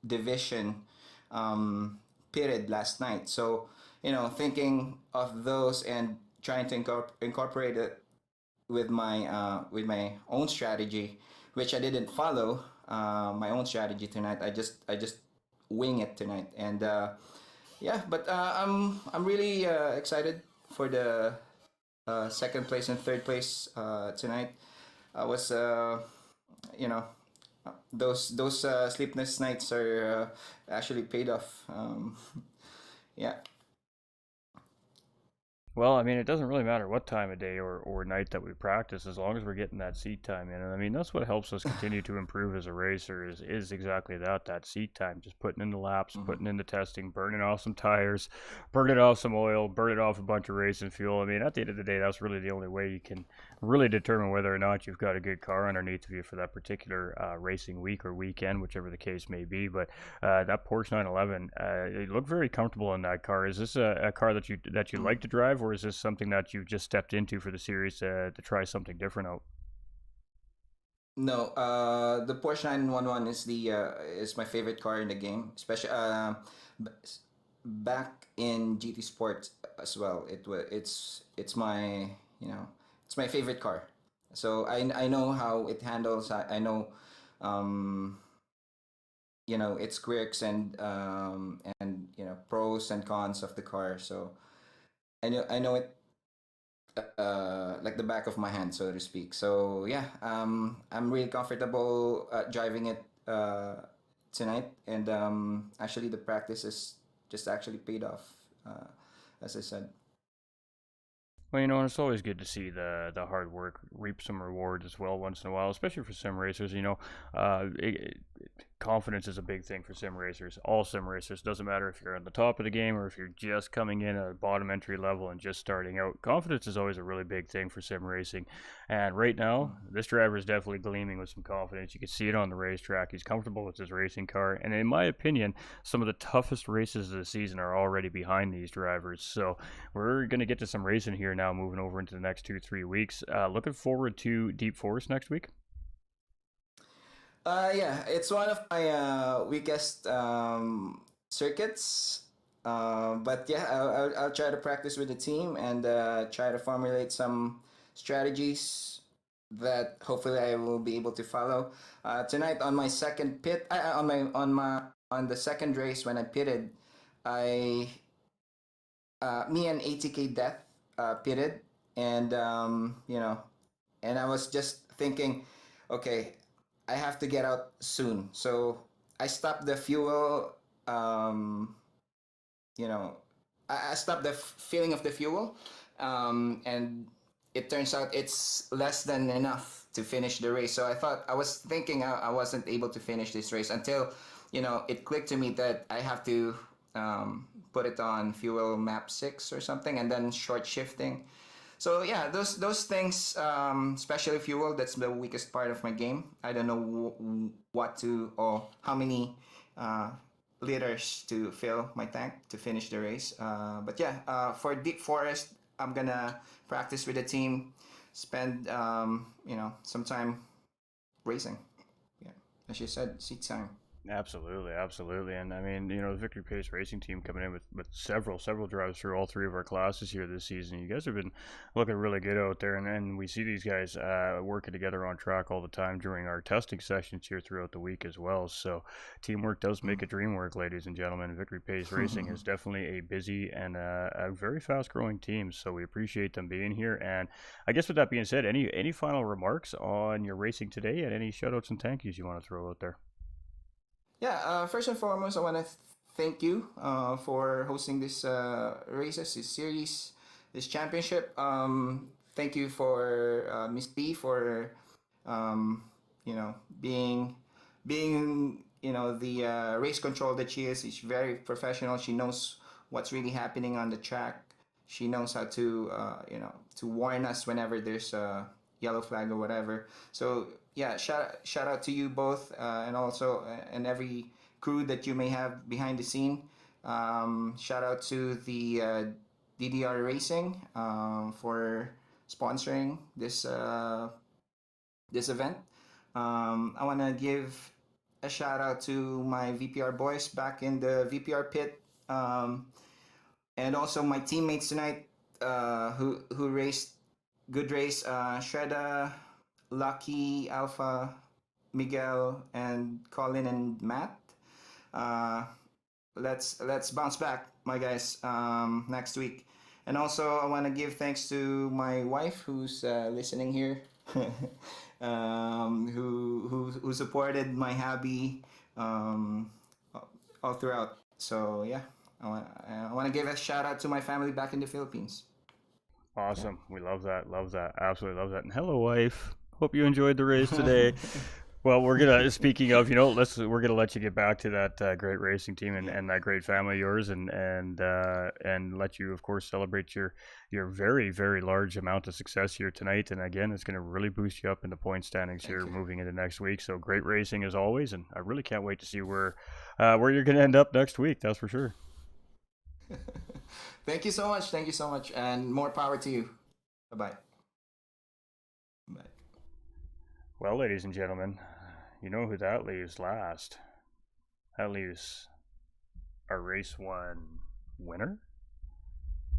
[SPEAKER 4] division pitted last night. So thinking of those and trying to incorporate it with my own strategy, which I didn't follow my own strategy tonight. I just wing it tonight, and yeah. But I'm really excited for the second place and third place tonight. I was you know those sleepless nights are actually paid off. Yeah.
[SPEAKER 1] Well, I mean, it doesn't really matter what time of day or night that we practice, as long as we're getting that seat time in. And I mean, that's what helps us continue to improve as a racer is exactly that seat time. Just putting in the laps,
[SPEAKER 4] Mm-hmm.
[SPEAKER 1] putting in the testing, burning off some tires, burning off some oil, burning off a bunch of racing fuel. I mean, at the end of the day, that's really the only way you can really determine whether or not you've got a good car underneath of you for that particular racing week or weekend, whichever the case may be. But that Porsche 911, you look very comfortable in that car. Is this a car that you like to drive, or is this something that you've just stepped into for the series to try something different out?
[SPEAKER 4] No, the Porsche 911 is my favorite car in the game, especially b- s- back in GT Sport as well. It's my it's my favorite car. So I know how it handles. I know um, its quirks and pros and cons of the car. So I know it like the back of my hand, so to speak. So yeah, I'm really comfortable driving it tonight, and actually the practice is just actually paid off, as I said.
[SPEAKER 1] Well, and it's always good to see the hard work reap some rewards as well once in a while, especially for sim racers. Confidence is a big thing for sim racers. All sim racers, doesn't matter if you're on the top of the game or if you're just coming in at a bottom entry level and just starting out. Confidence is always a really big thing for sim racing. And right now, this driver is definitely gleaming with some confidence. You can see it on the racetrack. He's comfortable with his racing car. And in my opinion, some of the toughest races of the season are already behind these drivers. So we're going to get to some racing here now, moving over into the next 2-3 weeks. Looking forward to Deep Forest next week.
[SPEAKER 4] Yeah, it's one of my weakest circuits. But yeah, I'll try to practice with the team and try to formulate some strategies that hopefully I will be able to follow. Tonight on my second pit, on the second race when I pitted, I me and ATK Death pitted, and and I was just thinking, okay, I have to get out soon. So I stopped the fuel. Um, you know, I stopped the filling of the fuel, and it turns out it's less than enough to finish the race. So I was thinking I wasn't able to finish this race until, it clicked to me that I have to put it on fuel map 6 or something, and then short shifting. So yeah, those things, especially fuel, that's the weakest part of my game. I don't know what to or how many uh, liters to fill my tank to finish the race. But yeah, for Deep Forest, I'm gonna practice with the team, spend some time racing. Yeah, as you said, seat time.
[SPEAKER 1] Absolutely, absolutely, and I mean, the Victory Pace Racing Team coming in with several drivers through all three of our classes here this season. You guys have been looking really good out there, and we see these guys working together on track all the time during our testing sessions here throughout the week as well. So, teamwork does make a dream work, ladies and gentlemen. Victory Pace Racing is definitely a busy and a very fast-growing team. So we appreciate them being here. And I guess with that being said, any final remarks on your racing today, and any shoutouts and thank yous you want to throw out there?
[SPEAKER 4] Yeah, first and foremost, I want to thank you for hosting this races, this series, this championship. Thank you for Miss B for um, being the race control that she is. She's very professional. She knows what's really happening on the track. She knows how to to warn us whenever there's a yellow flag or whatever. So yeah, shout out to you both, and also and every crew that you may have behind the scene. Shout out to the DDR Racing for sponsoring this event. I want to give a shout out to my VPR boys back in the VPR pit, and also my teammates tonight. who raced good race. Shredda, Lucky, Alpha, Miguel, and Colin and Matt. Uh, let's bounce back, my guys, next week. And also, I want to give thanks to my wife who's listening here, who supported my hobby um, all throughout. So yeah, I want to give a shout out to my family back in the Philippines.
[SPEAKER 1] Awesome. We love that. Love that. Absolutely love that. And hello, wife. Hope you enjoyed the race today. Well, we're gonna. Speaking of, we're gonna let you get back to that great racing team and that great family of yours, and let you, of course, celebrate your very very large amount of success here tonight. And again, it's gonna really boost you up in the point standings
[SPEAKER 4] Thank
[SPEAKER 1] here
[SPEAKER 4] you.
[SPEAKER 1] moving into next week. So great racing as always, and I really can't wait to see where you're gonna end up next week. That's for sure.
[SPEAKER 4] Thank you so much. Thank you so much, and more power to you. Bye bye. Bye.
[SPEAKER 1] Well, ladies and gentlemen, you know who that leaves last? That leaves our race 1 winner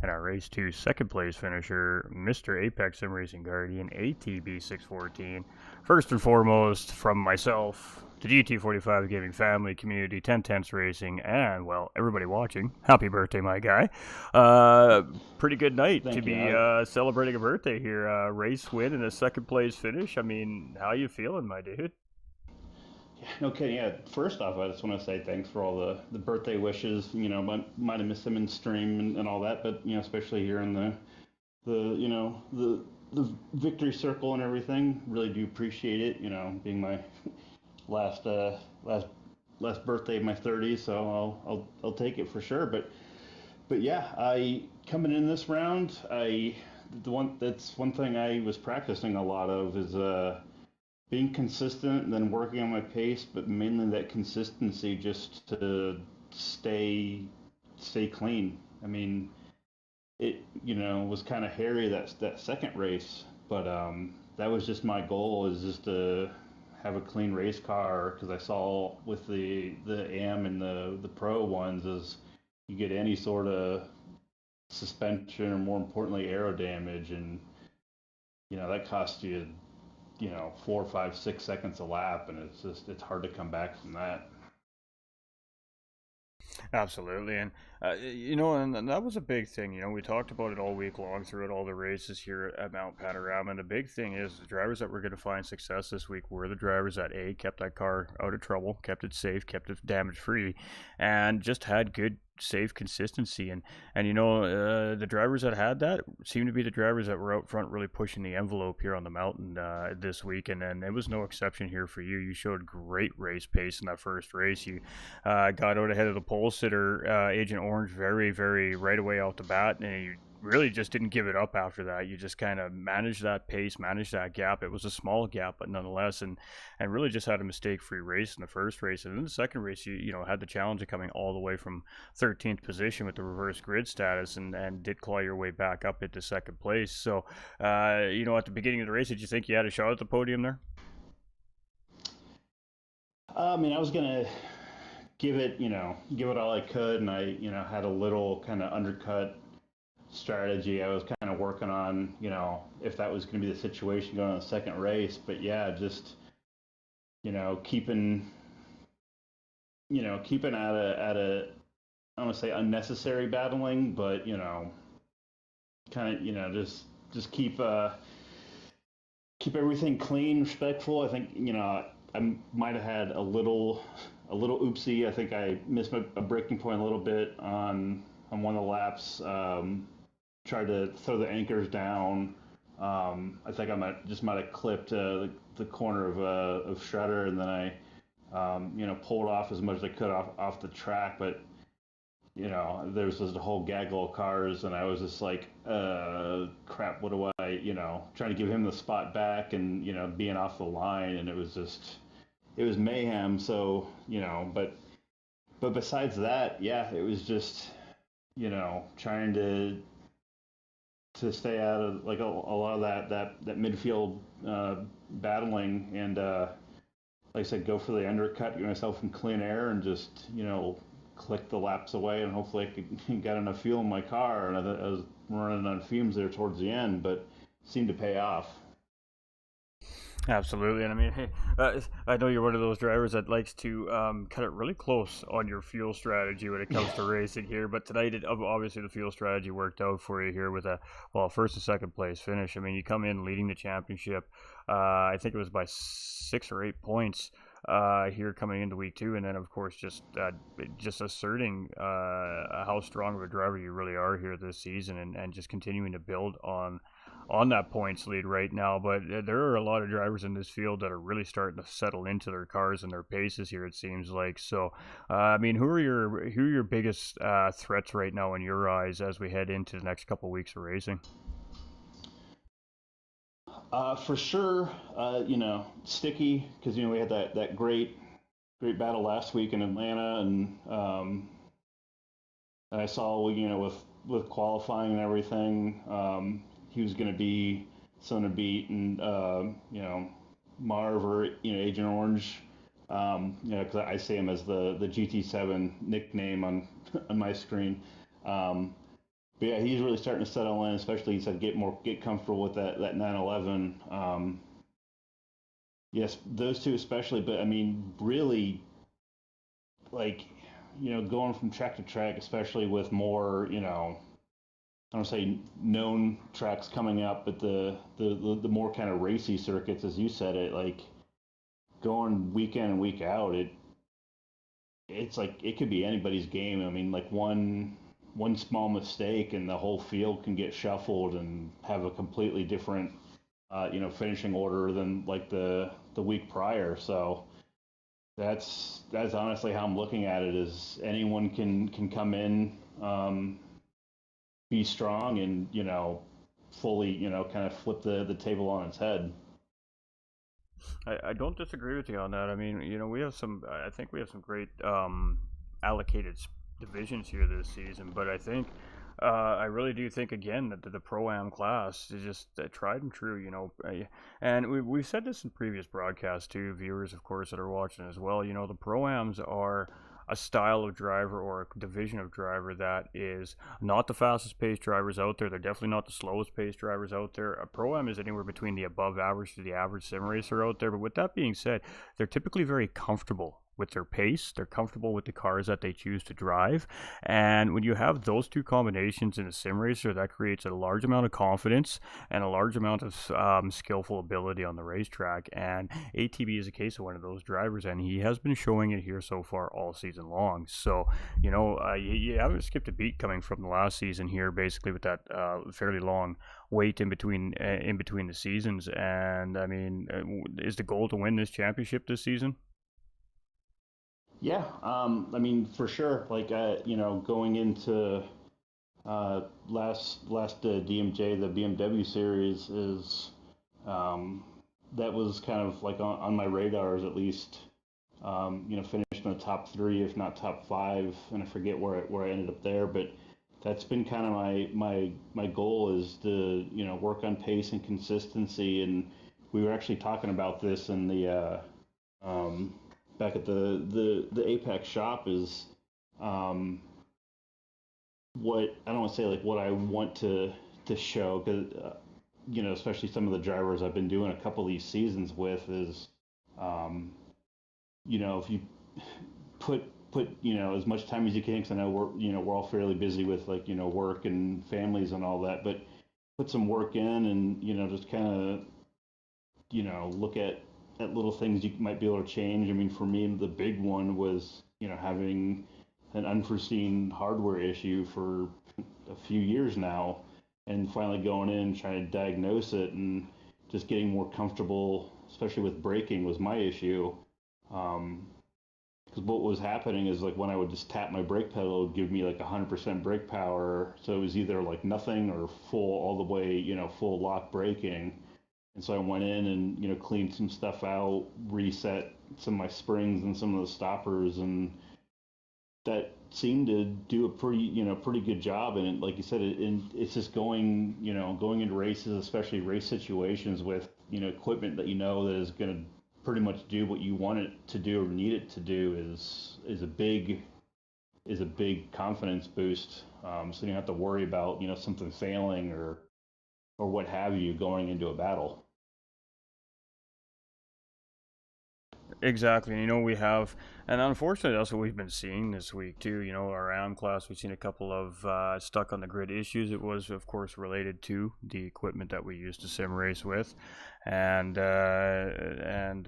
[SPEAKER 1] and our race 2 second place finisher, Mr. Apex Sim Racing Guardian ATB 614. First and foremost, from myself, the GT45 Gaming family, community, 10 Tenths Racing, and, well, everybody watching, happy birthday, my guy. Pretty good night
[SPEAKER 2] Thank
[SPEAKER 1] to
[SPEAKER 2] you.
[SPEAKER 1] be celebrating a birthday here. Race win and a second place finish. I mean, how you feeling, my dude?
[SPEAKER 5] No kidding. Yeah. First off, I just want to say thanks for all the birthday wishes. Might have missed them in stream and all that, but especially here in the victory circle and everything. Really do appreciate it. Being my last last birthday of my 30s, so I'll take it for sure. But yeah, I coming in this round, that's one thing I was practicing a lot of is being consistent and then working on my pace, but mainly that consistency just to stay clean. I mean, it was kind of hairy that second race, but that was just my goal is just to have a clean race car because I saw with the AM and the pro ones is you get any sort of suspension or more importantly aero damage and that costs you 4, 5, 6 seconds a lap, and it's hard to come back from that.
[SPEAKER 1] Absolutely, and and that was a big thing. We talked about it all week long throughout all the races here at Mount Panorama. And the big thing is the drivers that were going to find success this week were the drivers that kept that car out of trouble, kept it safe, kept it damage free, and just had good safe consistency. And the drivers that had that seemed to be the drivers that were out front really pushing the envelope here on the mountain this week. And it was no exception here for you. You showed great race pace in that first race. You got out ahead of the pole sitter, Agent Orange, very very right away out the bat, and you really just didn't give it up after that. You just kind of managed that pace, managed that gap. It was a small gap, but nonetheless, and really just had a mistake-free race in the first race. And in the second race, you had the challenge of coming all the way from 13th position with the reverse grid status, and did claw your way back up into second place. So, at the beginning of the race, did you think you had a shot at the podium there?
[SPEAKER 5] I mean, I was gonna give it all I could, and I had a little kind of undercut strategy I was kind of working on, if that was going to be the situation going on the second race. But yeah, just keeping at a I don't want to say unnecessary battling, but kind of just keep everything clean, respectful. I think I might have had a little oopsie. I think I missed a breaking point a little bit on one of the laps. Tried to throw the anchors down. I think I might have clipped the corner of Shredder, and then I pulled off as much as I could off the track. But there was just a whole gaggle of cars, and I was just like, crap, what do I, trying to give him the spot back, and being off the line, and it was mayhem. So but besides that, yeah, it was just trying to stay out of like a lot of that midfield battling, and like I said, go for the undercut, get myself in clean air, and just click the laps away, and hopefully I could get enough fuel in my car. And I was running on fumes there towards the end, but it seemed to pay off.
[SPEAKER 1] Absolutely, and I mean, hey, I know you're one of those drivers that likes to cut it really close on your fuel strategy when it comes to racing here. But tonight, obviously, the fuel strategy worked out for you here with a first and second place finish. I mean, you come in leading the championship. I think it was by 6 or 8 points here coming into week 2, and then of course just asserting how strong of a driver you really are here this season, and just continuing to build on that points lead right now. But there are a lot of drivers in this field that are really starting to settle into their cars and their paces here, it seems like. So I mean, who are your biggest threats right now in your eyes as we head into the next couple of weeks of racing?
[SPEAKER 5] For sure, Sticky, because we had that great battle last week in Atlanta, and I saw with qualifying and everything, he was going to be someone to beat, and Marv or Agent Orange, because I see him as the GT7 nickname on my screen. But yeah, he's really starting to settle in. Especially, he said get comfortable with that 911. Yes, those two especially. But I mean, really, like going from track to track, especially with more I don't say known tracks coming up, but the more kind of racy circuits, as you said it, like going week in and week out, it's like it could be anybody's game. I mean, like one small mistake and the whole field can get shuffled and have a completely different finishing order than like the week prior. So that's honestly how I'm looking at it, is anyone can come in, be strong, and fully kind of flip the table on its head.
[SPEAKER 1] I don't disagree with you on that. I mean, we have I think we have some great allocated divisions here this season, but I think I really do think again that the Pro-Am class is just tried and true, and we've said this in previous broadcasts too, viewers of course that are watching as well. The Pro-Ams are a style of driver or a division of driver that is not the fastest paced drivers out there. They're definitely not the slowest paced drivers out there. A Pro-Am is anywhere between the above average to the average sim racer out there. But with that being said, they're typically very comfortable with their pace. They're comfortable with the cars that they choose to drive. And when you have those two combinations in a sim racer, that creates a large amount of confidence and a large amount of skillful ability on the racetrack. And ATB is a case of one of those drivers, and he has been showing it here so far all season long. So, you haven't skipped a beat coming from the last season here, basically with that fairly long wait in between the seasons. And I mean, is the goal to win this championship this season?
[SPEAKER 5] Yeah, I mean, for sure. Like, going into last DMJ, the BMW series, is that was kind of like on my radars at least. Finished in the top 3, if not top 5, and I forget where I ended up there. But that's been kind of my goal, is to work on pace and consistency. And we were actually talking about this in the back at the Apex shop, is what I don't want to say like what I want to show, because especially some of the drivers I've been doing a couple of these seasons with, is if you put as much time as you can, because I know we're all fairly busy with like work and families and all that, but put some work in, and just kind of look at little things you might be able to change. I mean, for me, the big one was having an unforeseen hardware issue for a few years now, and finally going in and trying to diagnose it, and just getting more comfortable, especially with braking, was my issue. Because what was happening is, like, when I would just tap my brake pedal, it would give me like 100% brake power. So it was either like nothing or full, all the way, full lock braking. And so I went in and cleaned some stuff out, reset some of my springs and some of the stoppers, and that seemed to do a pretty good job. And like you said, it's just going into races, especially race situations, with equipment that that is going to pretty much do what you want it to do or need it to do, is a big is a big confidence boost. So you don't have to worry about, something failing or what have you going into a battle.
[SPEAKER 1] Exactly. We have, and unfortunately, that's what we've been seeing this week too. Our AM class, we've seen a couple of stuck on the grid issues. It was, of course, related to the equipment that we used to sim race with, and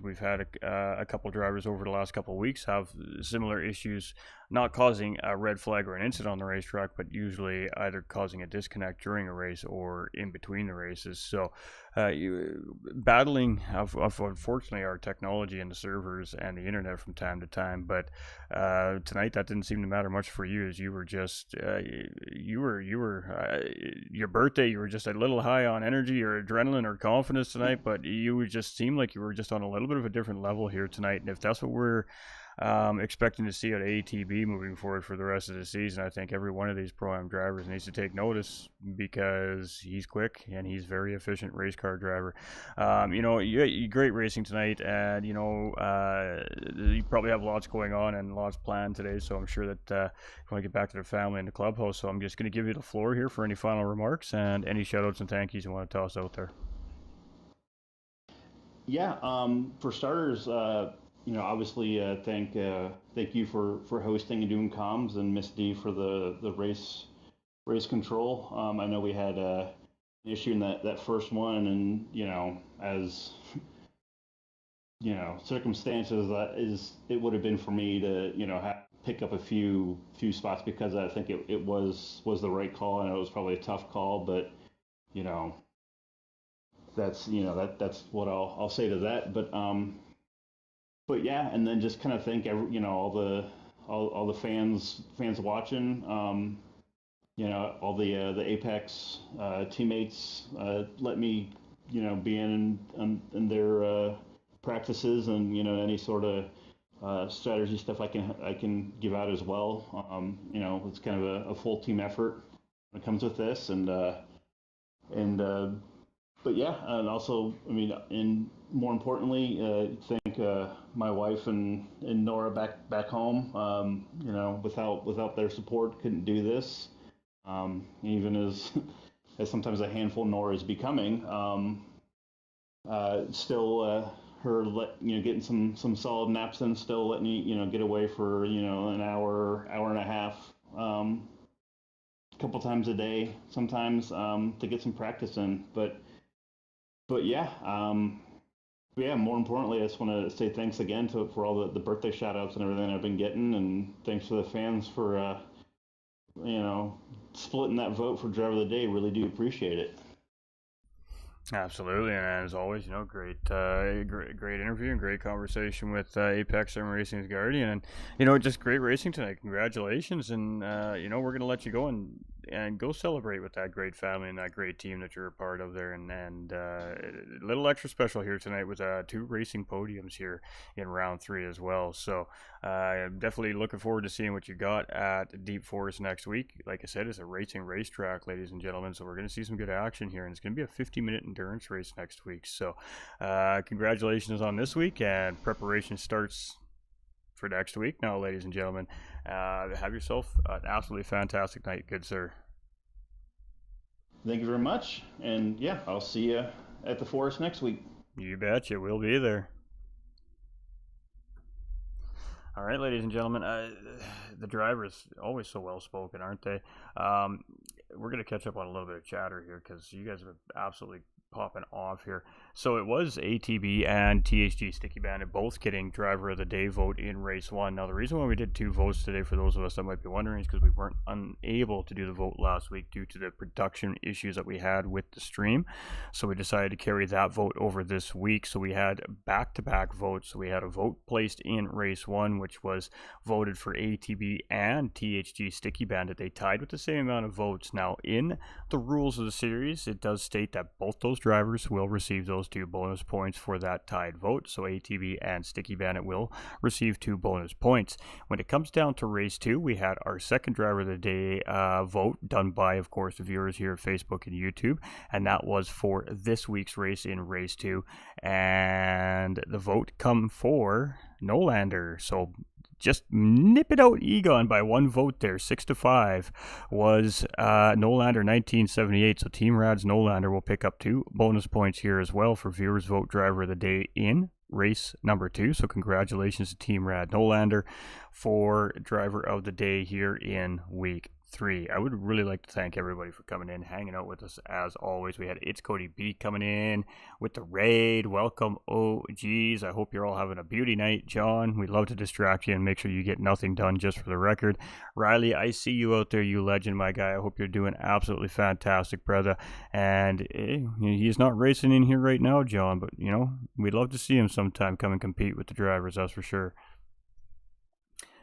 [SPEAKER 1] we've had a couple drivers over the last couple of weeks have similar issues, not causing a red flag or an incident on the racetrack, but usually either causing a disconnect during a race or in between the races. So, battling of unfortunately our technology and the servers and the internet from time to time. But tonight that didn't seem to matter much for you, as you were just your birthday. You were just a little high on energy or adrenaline or confidence tonight, but you just seemed like you were just on a little bit of a different level here tonight. And if that's what we're expecting to see at ATB moving forward for the rest of the season, I think every one of these Pro-Am drivers needs to take notice, because he's quick and he's very efficient race car driver. Great racing tonight, and you probably have lots going on and lots planned today, so I'm sure that you want to get back to the family and the clubhouse. So I'm just going to give you the floor here for any final remarks and any shout-outs and thank yous you want to toss out there.
[SPEAKER 5] Yeah, for starters, obviously, thank you for hosting and doing comms, and Miss D for the race control. I know we had an issue in that first one, and as circumstances it would have been for me to pick up a few spots, because I think it was the right call, and it was probably a tough call, but that's that's what I'll say to that. But yeah, and then just kind of thank all the fans watching, all the Apex teammates let me be in their practices, and any sort of strategy stuff I can give out as well. It's kind of a full team effort when it comes with this, but yeah, and also, and more importantly, thank my wife and Nora back home. Without their support, couldn't do this. Even as sometimes a handful Nora is becoming, still her getting some solid naps in, still letting me get away for an hour and a half. A couple times a day, sometimes, to get some practice in, but yeah, more importantly, I just want to say thanks again for all the birthday shout outs and everything I've been getting, and thanks to the fans for splitting that vote for driver of the day. Really do appreciate it.
[SPEAKER 1] Absolutely, and as always, great interview and great conversation with Apex Sim Racing's Guardian, and just great racing tonight. Congratulations, and we're gonna let you go and go celebrate with that great family and that great team that you're a part of there, and a little extra special here tonight with 2 racing podiums here in round 3 as well. So I'm definitely looking forward to seeing what you got at Deep Forest next week. Like I said, it's a racing racetrack, ladies and gentlemen, so we're going to see some good action here, and it's going to be a 50-minute endurance race next week. So congratulations on this week, and preparation starts for next week now, ladies and gentlemen. Have yourself an absolutely fantastic night, good sir.
[SPEAKER 5] Thank you very much, and yeah, I'll see you at the forest next week.
[SPEAKER 1] You betcha, we'll be there. All right, ladies and gentlemen, the drivers always so well spoken, aren't they? We're going to catch up on a little bit of chatter here, because you guys are absolutely popping off here. So it was ATB and THG Sticky Bandit both getting driver of the day vote in race 1. Now, the reason why we did 2 votes today, for those of us that might be wondering, is because we weren't unable to do the vote last week due to the production issues that we had with the stream. So we decided to carry that vote over this week. So we had back-to-back votes. So we had a vote placed in race 1, which was voted for ATB and THG Sticky Bandit. They tied with the same amount of votes. Now, in the rules of the series, it does state that both those drivers will receive those 2 bonus points for that tied vote. So ATB and Sticky Bandit will receive 2 bonus points. When it comes down to race 2, we had our second driver of the day vote done by, of course, the viewers here at Facebook and YouTube, and that was for this week's race in race 2. And the vote come for Nolander. So just nip it out Egon by one vote there, 6-5, was Nolander 1978. So Team Rad's Nolander will pick up 2 bonus points here as well for viewers vote driver of the day in race number 2. So congratulations to Team Rad Nolander for driver of the day here in week 3. I would really like to thank everybody for coming in, hanging out with us as always. We had It's Cody B coming in with the raid. Welcome, OGs. I hope you're all having a beauty night. John, we'd love to distract you and make sure you get nothing done, just for the record. Riley, I see you out there, you legend, my guy. I hope you're doing absolutely fantastic, brother. And he's not racing in here right now, John, but we'd love to see him sometime come and compete with the drivers, that's for sure.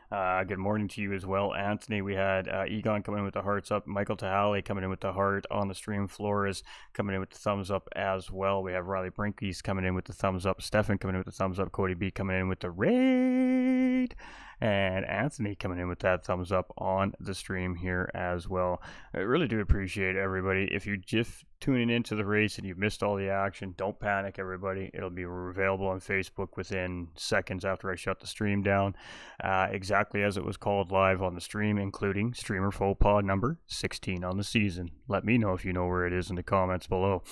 [SPEAKER 1] Good morning to you as well, Anthony. We had Egon coming in with the hearts up. Michael Tahali coming in with the heart on the stream. Flores coming in with the thumbs up as well. We have Riley Brinkies coming in with the thumbs up. Stefan coming in with the thumbs up. Cody B coming in with the raid. And Anthony coming in with that thumbs up on the stream here as well. I really do appreciate everybody. If you're just tuning into the race and you've missed all the action, don't panic, everybody. It'll be available on Facebook within seconds after I shut the stream down, exactly as it was called live on the stream, including streamer faux pas number 16 on the season. Let me know if you know where it is in the comments below.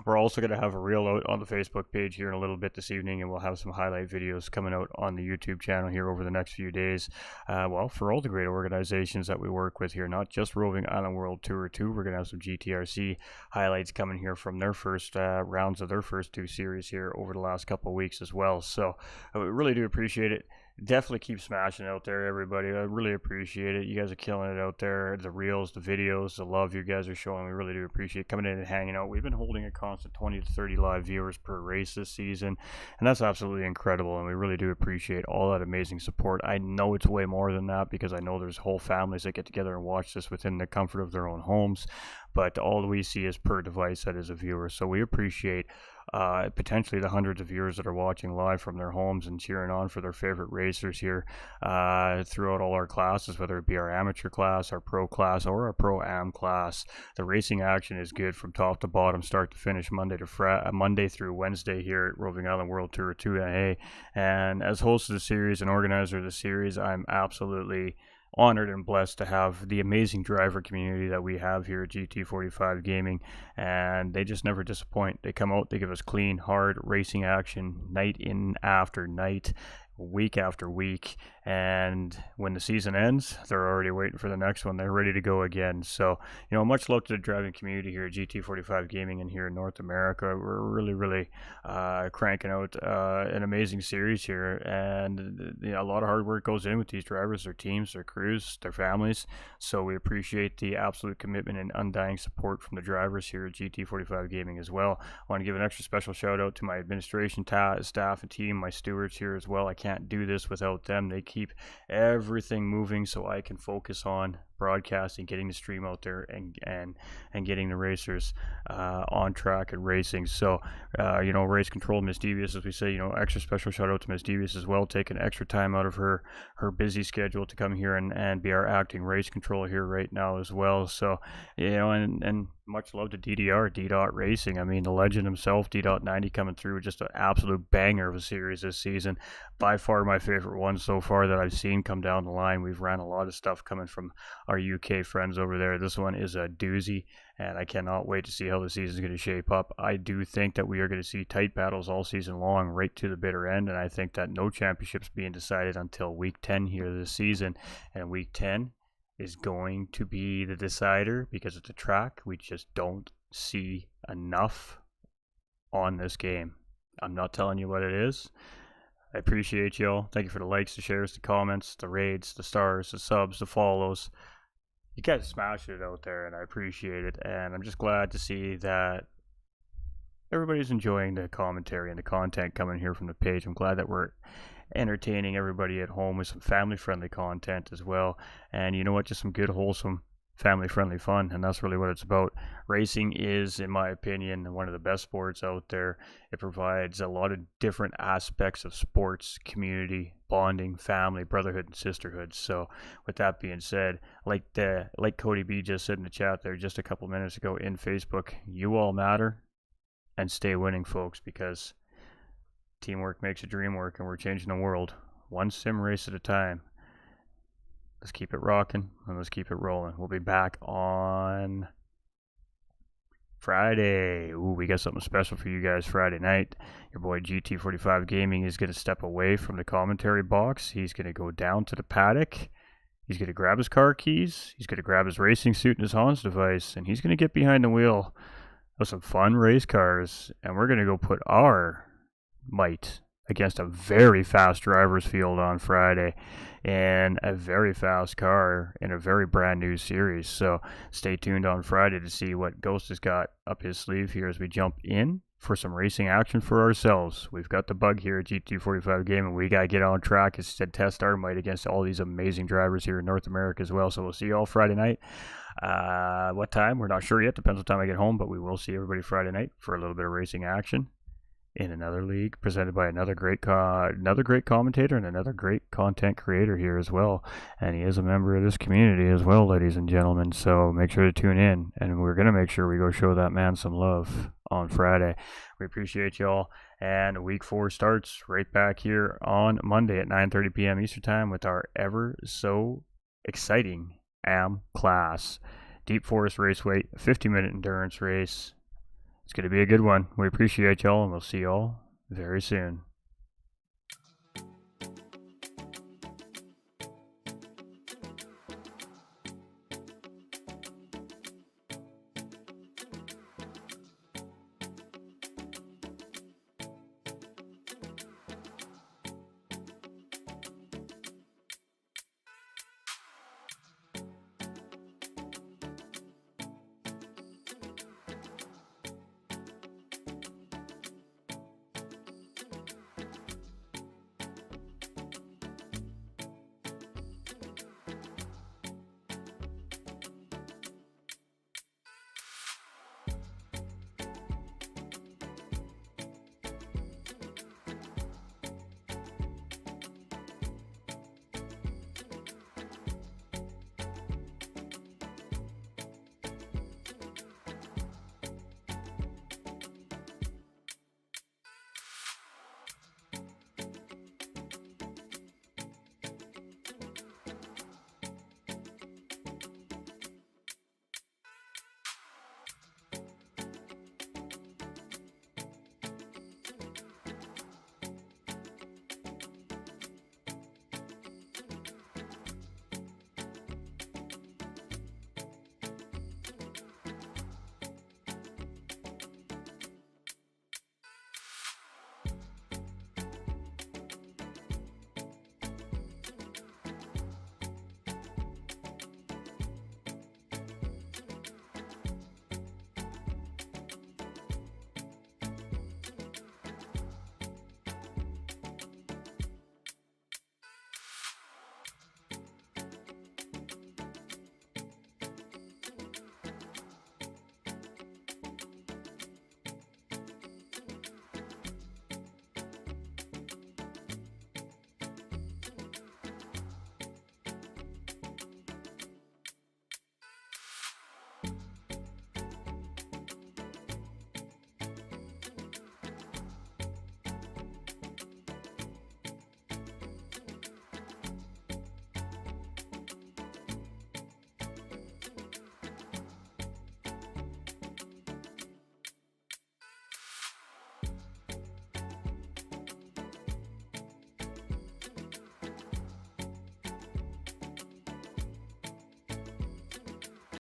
[SPEAKER 1] We're also going to have a reel out on the Facebook page here in a little bit this evening, and we'll have some highlight videos coming out on the YouTube channel here over the next few days. For all the great organizations that we work with here, not just Roving Island World Tour 2, we're going to have some GTRC highlights coming here from their first rounds of their first 2 series here over the last couple of weeks as well. So I really do appreciate it. Definitely keep smashing out there, everybody. I really appreciate it. You guys are killing it out there. The reels, the videos, the love you guys are showing, we really do appreciate coming in and hanging out. We've been holding a constant 20 to 30 live viewers per race this season, and that's absolutely incredible, and we really do appreciate all that amazing support. I know it's way more than that, because I know there's whole families that get together and watch this within the comfort of their own homes, but all we see is per device that is a viewer. So we appreciate potentially the hundreds of viewers that are watching live from their homes and cheering on for their favorite racers here throughout all our classes, whether it be our amateur class, our pro class, or our pro-am class. The racing action is good from top to bottom, start to finish, Monday through Wednesday here at Roving Island World Tour 2A. And as host of the series and organizer of the series, I'm absolutely honored and blessed to have the amazing driver community that we have here at GT45 Gaming, and they just never disappoint. They come out, they give us clean, hard racing action night in after night, week after week, and when the season ends, they're already waiting for the next one. They're ready to go again. So, much love to the driving community here at GT45 Gaming and here in North America. We're really cranking out an amazing series here, and a lot of hard work goes in with these drivers, their teams, their crews, their families. So we appreciate the absolute commitment and undying support from the drivers here at GT45 Gaming as well. I want to give an extra special shout out to my administration staff and team, my stewards here as well. I can't do this without them. They keep everything moving so I can focus on broadcasting, getting the stream out there, and getting the racers on track and racing. So race control, Miss Devious, as we say, extra special shout out to Miss Devious as well, taking extra time out of her busy schedule to come here and be our acting race control here right now as well. So and much love to DDR, D-Dot Racing. I mean, the legend himself, D-Dot90, coming through, just an absolute banger of a series this season. By far my favorite one so far that I've seen come down the line. We've ran a lot of stuff coming from our UK friends over there. This one is a doozy, and I cannot wait to see how the season is going to shape up. I do think that we are going to see tight battles all season long, right to the bitter end, and I think that no championships being decided until week 10 here this season, and week 10 is going to be the decider, because at the track we just don't see enough on this game. I'm not telling you what it is. I appreciate y'all. Thank you for the likes, the shares, the comments, the raids, the stars, the subs, the follows. You guys smashed it out there, and I appreciate it. And I'm just glad to see that everybody's enjoying the commentary and the content coming here from the page. I'm glad that we're entertaining everybody at home with some family-friendly content as well. And you know what? Just some good, wholesome, family-friendly fun, and that's really what it's about. Racing is, in my opinion, one of the best sports out there. It provides a lot of different aspects of sports, community, bonding, family, brotherhood, and sisterhood. So with that being said, like Cody B just said in the chat there just a couple minutes ago in Facebook, you all matter, and stay winning, folks, because teamwork makes a dream work, and we're changing the world one sim race at a time. Let's keep it rocking and let's keep it rolling. We'll be back on Friday. Ooh, we got something special for you guys Friday night. Your boy GT45 Gaming is going to step away from the commentary box. He's going to go down to the paddock. He's going to grab his car keys. He's going to grab his racing suit and his Hans device. And he's going to get behind the wheel of some fun race cars. And we're going to go put our might against a very fast driver's field on Friday and a very fast car in a very brand new series. So stay tuned on Friday to see what Ghost has got up his sleeve here as we jump in for some racing action for ourselves. We've got the bug here at GT45 Gaming. We got to get on track and test our might against all these amazing drivers here in North America as well. So we'll see you all Friday night. What time? We're not sure yet. Depends what time I get home, but we will see everybody Friday night for a little bit of racing action in another league presented by another great commentator and another great content creator here as well. And he is a member of this community as well, ladies and gentlemen. So make sure to tune in, and we're going to make sure we go show that man some love on Friday. We appreciate y'all. And week 4 starts right back here on Monday at 9:30 p.m. Eastern Time with our ever so exciting AM class. Deep Forest Raceway, 50-minute endurance race. It's going to be a good one. We appreciate y'all, and we'll see y'all very soon.